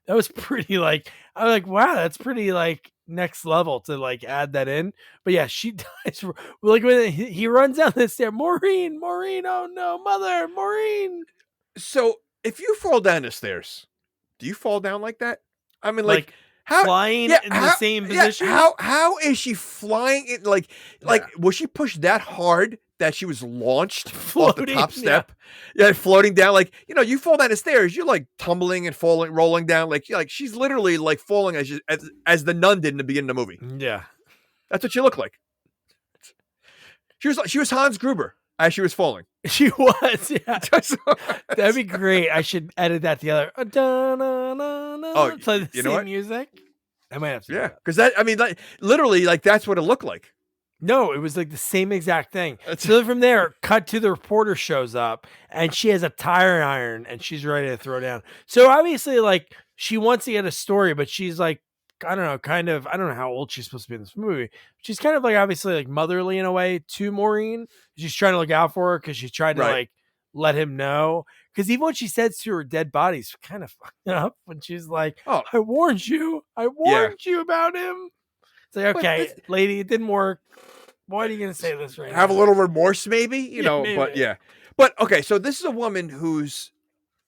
was pretty like, I was like, wow, that's pretty like next level to like add that in. But yeah, she dies. Like when he runs down the stair, Maureen, oh no, mother, Maureen. So if you fall down the stairs, do you fall down like that? I mean, like how flying in the same position? How is she flying in like was she pushed that hard that she was launched off the top step? Yeah, floating down like you fall down the stairs, you're like tumbling and falling, rolling down like she's literally like falling as the nun did in the beginning of the movie. Yeah, that's what she looked like. She was Hans Gruber as she was falling. She was, yeah. That'd be great. I should edit that together. Oh, play the same music. I might have to. Yeah, because that, I mean, like, literally, like that's what it looked like. No, it was like the same exact thing. So from there, cut to the reporter shows up, and she has a tire iron, and she's ready to throw down. So obviously, like she wants to get a story, but she's like, I don't know, kind of, I don't know how old she's supposed to be in this movie. She's kind of like obviously like motherly in a way to Maureen. She's trying to look out for her because she tried to like let him know. Because even when she says to her dead body, she's kind of fucked up when she's like, "Oh, I warned you you about him." It's like, okay, lady, it didn't work. Why are you gonna say this right now? Have a little remorse, maybe, maybe. But yeah, but okay. So this is a woman who's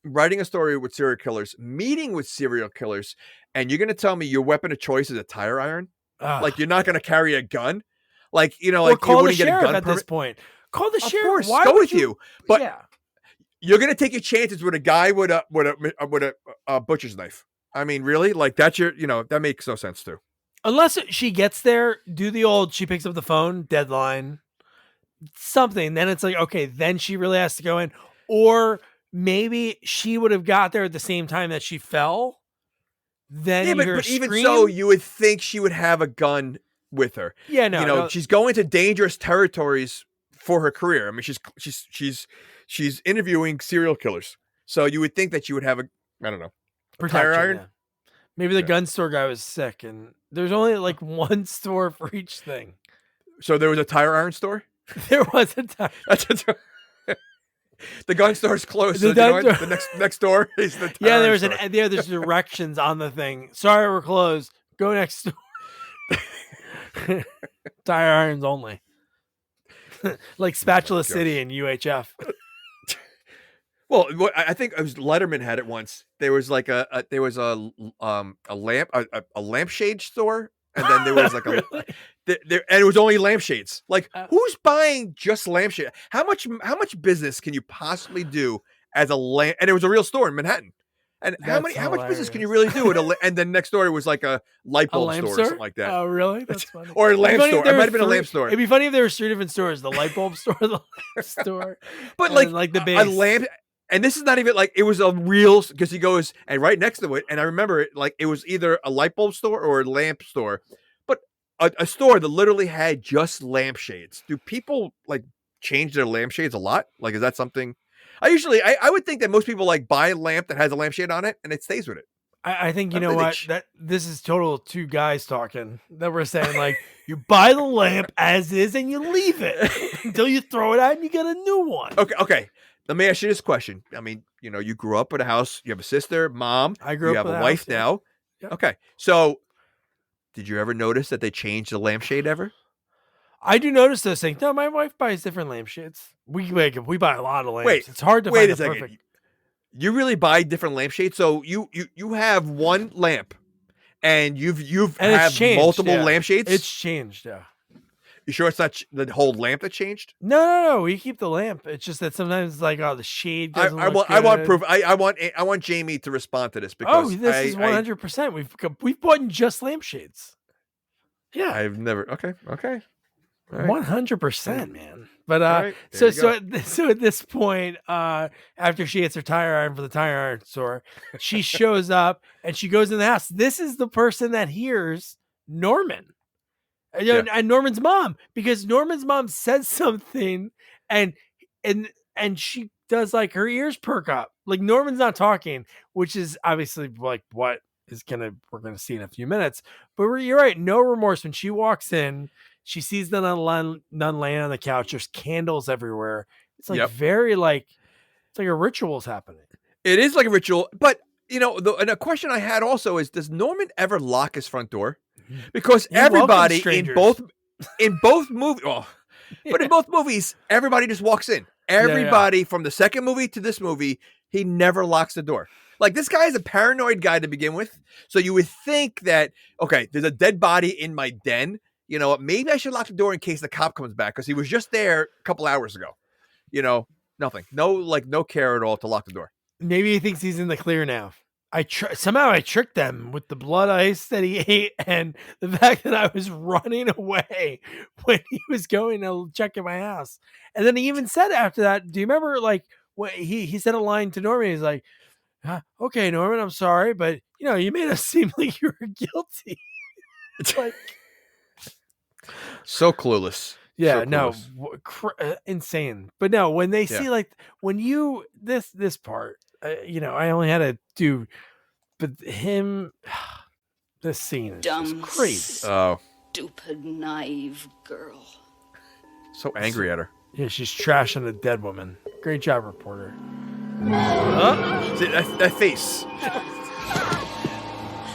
writing a story with serial killers, meeting with serial killers, and you're gonna tell me your weapon of choice is a tire iron? Like you're not gonna carry a gun? Like like call you the wouldn't get a sheriff gun at this point. Call the sheriff. Of course, Why go would with you. But yeah. You're gonna take your chances with a guy with a butcher's knife. I mean, really? Like that's your, that makes no sense too. Unless she gets there, do the old, she picks up the phone, deadline, something. Then it's like, okay, then she really has to go in. Or maybe she would have got there at the same time that she fell. Then but even so, you would think she would have a gun with her. Yeah, no, she's going to dangerous territories for her career. I mean, she's interviewing serial killers, so you would think that she would have I don't know, tire iron. Yeah. Maybe the gun store guy was sick, and there's only like one store for each thing. So there was a tire iron store. There was a tire. The gun store's closed. So the next door is the tire there's store. There's directions on the thing. Sorry, we're closed. Go next door. Tire irons only. Like Spatula City in UHF. Well, I think it was Letterman had it once. There was like a lamp a lampshade store, and then there was like a Really? there and it was only lampshades. Like Uh, who's buying just lampshade? How much business can you possibly do as a lamp? And it was a real store in Manhattan. And That's how much business can you hilarious. really do? And then next door it was like a light A bulb lamp store or store? something like that. Oh, really? That's funny. Or a It'd be lamp funny if store. there It were might have been a three- lamp store. It'd be funny if there was 3 different stores: the light bulb store, the lamp store, But and like, then, like the a base. lamp, and this is not even like it was a real, because he goes and right next to it, and I remember it like it was either a light bulb store or a lamp store, but a store that literally had just lampshades. Do people like change their lampshades a lot? Like, is that something? I would think that most people like buy a lamp that has a lampshade on it and it stays with it. I think you I know don't think what that this is total two guys talking that we're saying like you buy the lamp as is and you leave it until you throw it out and you get a new one. Okay. Let me ask you this question. I mean, you grew up in a house. You have a sister, mom. I grew You up have with a wife house, yeah. now. Yep. Okay. So, did you ever notice that they changed the lampshade ever? I do notice those things. No, my wife buys different lampshades. We buy a lot of lamps. Wait, it's hard to wait find a the second. perfect. You really buy different lampshades? So you have one lamp, and you've And it's have changed, multiple yeah. lampshades. It's changed, yeah. You sure it's not the whole lamp that changed? No. We keep the lamp. It's just that sometimes it's like, oh, the shade doesn't I look want good. proof. I want Jamie to respond to this Oh, because this is 100%. We've bought just lampshades. Yeah. I've never. Okay. All right. 100%, man. But All right, there so you so at this point, after she gets her tire iron for the tire iron store, she shows up and she goes in the house. This is the person that hears Norman. And Norman's mom, because Norman's mom says something and she does like her ears perk up. Like Norman's not talking, which is obviously like what we're gonna see in a few minutes. But you're right, no remorse. When she walks in, she sees the nun laying on the couch. There's candles everywhere. It's like very like it's like a ritual's happening. It is like a ritual, but and a question I had also is: does Norman ever lock his front door? Because everybody in both movies, but in both movies, everybody just walks in. Everybody from the second movie to this movie, he never locks the door. Like this guy is a paranoid guy to begin with, so you would think that there's a dead body in my den. Maybe I should lock the door in case the cop comes back because he was just there a couple hours ago. Nothing, no care at all to lock the door. Maybe he thinks he's in the clear now. Somehow I tricked them with the blood ice that he ate and the fact that I was running away when he was going to check in my house. And then he even said after that, do you remember like what he said a line to Norman? He's like, okay, Norman, I'm sorry, but you made us seem like you were guilty. It's like so clueless. Yeah, so no, clueless. insane. But no, when they see like when you this part, I only had to do, but him, this scene is just crazy. Oh, stupid, naive girl. So angry at her. Yeah, she's trashing a dead woman. Great job, reporter. See, that face.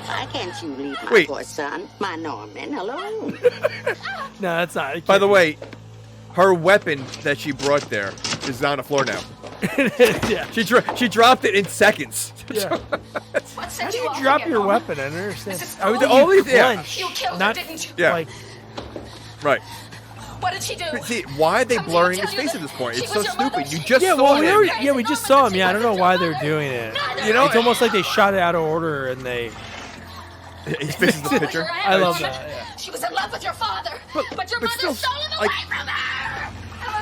Why can't you leave my poor son, my Norman, alone? No, that's not. By the way, her weapon that she brought there is on the floor now. Yeah. She dropped it in seconds. Yeah. How do you off drop again, your huh? weapon? I don't understand. This is I would cool. think Only- you yeah. clench, You killed her, not didn't you? Yeah. like. Right. What did she do? See, why are they Something blurring will his tell you face at that this point? she It's so was your mother. stupid. You just Yeah, saw well, him. we just saw him. Yeah, I don't know why they're doing it. It's almost like they shot it out of order and they. His face is the picture. I love that. Yeah. She was in love with your father, but your but mother still, stole him like, away from her.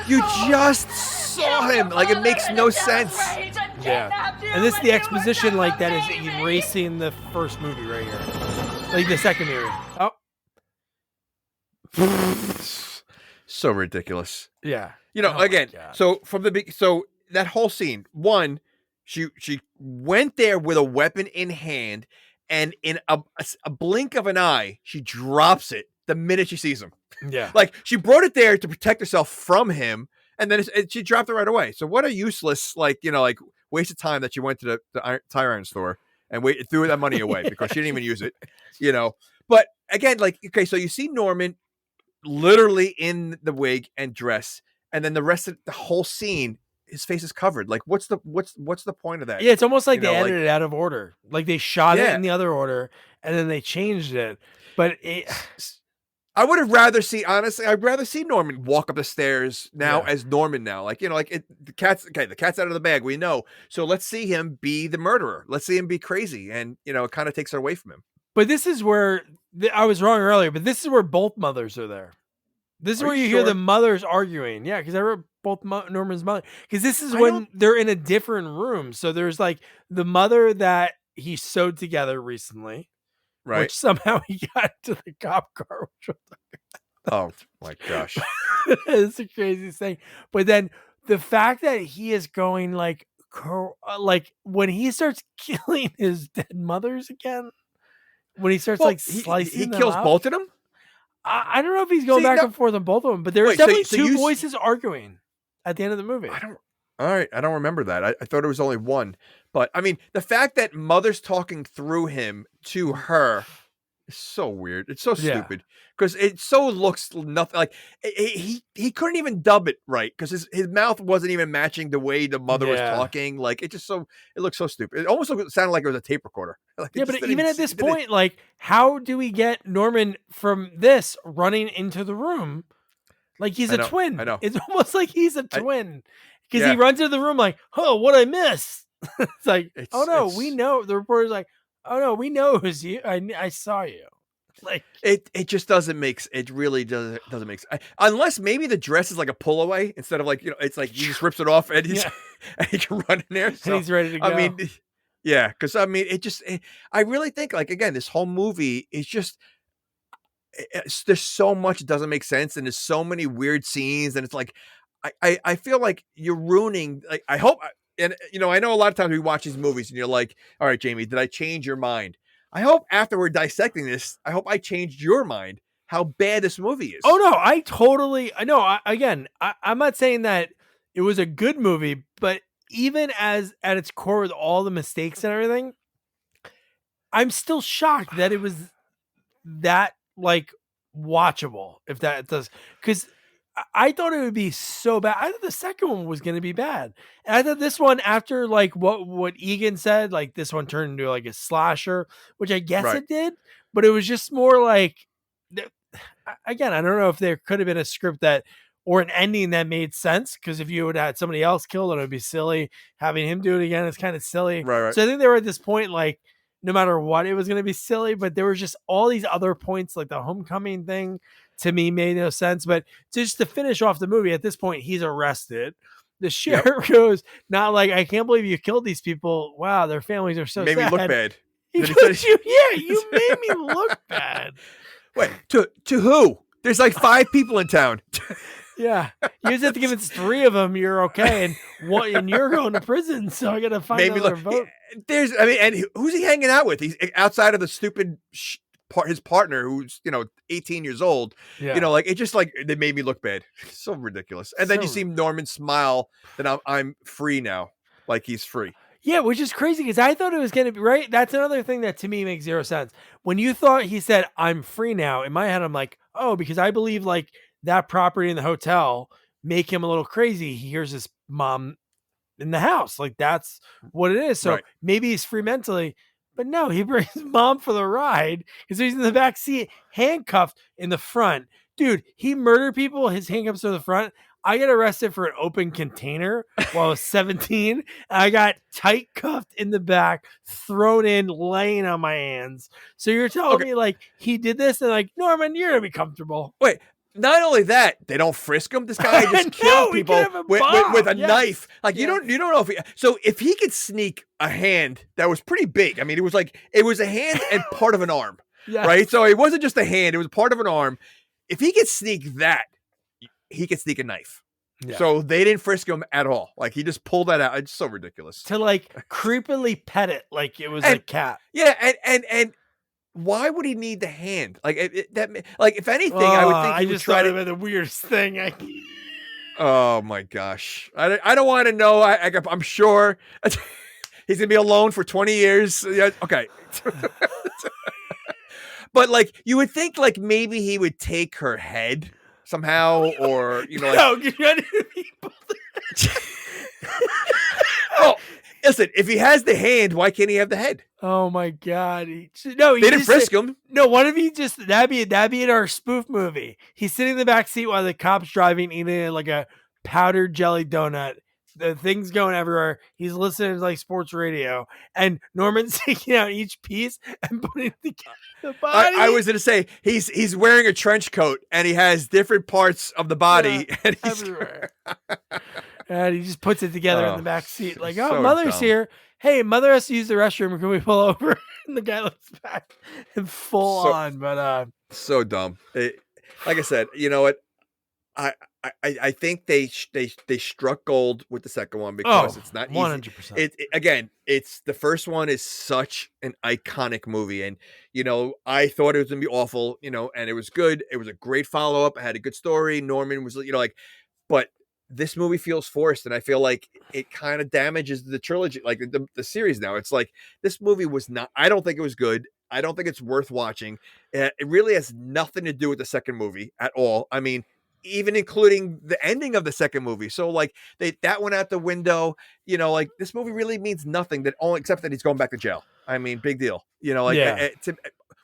You just saw him. Like, it makes no sense. Yeah, and this the exposition like that is erasing the first movie right here, like the second movie. Oh, So ridiculous. yeah. Again, my God. so from the big, so that whole scene, one, she went there with a weapon in hand, and in a blink of an eye, she drops it the minute she sees him. Yeah. Like, she brought it there to protect herself from him, and then she dropped it right away. So what a useless, waste of time that she went to the tire iron store and threw that money away because she didn't even use it. But again, so you see Norman literally in the wig and dress, and then the rest of the whole scene, his face is covered. Like, what's the point of that? Yeah, it's almost like You they know, edited it out of order. Like they shot it Yeah. in the other order and then they changed it. But I would have rather see, honestly, I'd rather see Norman walk up the stairs now Yeah. as Norman now. Like, the cat's out of the bag, we know. So let's see him be the murderer. Let's see him be crazy. And, it kind of takes it away from him. But this is where I was wrong earlier, but this is where both mothers are there. This is where you hear the mothers arguing. Yeah, because I wrote both Norman's mother. Because this is when they're in a different room. So there's like the mother that he sewed together recently. Right. Which somehow he got to the cop car. Which was oh my gosh. It's the craziest thing. But then the fact that he is going like when he starts killing his dead mothers again, when he starts slicing he them kills up, both of them. I don't know if he's going back and forth on both of them, but there's definitely two voices arguing at the end of the movie. All right, I don't remember that. I thought it was only one. But I mean, the fact that mother's talking through him to her is so weird. It's so stupid because it so looks nothing like he couldn't even dub it right because his mouth wasn't even matching the way the mother was talking. Like it looks so stupid. It almost sounded like it was a tape recorder. Like, but even at this point, like, how do we get Norman from this running into the room? Like he's a twin. I know. It's almost like he's a twin because he runs into the room like, oh, what I miss. It's like, oh no, we know. The reporter's like, oh no, we know it was you. I saw you. Like it just doesn't make it really doesn't make sense unless maybe the dress is like a pull away instead of like it's like he just rips it off and and he can run in there. So, and he's ready to go. I mean, yeah, because I mean I really think like again this whole movie is just there's so much that doesn't make sense and there's so many weird scenes and it's like I feel like you're ruining like I hope. And, I know a lot of times we watch these movies and you're like, all right, Jamie, did I change your mind? I hope after we're dissecting this, I hope I changed your mind how bad this movie is. Oh, no, I know. I'm not saying that it was a good movie, but even as at its core with all the mistakes and everything, I'm still shocked that it was that like watchable, if that does. Because I thought it would be so bad. I thought the second one was going to be bad. And I thought this one, after like what Egan said, like this one turned into like a slasher, which I guess it did, but it was just more like, again, I don't know if there could have been a script or an ending that made sense. Cause if you would have had somebody else killed, it would be silly. Having him do it again is kind of silly. Right. So I think they were at this point, like, no matter what, it was going to be silly, but there was just all these other points, like the homecoming thing to me made no sense. But just to finish off the movie, at this point, he's arrested. The sheriff goes, not like, I can't believe you killed these people. Wow, their families are so sad. Made me look bad. He goes, you made me look bad. Wait, to who? There's like 5 people in town. Yeah, you just have to give it 3 of them. You're okay, and you're going to prison. So I got to find another vote. And who's he hanging out with? He's outside of the stupid his partner, who's 18 years old. Yeah. Like it just like they made me look bad. So ridiculous. And then you see Norman smile that I'm free now, like he's free. Yeah, which is crazy because I thought it was going to be right. That's another thing that to me makes zero sense. When you thought he said, I'm free now, in my head, I'm like, oh, because I believe like that property in the hotel make him a little crazy. He hears his mom in the house. Like that's what it is. So maybe he's free mentally, but no, he brings his mom for the ride because he's in the back seat, handcuffed in the front. Dude, he murdered people. His handcuffs are in the front. I got arrested for an open container while I was 17. And I got tight cuffed in the back, thrown in, laying on my hands. So you're telling me like he did this and like, Norman, you're going to be comfortable. Wait, not only that, they don't frisk him. This guy just killed people with a knife. Like you don't know if he could sneak a hand that was pretty big. I mean, it was a hand and part of an arm, right? So it wasn't just a hand; it was part of an arm. If he could sneak that, he could sneak a knife. Yeah. So they didn't frisk him at all. Like he just pulled that out. It's so ridiculous. To like creepily pet it like it was a cat. Yeah, and why would he need the hand? Like if anything, I would think I just thought it was the weirdest thing. Oh my gosh, I don't want to know. I'm sure he's gonna be alone for 20 years. Yeah, okay. But like you would think, like maybe he would take her head somehow, or like no, get ready to be Well, listen, if he has the hand, why can't he have the head? Oh my God! They didn't frisk him. No, what if he just that'd be in our spoof movie? He's sitting in the back seat while the cop's driving, eating like a powdered jelly donut. The thing's going everywhere. He's listening to like sports radio, and Norman's taking out each piece and putting it together. The body. I was gonna say he's wearing a trench coat and he has different parts of the body and he's everywhere. And he just puts it together in the back seat, like, "Oh, so mother's dumb. here. Hey, mother has to use the restroom. Can we pull over?" And the guy looks back and full on, but so dumb. Like I said, you know what? I think they struck gold with the second one because it's not easy. 100%. Again, it's the first one is such an iconic movie, and you know I thought it was gonna be awful, you know, and it was good. It was a great follow up. It had a good story. Norman was, you know, like, but this movie feels forced, and I feel like it kind of damages the trilogy, like the series. Now it's like this movie was not. I don't think it was good. I don't think it's worth watching. It really has nothing to do with the second movie at all. I mean, even including the ending of the second movie. So like that went out the window, you know, like this movie really means nothing that only except that he's going back to jail. I mean, big deal, you know, like,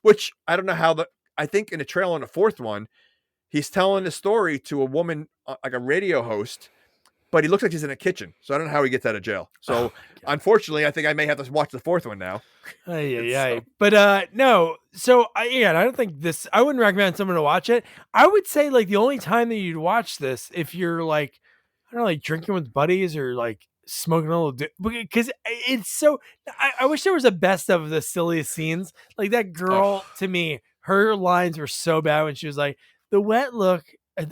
which I don't know how I think in the trailer on the fourth one, he's telling the story to a woman, like a radio host, but he looks like he's in a kitchen. So I don't know how he gets out of jail. So unfortunately, I think I may have to watch the fourth one now. But no. So I don't think I wouldn't recommend someone to watch it. I would say like the only time that you'd watch this if you're like, I don't know, like drinking with buddies or like smoking a little, because it's so. I wish there was a best of the silliest scenes. Like that girl, to me, her lines were so bad when she was like, the wet look's in.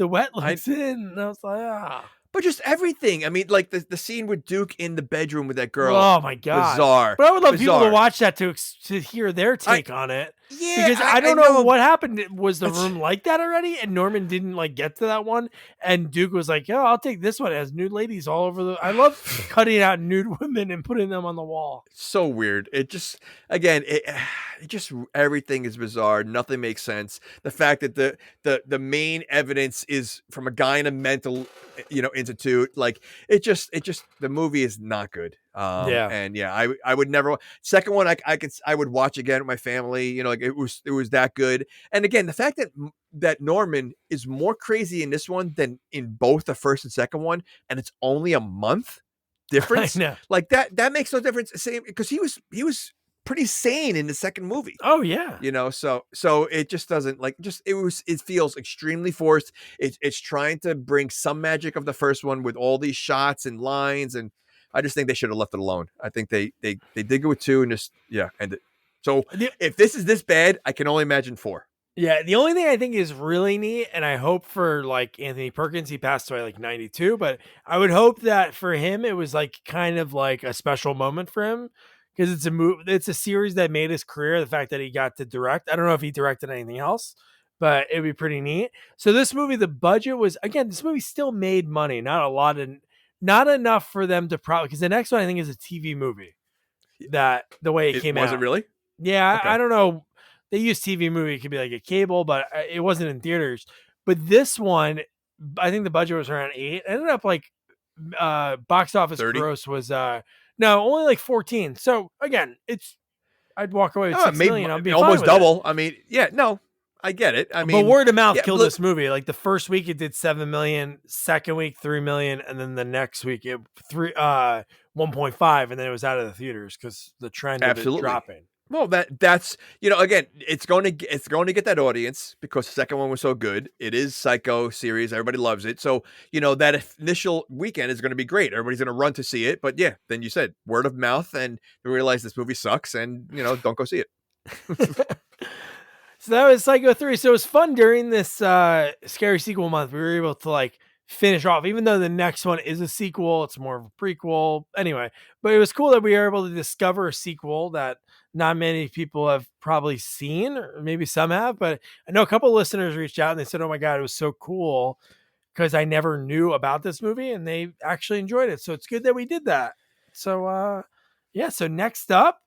And I was like, But just everything. I mean, like the scene with Duke in the bedroom with that girl. Oh my God. Bizarre. But I would love people to watch that to hear their take on it. Yeah. Because I don't know what happened. Was the room like that already? And Norman didn't like get to that one. And Duke was like, "Oh, I'll take this one." It has nude ladies all over I love cutting out nude women and putting them on the wall. So weird. It just, again, it just, everything is bizarre. Nothing makes sense. The fact that the main evidence is from a guy in a mental, you know, institute. Like it just, the movie is not good. And I would never. Second one, I would watch again with my family. You know, like it was that good. And again, the fact that Norman is more crazy in this one than in both the first and second one, and it's only a month difference. I know. Like that makes no difference. Same, because he was pretty sane in the second movie. Oh yeah. You know, so it just doesn't it feels extremely forced. It's trying to bring some magic of the first one with all these shots and lines, and I just think they should have left it alone. I think they did go with 2 and just end it. So if this is this bad, I can only imagine 4. Yeah, the only thing I think is really neat, and I hope for like Anthony Perkins, he passed away like 92, but I would hope that for him it was like kind of like a special moment for him because it's a series that made his career. The fact that he got to direct, I don't know if he directed anything else, but it'd be pretty neat. So this movie, the budget was, again, this movie still made money, not a lot, and not enough for them to probably, because the next one I think is a TV movie. That the way it came out. Was it really? Yeah, okay. I don't know. They use TV movie. It could be like a cable, but it wasn't in theaters. But this one, I think the budget was around 8. It ended up like box office 30? gross was no, only like 14. So again, I'd walk away with 6 million. I'd be almost fine with double. it. I mean, no, I get it. I mean, but word of mouth killed this movie. Like the first week it did 7 million, second week 3 million, and then the next week it 1.5, and then it was out of the theaters because the trend of it dropping. Well, that's again, it's going to get that audience because the second one was so good. It is Psycho series, everybody loves it. So that initial weekend is going to be great. Everybody's going to run to see it. But then you said word of mouth, and you realize this movie sucks, and don't go see it. So that was Psycho 3. So it was fun during this scary sequel month. We were able to like finish off, even though the next one is a sequel. It's more of a prequel anyway, but it was cool that we were able to discover a sequel that not many people have probably seen, or maybe some have, but I know a couple of listeners reached out and they said, "Oh my God, it was so cool because I never knew about this movie," and they actually enjoyed it. So it's good that we did that. So so next up,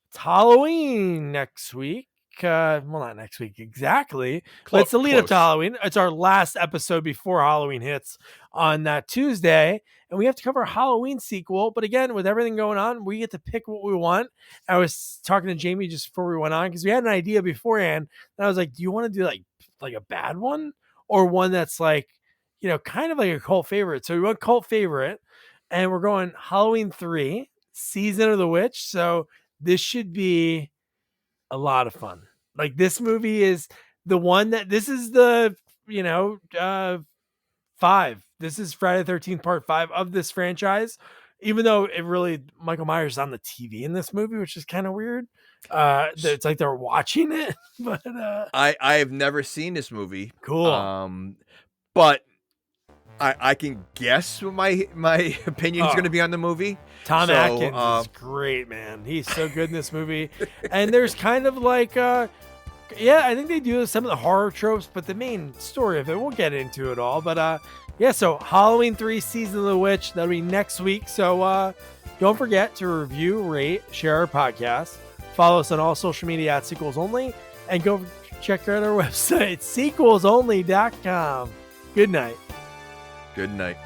it's Halloween next week. well, not next week exactly, but it's the lead up to Halloween. It's our last episode before Halloween hits on that Tuesday, and we have to cover a Halloween sequel. But again, with everything going on, we get to pick what we want. I was talking to Jamie just before we went on because we had an idea beforehand, and I was like, "Do you want to do like a bad one or one that's like, kind of like a cult favorite?" So we went cult favorite, and we're going Halloween 3, Season of the Witch. So this should be a lot of fun. Like, this movie is the one that this is the 5. This is Friday the 13th part 5 of this franchise, even though it really Michael Myers is on the TV in this movie, which is kind of weird. It's like they're watching it. But I have never seen this movie. Cool. But I can guess what my opinion is going to be on the movie. Tom Atkins is great, man. He's so good in this movie. And there's kind of like, I think they do some of the horror tropes, but the main story of it, we'll get into it all. But so Halloween 3, Season of the Witch, that'll be next week. So don't forget to review, rate, share our podcast. Follow us on all social media at Sequels Only, and go check out our website, sequelsonly.com. Good night. Good night.